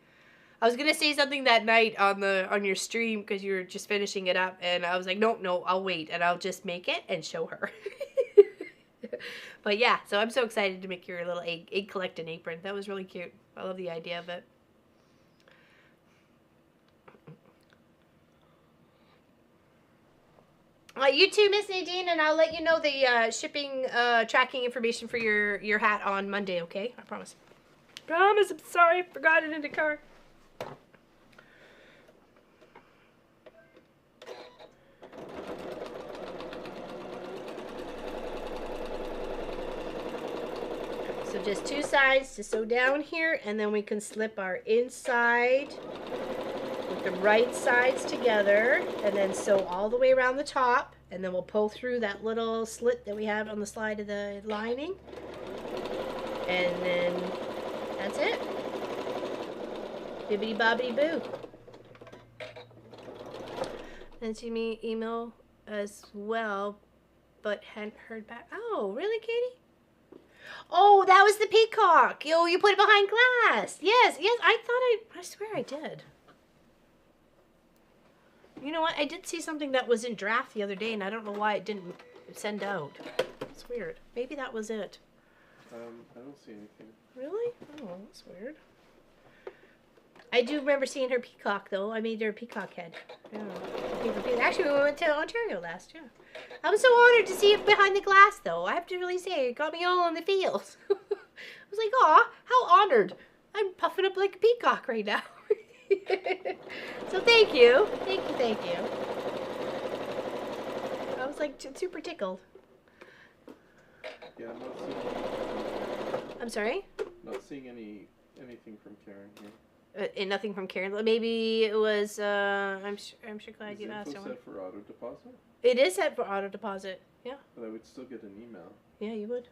I was going to say something that night on your stream because you were just finishing it up. And I was like, no, I'll wait. And I'll just make it and show her. But yeah, so I'm so excited to make your little egg collecting apron. That was really cute. I love the idea of it. You too, Miss Nadine, and I'll let you know the shipping tracking information for your hat on Monday, okay? I promise. Promise, I'm sorry, forgot it in the car. So just 2 sides to sew down here, and then we can slip our inside with the right sides together, and then sew all the way around the top, and then we'll pull through that little slit that we have on the side of the lining, and then that's it. Bibbidi bobbidi boo. And she me email as well, but hadn't heard back. Oh, really, Katie? Oh, that was the peacock. Yo, you put it behind glass. Yes, I swear I did. You know what? I did see something that was in draft the other day, and I don't know why it didn't send out. It's weird. Maybe that was it. I don't see anything. Really? Oh, that's weird. I do remember seeing her peacock, though. I made her a peacock head. Yeah. Actually, we went to Ontario last, yeah. I was so honored to see it behind the glass, though. I have to really say, it got me all on the feels. I was like, aw, how honored. I'm puffing up like a peacock right now. So thank you. Thank you. I was like super tickled. Yeah, I'm not seeing. I'm sorry? Not seeing anything from Karen here. And nothing from Karen. Maybe it was. I'm sure glad you asked. Is it set for auto deposit? It is set for auto deposit. Yeah. But I would still get an email. Yeah, you would.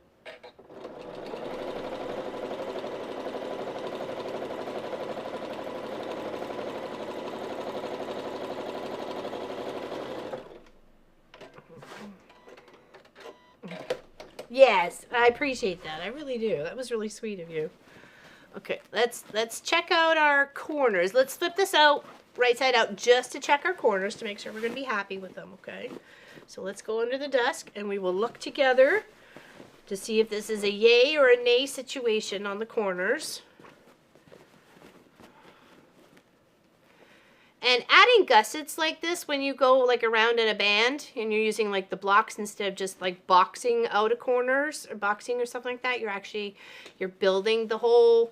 Yes, I appreciate that. I really do. That was really sweet of you. Okay, let's check out our corners. Let's flip this out right side out just to check our corners to make sure we're going to be happy with them, okay? So let's go under the desk and we will look together to see if this is a yay or a nay situation on the corners. And adding gussets like this when you go like around in a band and you're using like the blocks instead of just like boxing out of corners or boxing or something like that, you're building the whole,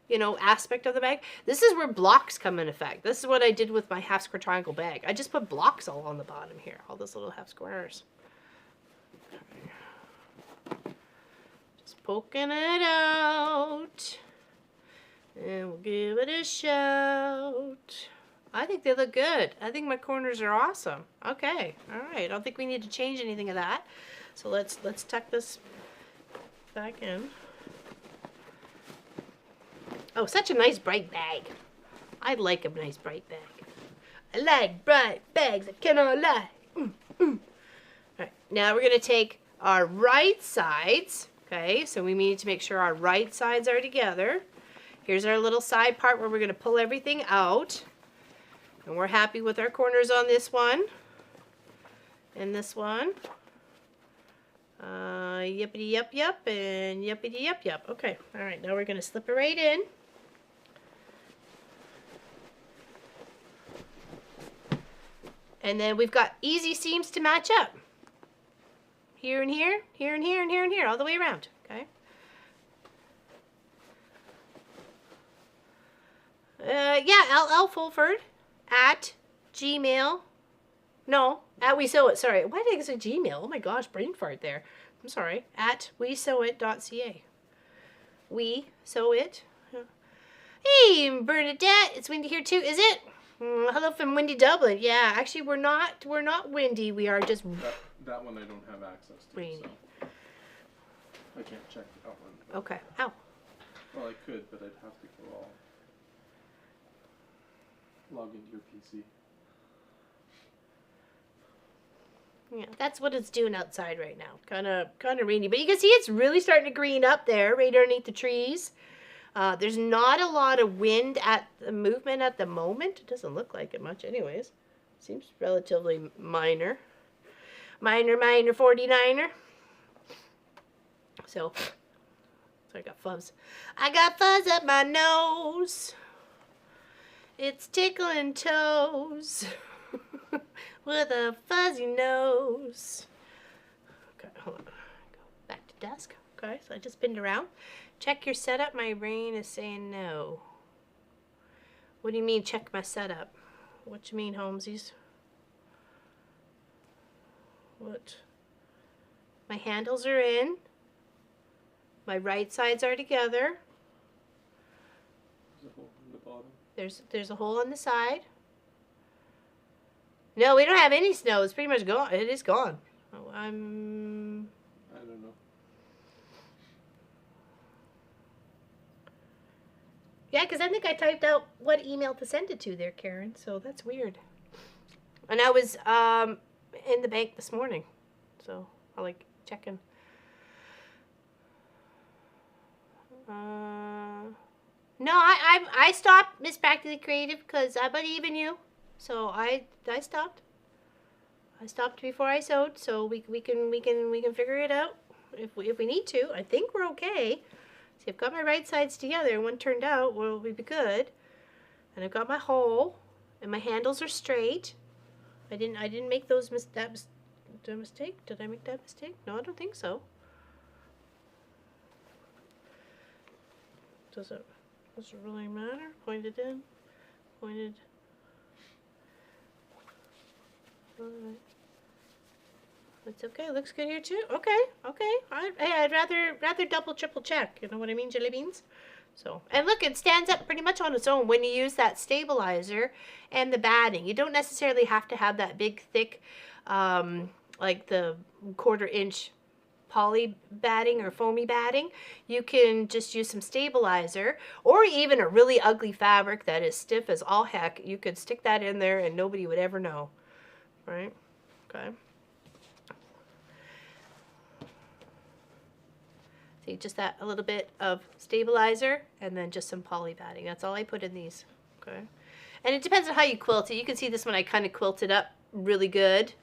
you know, aspect of the bag. This is where blocks come in effect. This is what I did with my half square triangle bag. I just put blocks all on the bottom here, all those little half squares. Just poking it out. And we'll give it a shout. I think they look good. I think my corners are awesome. Okay, all right. I don't think we need to change anything of that. So let's tuck this back in. Oh, such a nice bright bag. I like a nice bright bag. I like bright bags. I cannot lie. All right, now we're gonna take our right sides. Okay, so we need to make sure our right sides are together. Here's our little side part where we're gonna pull everything out. And we're happy with our corners on this one. And this one. Yippity yup yup and yippity yup yup. Okay, all right, now we're gonna slip it right in. And then we've got easy seams to match up. Here and here, here and here and here and here, all the way around, okay? Yeah, LL Fulford at Gmail. No, at We Sew It. Sorry, why did I say Gmail? Oh my gosh, brain fart there. I'm sorry. At WeSewIt.ca. We Sew It. Hey, Bernadette, it's windy here too. Is it? Hello from windy Dublin. Yeah, actually we're not windy. We are just that one I don't have access to. rainy. So I can't check that one. Okay. Ow. Well, I could, but I'd have to go all log into your PC. Yeah, that's what it's doing outside right now. Kind of rainy, but you can see it's really starting to green up there, right underneath the trees. There's not a lot of wind at the movement at the moment. It doesn't look like it much, anyways. Seems relatively minor. Minor 49er. So I got fuzz. I got fuzz up my nose. It's tickling toes. With a fuzzy nose. Okay, hold on. Go back to desk. Okay, so I just spinned around. Check your setup. My brain is saying no. What do you mean check my setup? What you mean, Holmesies? What? My handles are in. My right sides are together. There's a hole in the bottom. There's a hole on the side. No, we don't have any snow. It's pretty much gone. It is gone. Oh, I don't know. Yeah, because I think I typed out what email to send it to there, Karen. So that's weird. And I was in the bank this morning. So I like checking. No, I stopped Miss Practically Creative because I believe in you. So I stopped. I stopped before I sewed, so we can figure it out if we need to. I think we're okay. See, I've got my right sides together. One turned out, well, we'd be good. And I've got my hole, and my handles are straight. I didn't make those that mistake. Did I make that mistake? No, I don't think so. Does it really matter? Pointed in, pointed. Alright. It's okay. Looks good here too. Okay. I'd rather double, triple check. You know what I mean, jelly beans? So, and look, it stands up pretty much on its own when you use that stabilizer and the batting. You don't necessarily have to have that big, thick, like the 1/4 inch poly batting or foamy batting. You can just use some stabilizer or even a really ugly fabric that is stiff as all heck. You could stick that in there and nobody would ever know. Right? Okay. See, just that a little bit of stabilizer and then just some poly batting. That's all I put in these. Okay. And it depends on how you quilt it. You can see this one I kind of quilted up really good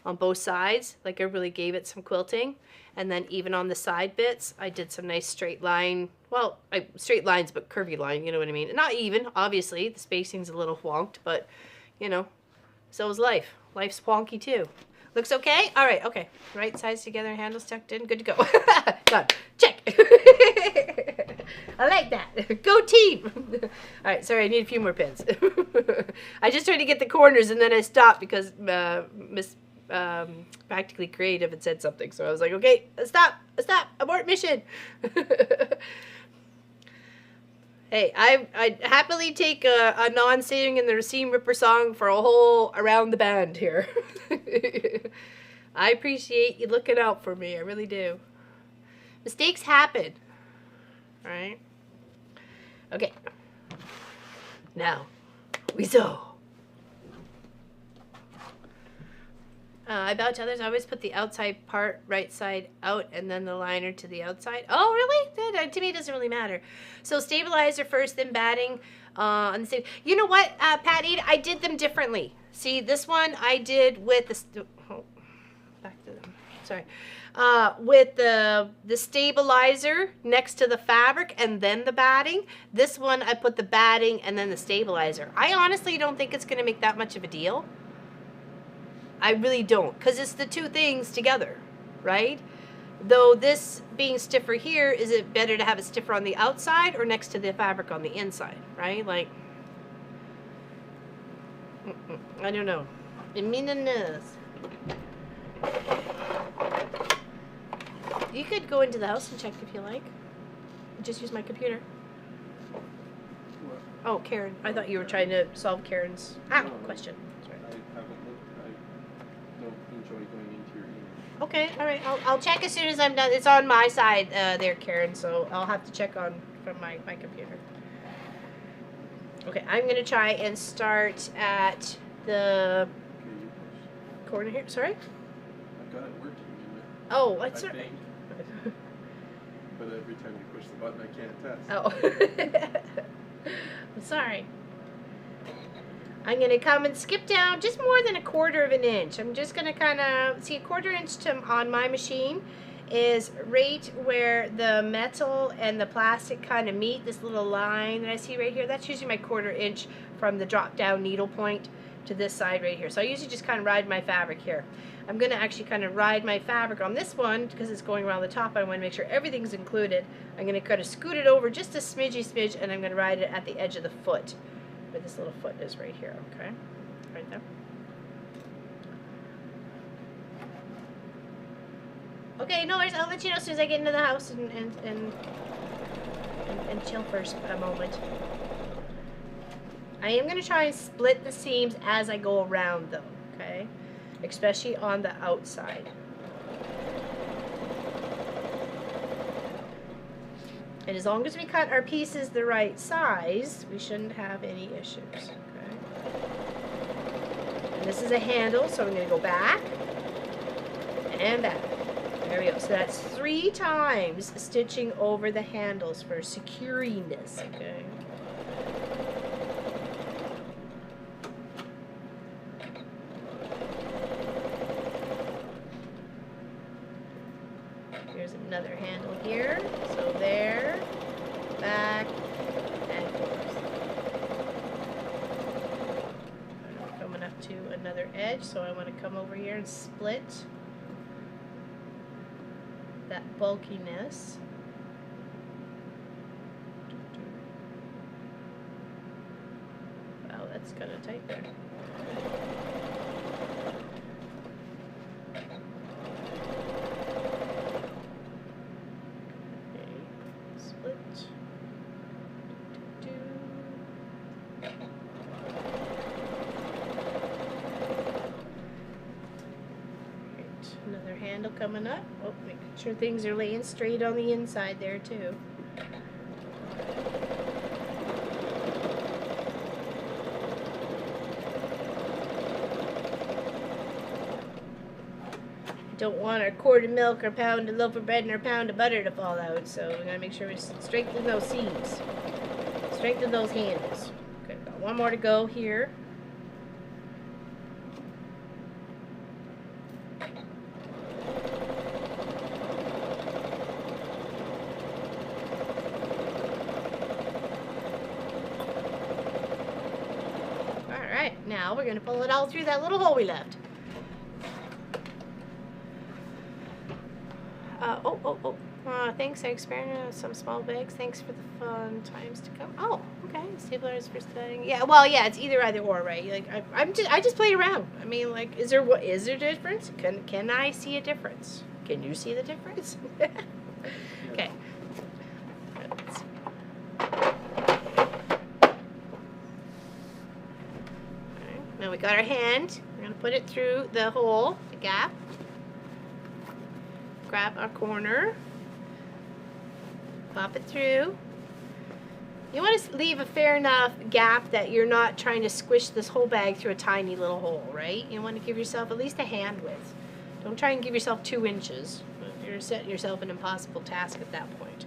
on both sides. Like I really gave it some quilting. And then even on the side bits, I did some nice straight line. Well, straight lines, but curvy line, you know what I mean? Not even, obviously. The spacing's a little whonked, but, you know, so is life. Life's wonky too. Looks okay? All right, okay. Right sides together, handles tucked in. Good to go. Done. Check. I like that. Go team. All right, sorry, I need a few more pins. I just tried to get the corners and then I stopped because Miss Practically Creative had said something. So I was like, okay, stop, abort mission. Hey, I'd happily take a non-singing in the Racine Ripper song for a whole around the band here. I appreciate you looking out for me. I really do. Mistakes happen. All right? Okay. Now, we sew. I bow to others. I always put the outside part right side out and then the liner to the outside. Oh, really? That, to me, it doesn't really matter. So stabilizer first, then batting on the same. You know what, Patty? I did them differently. See, this one I did with the. Oh, back to them. Sorry. With the stabilizer next to the fabric and then the batting. This one I put the batting and then the stabilizer. I honestly don't think it's going to make that much of a deal. I really don't, because it's the two things together, right? Though this being stiffer here, is it better to have it stiffer on the outside or next to the fabric on the inside, right? Like, I don't know. It means you could go into the house and check if you like. Just use my computer. What? Oh, Karen. I thought you were trying to solve Karen's question. Sorry. I haven't looked. I don't enjoy going into your email. Okay, all right. I'll check as soon as I'm done. It's on my side there, Karen, so I'll have to check on from my computer. Okay, I'm going to try and start at the corner here. Sorry? got it working. Oh, I what's think. But every time you push the button, I can't test. Oh. I'm sorry. I'm going to come and skip down just more than 1/4 of an inch. I'm just going to kind of, see, 1/4 inch on my machine is right where the metal and the plastic kind of meet, this little line that I see right here. That's usually my 1/4 inch from the drop down needle point to this side right here. So I usually just kind of ride my fabric here. I'm going to actually kind of ride my fabric on this one because it's going around the top. I want to make sure everything's included. I'm going to kind of scoot it over just a smidge, and I'm going to ride it at the edge of the foot, where this little foot is right here, okay? Right there. Okay, no worries. I'll let you know as soon as I get into the house and chill for a moment. I am going to try and split the seams as I go around, though, okay? Especially on the outside. And as long as we cut our pieces the right size, we shouldn't have any issues, okay? And this is a handle, so I'm going to go back and back. There we go. So that's 3 times stitching over the handles for securiness, okay? Here's another handle here. So there, back, and forth. I'm coming up to another edge, so I want to come over here and split that bulkiness. Wow, that's kind of tight there. Another handle coming up. Oh, make sure things are laying straight on the inside there too. Don't want our quart of milk, or pound of loaf of bread, and our pound of butter to fall out, so we gotta make sure we strengthen those seams. Strengthen those handles. Okay, got one more to go here. Alright, now we're going to pull it all through that little hole we left. Thanks, I experimented with some small bags. Thanks for the fun times to come. Oh, okay. Staplers for studying. Yeah, well, yeah, it's either or, right? Like I just play around. I mean, like, is there a difference? Can I see a difference? Can you see the difference? Okay. Now we got our hand. We're going to put it through the hole, the gap. Grab our corner. Pop it through. You want to leave a fair enough gap that you're not trying to squish this whole bag through a tiny little hole, right? You want to give yourself at least a hand width. Don't try and give yourself 2 inches. You're setting yourself an impossible task at that point.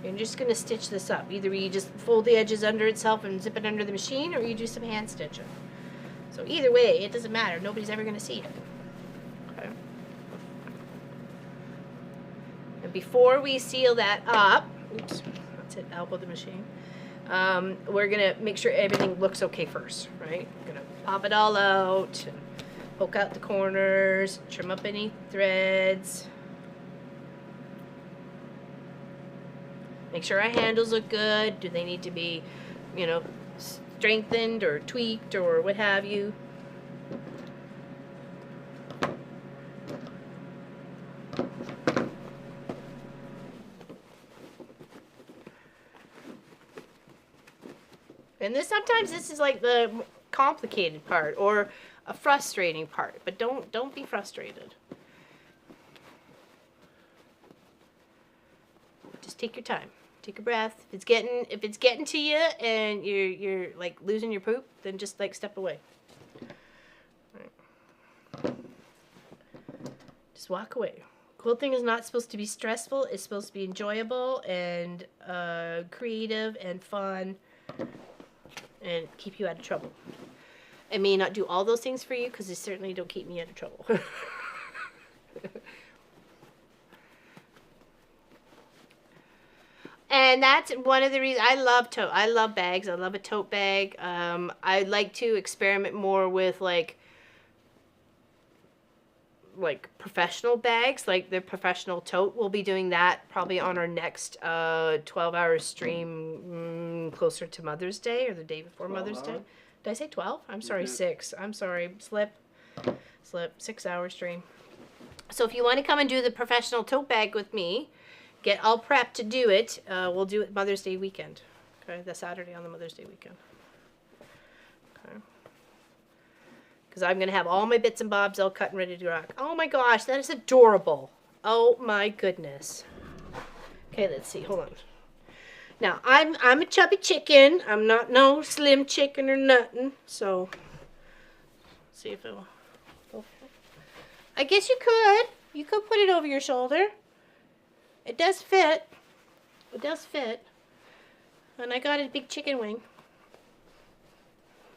You're just going to stitch this up. Either you just fold the edges under itself and zip it under the machine, or you do some hand stitching. So either way, it doesn't matter. Nobody's ever going to see it. Okay. And before we seal that up, oops, that's it, elbow the machine. We're going to make sure everything looks okay first, right? We're going to pop it all out, and poke out the corners, trim up any threads. Make sure our handles look good. Do they need to be, you know, strengthened or tweaked or what have you? And sometimes this is like the complicated part or a frustrating part, but don't be frustrated. Just take your time. Take a breath. If it's getting to you and you're like losing your poop, then just like step away. Right. Just walk away. Quilting is not supposed to be stressful. It's supposed to be enjoyable and creative and fun and keep you out of trouble. I may not do all those things for you because they certainly don't keep me out of trouble. And that's one of the reasons I love tote. I love bags. I love a tote bag. I like to experiment more with like professional bags, like the professional tote. We'll be doing that probably on our next 12-hour stream closer to Mother's Day or the day before Mother's Day. Did I say 12? I'm sorry, 6. I'm sorry, slip. 6-hour stream. So if you want to come and do the professional tote bag with me, get all prepped to do it. We'll do it Mother's Day weekend. Okay, the Saturday on the Mother's Day weekend. Okay. Because I'm going to have all my bits and bobs all cut and ready to rock. Oh my gosh, that is adorable. Oh my goodness. Okay, let's see. Hold on. Now, I'm a chubby chicken. I'm not no slim chicken or nothing. So, see if it'll... I guess you could. You could put it over your shoulder. It does fit. It does fit. And I got a big chicken wing.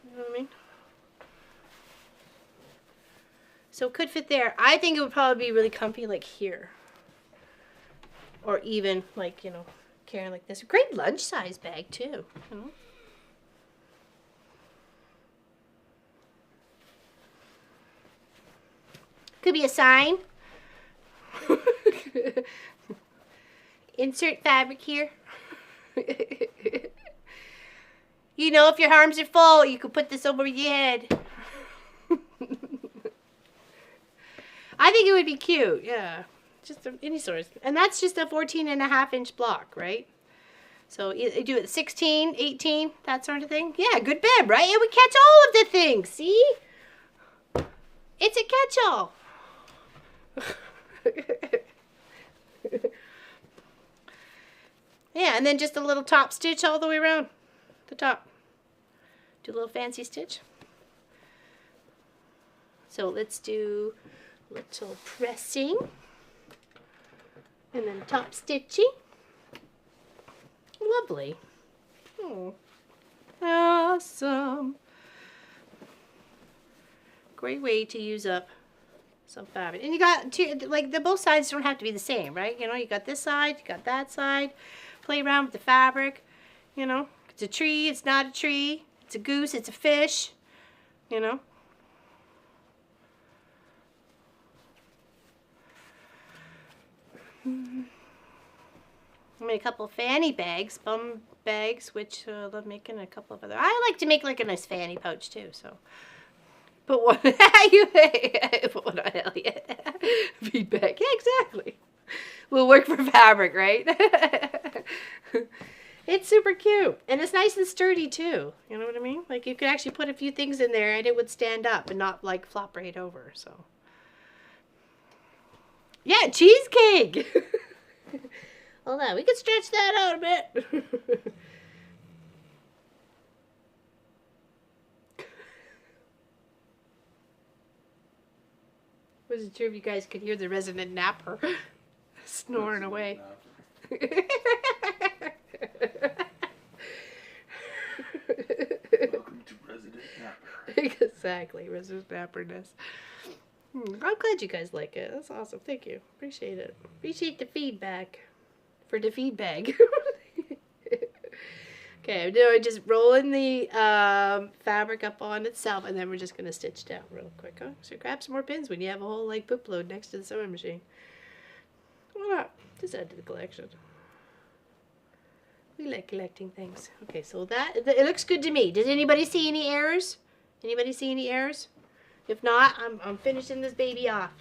You know what I mean? So it could fit there. I think it would probably be really comfy like here. Or even like, you know, carrying like this. Great lunch size bag too. You know? Could be a sign. Insert fabric here. You know, if your arms are full, you could put this over your head. I think it would be cute, yeah. Just any sort. And that's just a 14.5-inch block, right? So you do it 16, 18, that sort of thing. Yeah, good bib, right? It would catch all of the things, see? It's a catch-all. Yeah, and then just a little top stitch all the way around the top. Do a little fancy stitch. So let's do a little pressing and then top stitching. Lovely. Oh, awesome. Great way to use up some fabric. And you got two, like both sides don't have to be the same, right? You know, you got this side, you got that side. Play around with the fabric, you know. It's a tree, it's not a tree. It's a goose, it's a fish, you know. I made a couple of fanny bags, bum bags, which I love making a couple of other. I like to make like a nice fanny pouch too, so. Put one, put one on Elliot. Feedback, yeah, exactly. We'll work for fabric, right? It's super cute. And it's nice and sturdy too. You know what I mean? Like you could actually put a few things in there and it would stand up and not like flop right over, so. Yeah, cheesecake! Hold on, we could stretch that out a bit. Wasn't sure if you guys could hear the resident napper snoring away. Welcome to Resident Napper. Exactly, resident napperness. I'm glad you guys like it. That's awesome. Thank you. Appreciate it. Appreciate the feedback. For the feedback. Okay, I'm doing just rolling the fabric up on itself, and then we're just going to stitch down real quick. Huh? So grab some more pins when you have a whole like poop load next to the sewing machine. Why not? Just add to the collection. We like collecting things. Okay, so that it looks good to me. Does anybody see any errors? Anybody see any errors? If not, I'm finishing this baby off.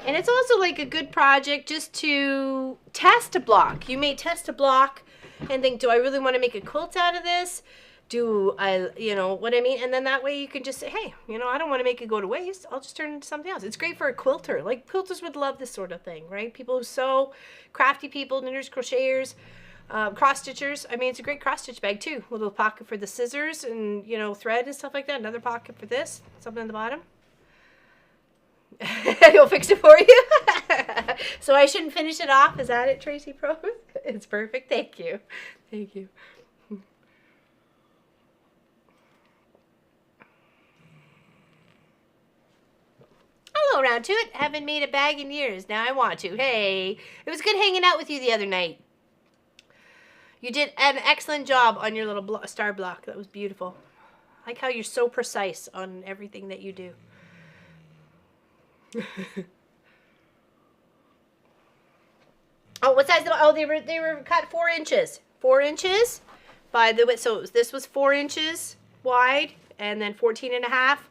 And it's also like a good project just to test a block. You may test a block and think, do I really want to make a quilt out of this? Do I, you know what I mean? And then that way you can just say, hey, you know, I don't want to make it go to waste. I'll just turn it into something else. It's great for a quilter. Like quilters would love this sort of thing, right? People who sew, crafty people, knitters, crocheters. Cross stitchers. I mean, it's a great cross stitch bag too. A little pocket for the scissors and, you know, thread and stuff like that. Another pocket for this. Something on the bottom. He'll fix it for you. So I shouldn't finish it off. Is that it, Tracy Pro? It's perfect. Thank you. Thank you. I'll go around to it. Haven't made a bag in years. Now I want to. Hey, it was good hanging out with you the other night. You did an excellent job on your little star block. That was beautiful. I like how you're so precise on everything that you do. Oh, what size? Oh, they were cut 4 inches. 4 inches by the width. So this was 4 inches wide, and then 14 and a half.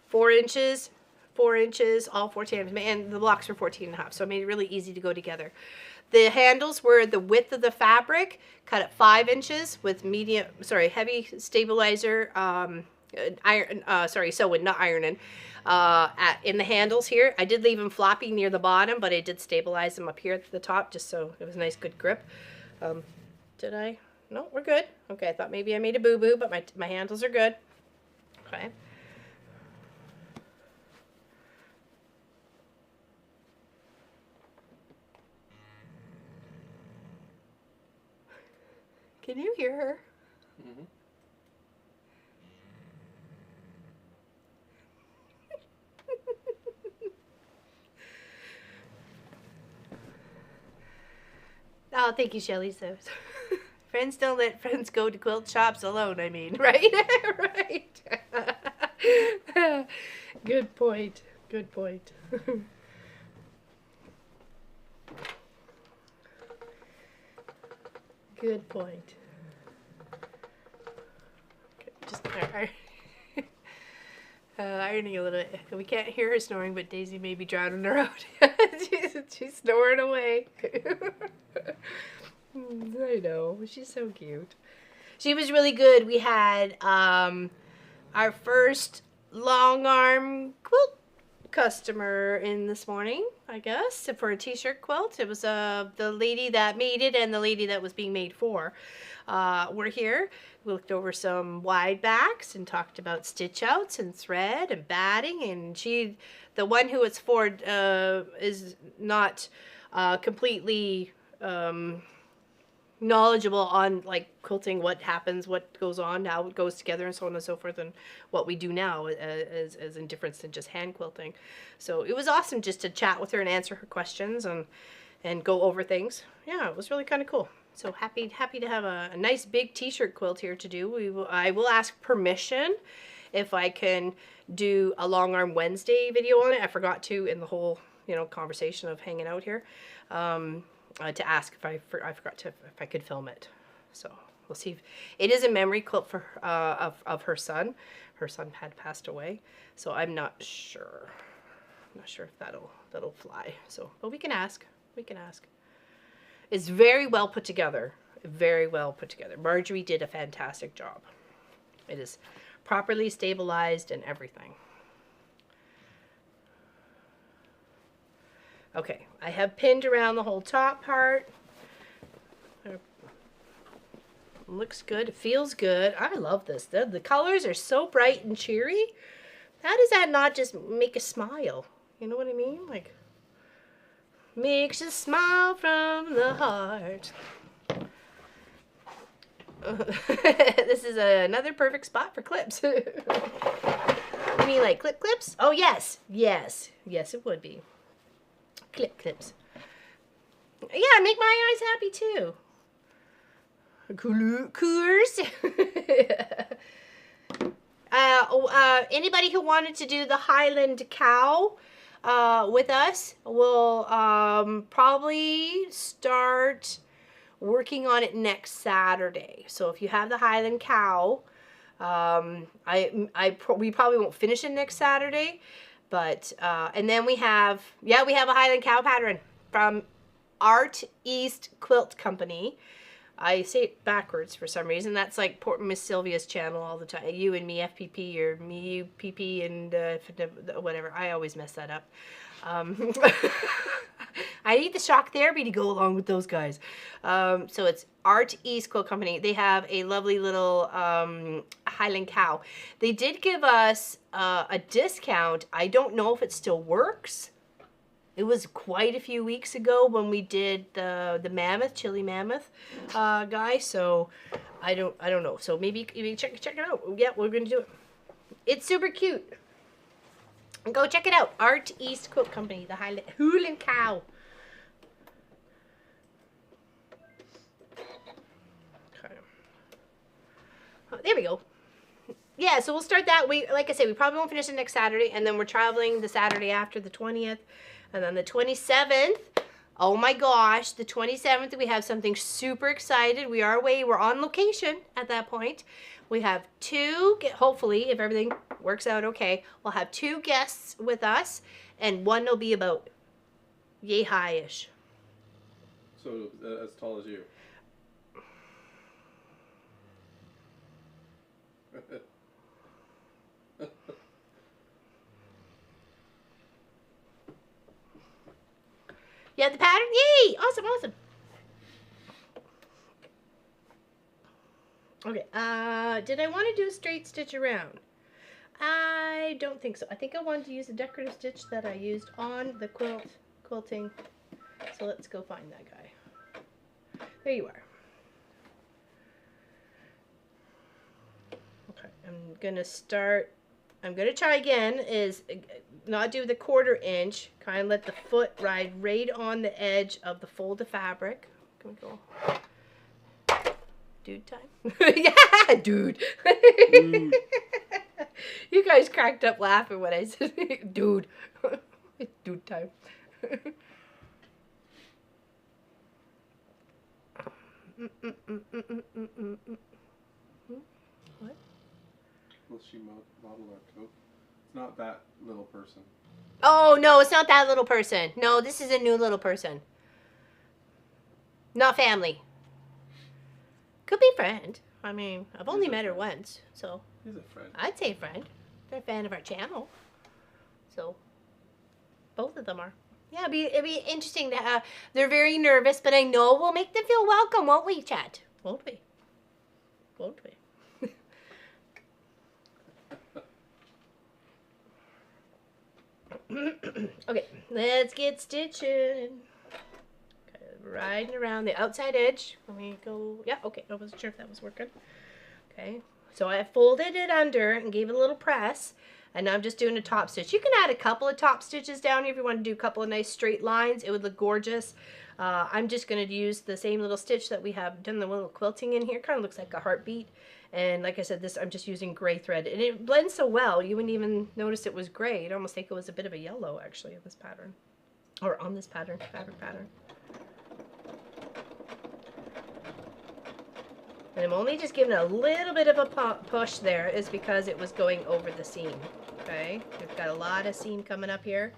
4 inches, 4 inches, all 14, and the blocks were 14 and a half. So it made it really easy to go together. The handles were the width of the fabric, cut at 5 inches with heavy stabilizer, sewing, not ironing, in the handles here. I did leave them floppy near the bottom, but I did stabilize them up here at the top, just so it was a nice, good grip. Did I? No, we're good. Okay, I thought maybe I made a boo-boo, but my handles are good. Okay. Can you hear her? Mm-hmm. Oh, thank you, Shelley. So, friends don't let friends go to quilt shops alone, I mean, right? Right. Good point. Good point. Good point. Okay, just ironing a little bit. We can't hear her snoring, but Daisy may be drowning her out. she's snoring away. I know. She's so cute. She was really good. We had our first long arm quilt customer in this morning, I guess, for a t-shirt quilt. It was the lady that made it and the lady that was being made for. We're here. We looked over some wide backs and talked about stitch outs and thread and batting, and the one who it's for is not completely knowledgeable on like quilting, what happens, what goes on, how it goes together, and so on and so forth, and what we do now as in difference than just hand quilting. So it was awesome just to chat with her and answer her questions and go over things. Yeah, it was really kind of cool. So happy to have a nice big t-shirt quilt here to do. I will ask permission if I can do a long arm Wednesday video on it. I forgot to in the whole conversation of hanging out here. To ask if I forgot to if I could film it. So we'll see. It is a memory quilt for of her son. Her son had passed away, so I'm not sure. I'm not sure if that'll fly. So, but we can ask. We can ask. It's very well put together. Very well put together. Marjorie did a fantastic job. It is properly stabilized and everything. Okay, I have pinned around the whole top part. Looks good. It feels good. I love this. The colors are so bright and cheery. How does that not just make a smile? You know what I mean? Like, makes you smile from the heart. This is another perfect spot for clips. You mean like clips? Oh, yes. Yes. Yes, it would be. Clips. Yeah, make my eyes happy too. Coolers. Anybody who wanted to do the Highland cow with us will probably start working on it next Saturday. So if you have the Highland cow, we probably won't finish it next Saturday. But, and then we have a Highland cow pattern from Art East Quilt Company. I say it backwards for some reason. That's like Miss Sylvia's channel all the time. You and me, FPP, or me, you, PP, and whatever. I always mess that up. I need the shock therapy to go along with those guys. So it's Art East Quilt Company. They have a lovely little Highland cow. They did give us a discount. I don't know if it still works. It was quite a few weeks ago when we did the mammoth, chili mammoth guy. So I don't know. So maybe check it out. Yeah, we're gonna do it. It's super cute. Go check it out. Art East Quilt Company, the Highland cow. Okay. Oh, there we go. Yeah, so we'll start that week. Like I said, we probably won't finish it next Saturday, and then we're traveling the Saturday after, the 20th, and then the 27th. Oh my gosh, the 27th, we have something super excited. We are away. We're on location at that point. We have hopefully, if everything works out okay, we'll have 2 guests with us, and one will be about yay high-ish. So as tall as you. Yeah, the pattern? Yay! Awesome, awesome. Okay, did I want to do a straight stitch around? I don't think so. I think I wanted to use a decorative stitch that I used on the quilting. So let's go find that guy. There you are. Okay, I'm gonna try again, is not do the 1/4 inch, kind of let the foot ride right on the edge of the fold of fabric. Can we go? Dude time? Yeah, dude. Dude. You guys cracked up laughing when I said, dude. Dude time. What? Will she model our coat? It's not that little person. Oh, no, it's not that little person. No, this is a new little person. Not family. Could be friend. I mean, I've only met her once, so. He's a friend. I'd say friend. They're a fan of our channel. So, both of them are. Yeah, it'd be interesting to they're very nervous, but I know we'll make them feel welcome, won't we, chat? Won't we? Won't we? Okay, let's get stitching. Okay, riding around the outside edge. Let me go. Yeah, okay. I wasn't sure if that was working. Okay, so I folded it under and gave it a little press. And now I'm just doing a top stitch. You can add a couple of top stitches down here if you want to do a couple of nice straight lines. It would look gorgeous. I'm just going to use the same little stitch that we have done the little quilting in here. Kind of looks like a heartbeat. And like I said, this I'm just using gray thread. And it blends so well, you wouldn't even notice it was gray. You'd almost think it was a bit of a yellow, actually, in this pattern. Or on this pattern, fabric pattern. And I'm only just giving a little bit of a push there is because it was going over the seam. Okay, we've got a lot of seam coming up here.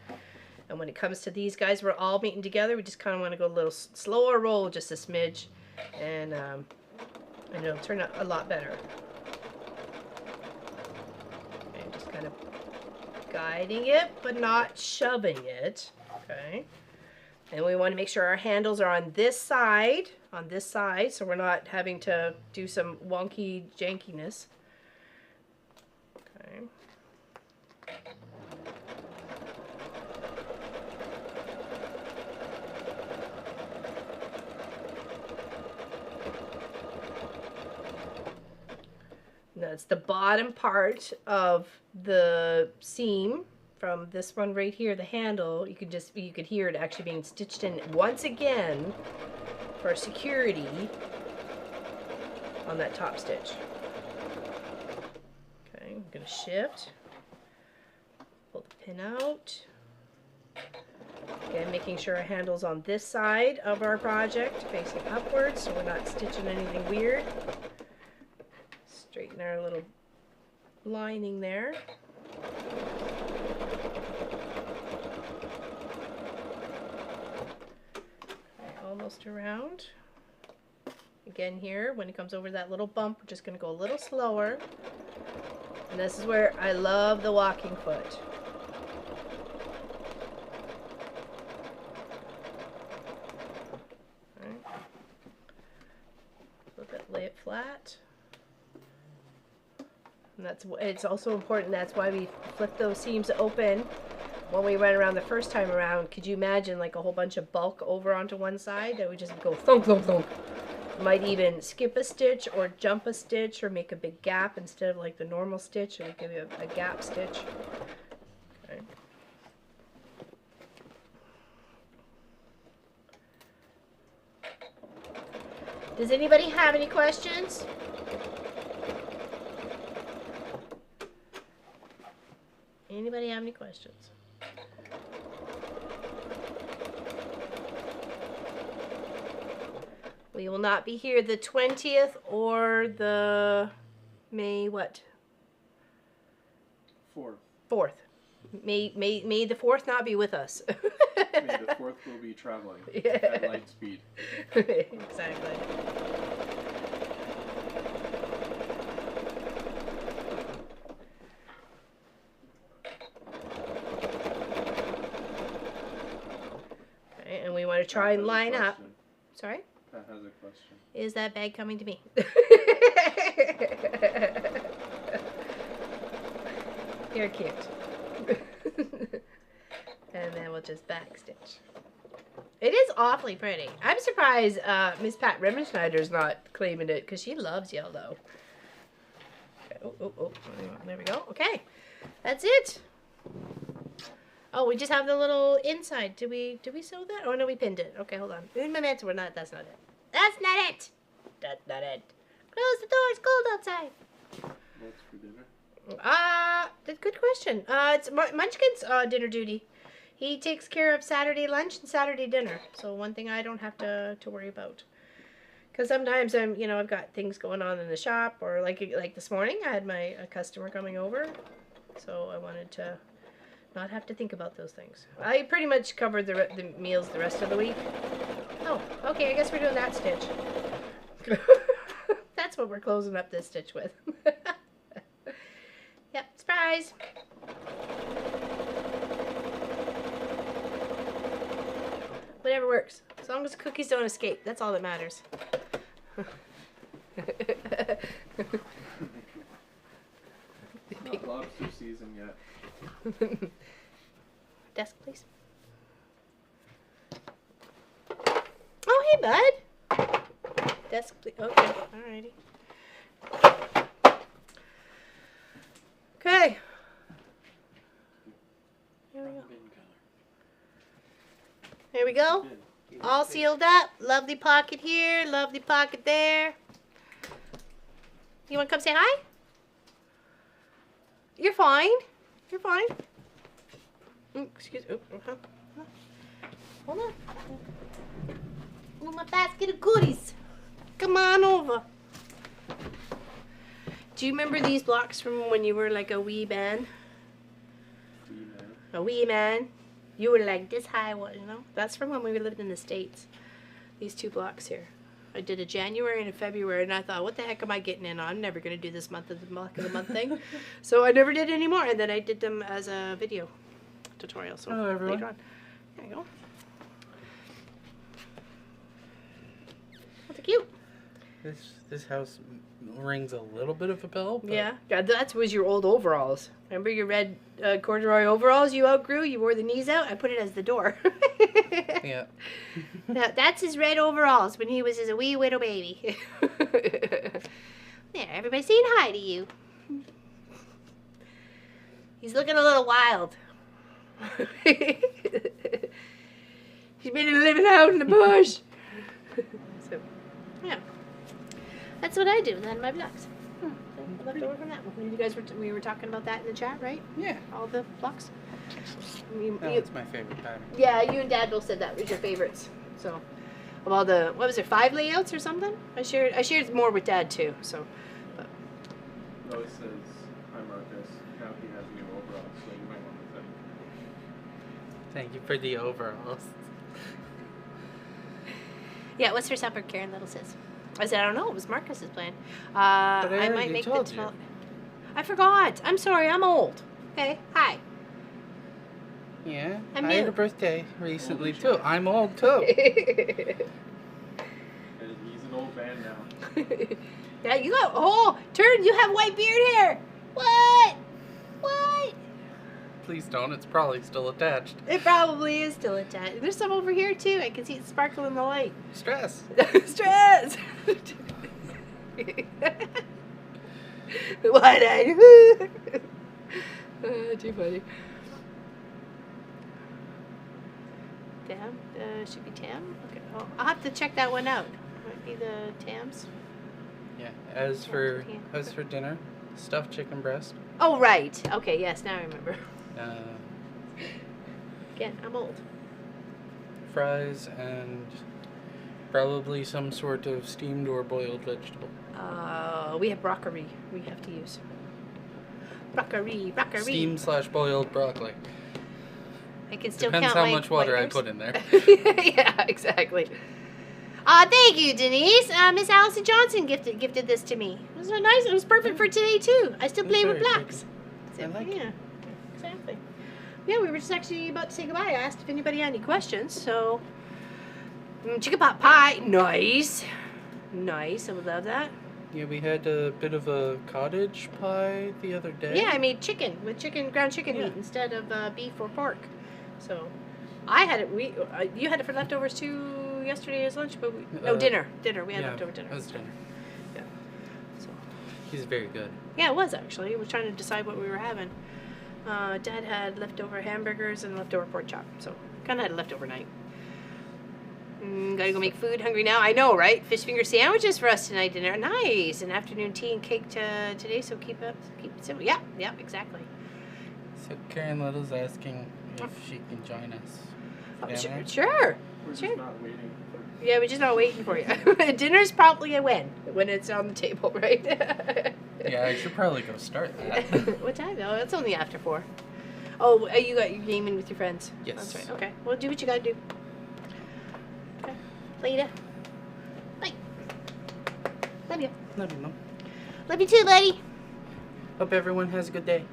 And when it comes to these guys, we're all meeting together. We just kind of want to go a little slower roll, just a smidge. And it'll turn out a lot better. Okay, just kind of guiding it, but not shoving it. Okay. And we want to make sure our handles are on this side, so we're not having to do some wonky jankiness. Okay. That's the bottom part of the seam. From this one right here, the handle, you could hear it actually being stitched in once again for security on that top stitch. Okay, I'm gonna shift, pull the pin out. Again, making sure our handle's on this side of our project, facing upwards, so we're not stitching anything weird. Straighten our little lining there. Almost around. Again here, when it comes over that little bump, we're just going to go a little slower. And this is where I love the walking foot. it flat. And it's also important, that's why we flip those seams open when we went around the first time around. Could you imagine like a whole bunch of bulk over onto one side that would just go thunk, thunk, thunk? Might even skip a stitch or jump a stitch or make a big gap instead of like the normal stitch. It would give you a gap stitch. Okay. Does anybody have any questions? Anybody have any questions? We will not be here the 20th or the May what? 4th. May the 4th not be with us. May the 4th will be traveling at light speed. Exactly. Okay, and we want to try and line up. Sorry? Pat has a question. Is that bag coming to me? You're cute. And then we'll just back stitch. It is awfully pretty. I'm surprised Miss Pat Remmenschneider's not claiming it because she loves yellow. Okay. Oh. There we go. Okay. That's it. Oh, we just have the little inside. Did we sew that? Oh no, we pinned it. Okay, hold on. In my minutes, that's not it. That's not it. That's not it. Close the door, it's cold outside. What's for dinner? That's a good question. It's Munchkin's dinner duty. He takes care of Saturday lunch and Saturday dinner. So one thing I don't have to worry about. Because sometimes I've got things going on in the shop, or like this morning I had a customer coming over, so I wanted to not have to think about those things. I pretty much covered the meals the rest of the week. Oh, okay, I guess we're doing that stitch. That's what we're closing up this stitch with. Yep, surprise. Whatever works. As long as the cookies don't escape, that's all that matters. Not lobster season yet. Desk, please. Oh, hey, bud. Desk, please. Okay, alrighty. Okay. Here we go. All sealed up. Lovely pocket here. Lovely pocket there. You want to come say hi? You're fine. You're fine. Excuse me. Hold on. Oh, my basket of goodies. Come on over. Do you remember these blocks from when you were like a wee man? A wee man. You were like this high, That's from when we lived in the States. These 2 blocks here. I did a January and a February, and I thought, what the heck am I getting in on? I'm never going to do this month of the month thing. So I never did anymore, and then I did them as a video tutorial. So hello, everyone. Later on. There you go. That's cute. This house rings a little bit of a bell. But Yeah, that was your old overalls. Remember your red corduroy overalls you outgrew? You wore the knees out? I put it as the door. Yeah. That's his red overalls when he was a wee little baby. There, everybody's saying hi to you. He's looking a little wild. He's been living out in the bush. So, yeah. That's what I do then, my blocks. Left over from that one. You guys we were talking about that in the chat, right? Yeah. All the blocks. That's my favorite pattern. Yeah, you and Dad both said that was your favorites. So, of all the, what was there, 5 layouts or something? I shared more with Dad too. So, but. Lois says, "Hi Marcus. Now he has new overalls, so you might want to thank." Thank you for the overalls. Yeah, what's for supper? Karen Little says. I said I don't know. It was Marcus's plan. But I I might already make told the. you. I forgot. I'm sorry. I'm old. Okay. Hi. Yeah. I'm I had new. a birthday recently too. I'm old too. And he's an Go band now. Yeah, you got, oh, turn, you have white beard hair. What? What? Please don't. It's probably still attached. It probably is still attached. There's some over here too. I can see it sparkle in the light. Stress. Stress. Wide eye. Too funny. Tam? Should be Tam? Okay. Oh, I'll have to check that one out. Might be the Tams. Yeah. As for dinner, stuffed chicken breast. Oh, right. Okay, yes, now I remember. Again, I'm old. Fries and probably some sort of steamed or boiled vegetable. We have broccoli we have to use. Broccoli. Steamed/boiled broccoli. I can still Depends count how my much water I hairs. put in there. Yeah, exactly. Thank you, Denise. Miss Allison Johnson gifted this to me. It was so nice. It was perfect for today too. I still It was play with very blocks. I like it. Yeah, exactly. Yeah, we were just actually about to say goodbye. I asked if anybody had any questions. So, chicken pot pie, nice. I would love that. Yeah, we had a bit of a cottage pie the other day. Yeah, I made chicken with ground chicken meat instead of beef or pork. So, I had it. You had it for leftovers too yesterday as lunch, but dinner. We had leftover dinner. It was dinner. Yeah. So. He's very good. Yeah, it was actually. We were trying to decide what we were having. Dad had leftover hamburgers and leftover pork chop, so kind of had a leftover night. Gotta go make food. Hungry now. I know, right? Fish finger sandwiches for us tonight. Dinner. Nice. And afternoon tea and cake today. So keep it simple. Yeah, exactly. So Karen Little's asking if she can join us. Sure. We're just not waiting for Yeah, we're just not waiting for you. Dinner's probably a when it's on the table, right? Yeah, I should probably go start that. What time? No, it's only after 4. Oh, you got your game in with your friends. Yes. That's right. Okay. Well, do what you gotta do. Okay. Later. Bye. Love you. Love you, Mom. Love you too, buddy. Hope everyone has a good day.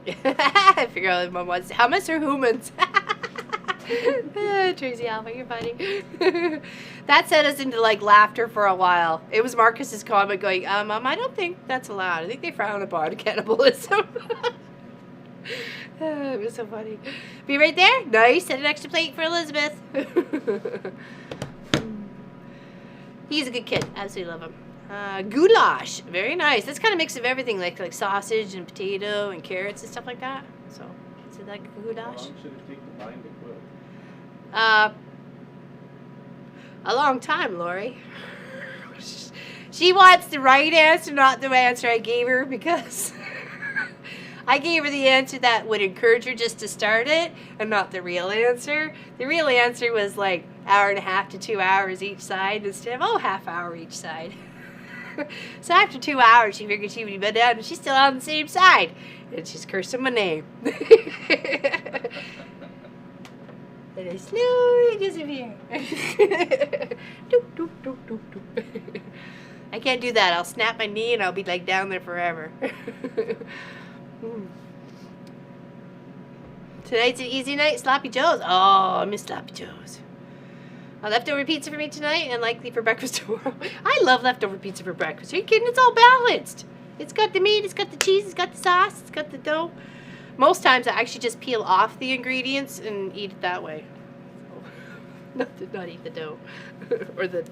I figure out if Mom wants hummus or humans. Tracy Alpha, you're funny. That set us into like laughter for a while. It was Marcus's comment going, Mom, I don't think that's allowed. I think they frown upon cannibalism. It was so funny. Be right there. Nice. Set an extra plate for Elizabeth. He's a good kid. Absolutely love him. Goulash. Very nice. That's kind of a mix of everything, like sausage and potato and carrots and stuff like that. So, is it like a How goulash? long should it take to bind the quilt? A long time, Lori. She wants the right answer, not the answer I gave her, because I gave her the answer that would encourage her just to start it, and not the real answer. The real answer was like 1.5 to 2 hours each side instead of half hour each side. So after 2 hours, she figured she would be done, and she's still on the same side, and she's cursing my name. And I slowly disappear. Doop, doop, doop, doop, doop. I can't do that. I'll snap my knee and I'll be like down there forever. Tonight's an easy night. Sloppy Joe's. Oh, I miss Sloppy Joe's. A leftover pizza for me tonight and likely for breakfast tomorrow. I love leftover pizza for breakfast. Are you kidding? It's all balanced. It's got the meat, it's got the cheese, it's got the sauce, it's got the dough. Most times I actually just peel off the ingredients and eat it that way. So, not eat the dough. Or the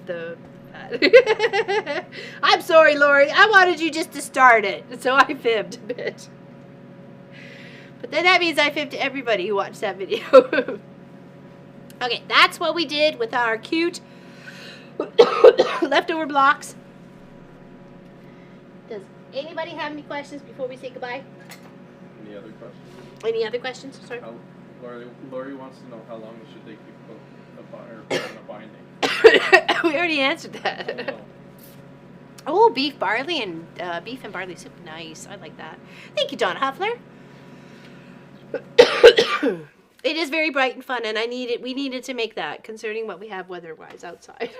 fat. I'm sorry, Lori. I wanted you just to start it. So I fibbed a bit. But then that means I fibbed to everybody who watched that video. Okay, that's what we did with our cute leftover blocks. Does anybody have any questions before we say goodbye? Any other questions? Any other questions? Sorry. Lori wants to know how long it should take to put a binding. We already answered that. Oh, Oh, beef barley and barley soup. Nice. I like that. Thank you, Don Huffler. It is very bright and fun, and we needed to make that, concerning what we have weather-wise outside.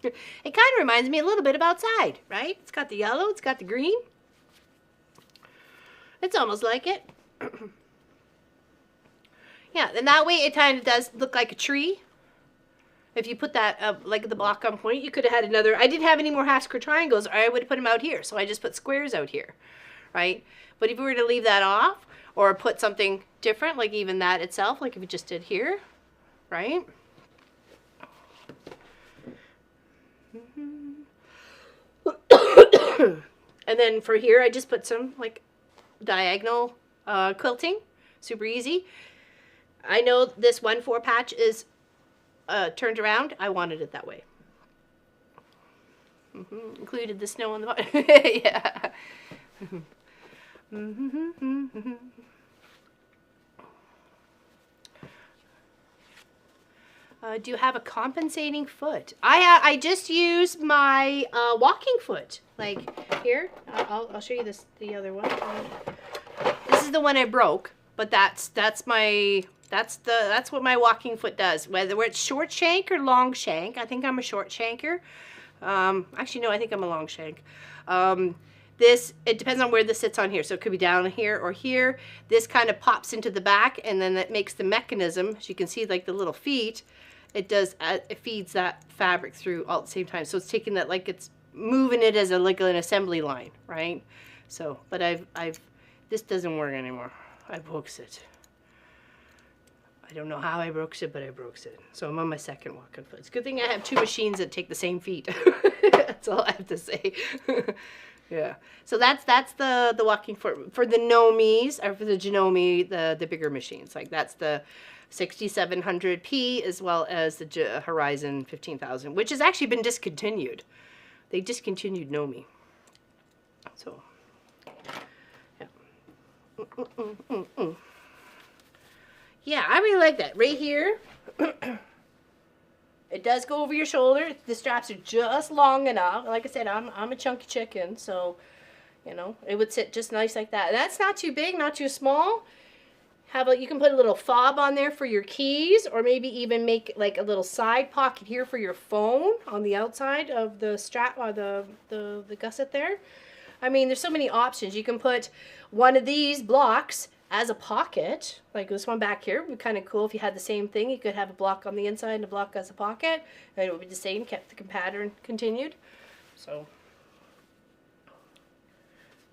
It kind of reminds me a little bit of outside, right? It's got the yellow, it's got the green. It's almost like it. Yeah, and that way it kind of does look like a tree. if you put that like the block on point, you could have had another. I didn't have any more half square triangles, or I would have put them out here. So I just put squares out here, right? But if you were to leave that off, or put something different, like even that itself, like if you just did here, right? And then for here, I just put some like diagonal quilting, super easy. I know this 1/4 patch is turned around. I wanted it that way. Included the snow on the bottom. Yeah. Do you have a compensating foot? I just use my walking foot. Like here, I'll show you the other one. This is the one I broke, but that's what my walking foot does. Whether it's short shank or long shank, I think I'm a short shanker. Actually, no, I think I'm a long shank. It depends on where this sits on here. So it could be down here or here. This kind of pops into the back, and then that makes the mechanism, as you can see, like the little feet, it feeds that fabric through all at the same time. So it's taking that, like it's moving it as like an assembly line, right? So, but this doesn't work anymore. I broke it. I don't know how I broke it, but I broke it. So I'm on my second walking foot. It's a good thing I have 2 machines that take the same feet. That's all I have to say. Yeah. So that's the walking foot for the Nomis, or for the Janome, the bigger machines. Like that's the 6700P as well as the Horizon 15,000, which has actually been discontinued. They discontinued Nomi. So, yeah. Yeah, I really like that. Right here, it does go over your shoulder. The straps are just long enough. Like I said, I'm a chunky chicken, so, you know, it would sit just nice like that. And that's not too big, not too small. You can put a little fob on there for your keys, or maybe even make like a little side pocket here for your phone on the outside of the strap, or the gusset there. I mean, there's so many options. You can put one of these blocks as a pocket, like this one back here. Would be kind of cool if you had the same thing. You could have a block on the inside and a block as a pocket, and it would be the same, kept the pattern continued. So,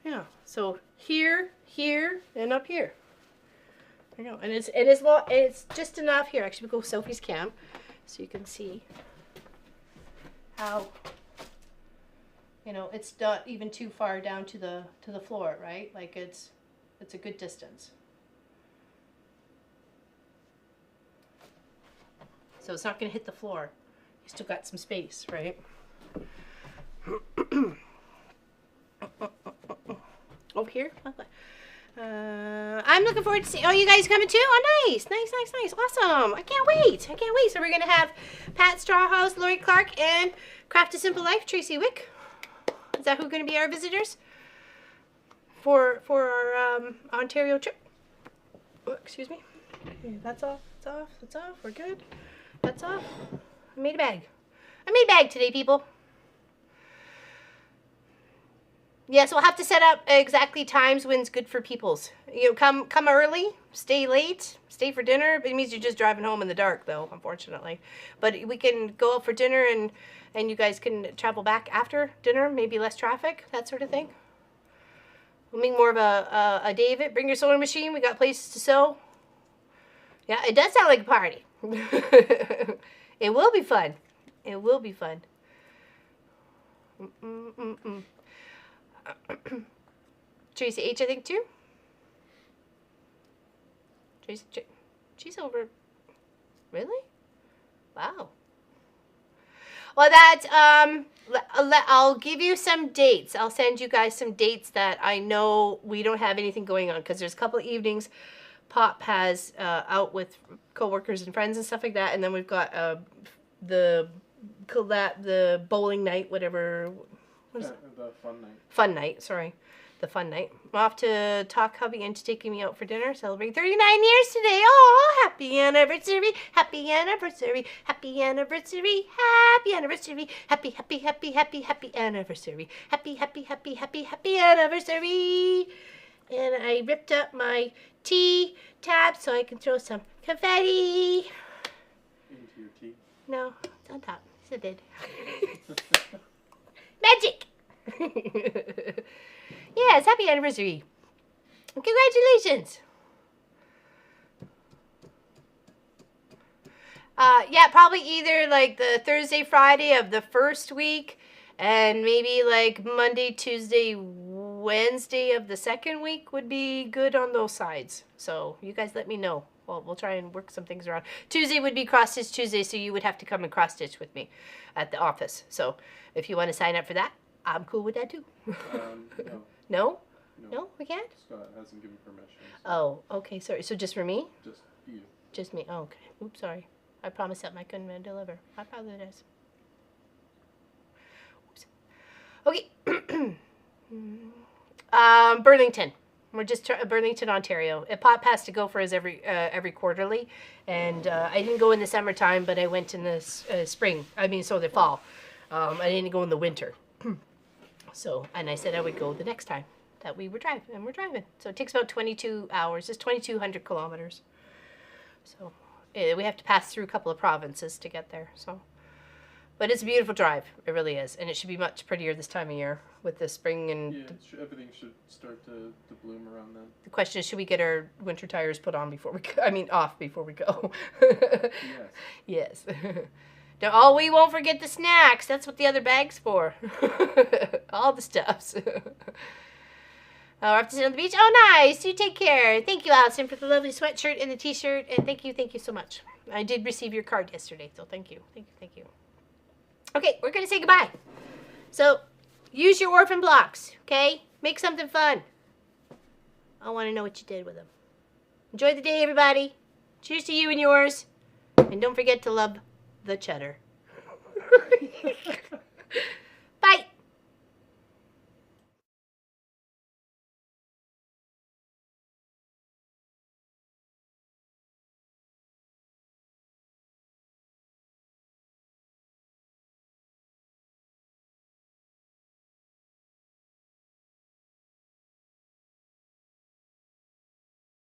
yeah. So here, and up here. There you go. And it's just enough here. Actually, we'll go Sophie's cam, so you can see how, you know, it's not even too far down to the floor, right? Like it's a good distance. So it's not going to hit the floor. You still got some space, right? Over here. I'm looking forward to seeing. Oh, you guys coming too? Oh, nice. Awesome. I can't wait. So we're going to have Pat Strawhouse, Lori Clark, and Craft a Simple Life, Tracy Wick. Is that who's going to be our visitors for our Ontario trip? Oh, excuse me. Yeah, that's off. We're good. That's off. I made a bag today, people. Yeah, so we'll have to set up exactly times when's good for people's. You know, come early, stay late, stay for dinner. It means you're just driving home in the dark, though, unfortunately. But we can go out for dinner, and you guys can travel back after dinner, maybe less traffic, that sort of thing. We'll make more of a day of it. Bring your sewing machine. We got places to sew. Yeah, it does sound like a party. It will be fun. It will be fun. Tracy H, I think, too. Tracy, she's over. Really? Wow. Well, I'll give you some dates. I'll send you guys some dates that I know we don't have anything going on, because there's a couple of evenings Pop has out with coworkers and friends and stuff like that, and then we've got the bowling night, whatever. What is it? The fun night. Fun night, sorry. The fun night. I'm off to talk hubby into taking me out for dinner, celebrating 39 years today. Oh, happy anniversary, happy anniversary, happy anniversary, happy anniversary, happy anniversary, happy anniversary. And I ripped up my tea tab so I can throw some confetti. Into your tea? No, It's on top. Yes, it did. Magic! Yes, happy anniversary. Congratulations. Yeah, probably either like the Thursday, Friday of the first week, and maybe like Monday, Tuesday, Wednesday of the second week would be good on those sides. So you guys let me know. Well, we'll try and work some things around. Tuesday would be cross stitch Tuesday, so you would have to come and cross stitch with me at the office. So if you want to sign up for that, I'm cool with that too. No. No? No. No, we can't? Scott hasn't given permission. So Oh, okay, sorry. So just for me? just you. Just me. Oh, okay. Oops, sorry. I promised something I couldn't deliver. I apologize. Oops. Okay. Burlington. We're just Burlington, Ontario. Pop has to go for his every quarterly, and I didn't go in the summertime, but I went in the spring. I mean, so the fall. I didn't go in the winter. So, and I said I would go the next time that we were driving, and we're driving. So it takes about 22 hours. It's 2,200 kilometers. So we have to pass through a couple of provinces to get there. So, but it's a beautiful drive. It really is, and it should be much prettier this time of year with the spring and. Yeah, everything should start to bloom around then. The question is, should we get our winter tires put on before we go? I mean, off before we go. Yes. Yes. Now, oh, we won't forget the snacks. That's what the other bag's for. All the stuffs. We're off to sit on the beach. Oh, nice. You take care. Thank you, Allison, for the lovely sweatshirt and the t-shirt. And thank you so much. I did receive your card yesterday, so thank you. Thank you. Okay, we're going to say goodbye. So, use your orphan blocks, okay? Make something fun. I want to know what you did with them. Enjoy the day, everybody. Cheers to you and yours. And don't forget to love the cheddar.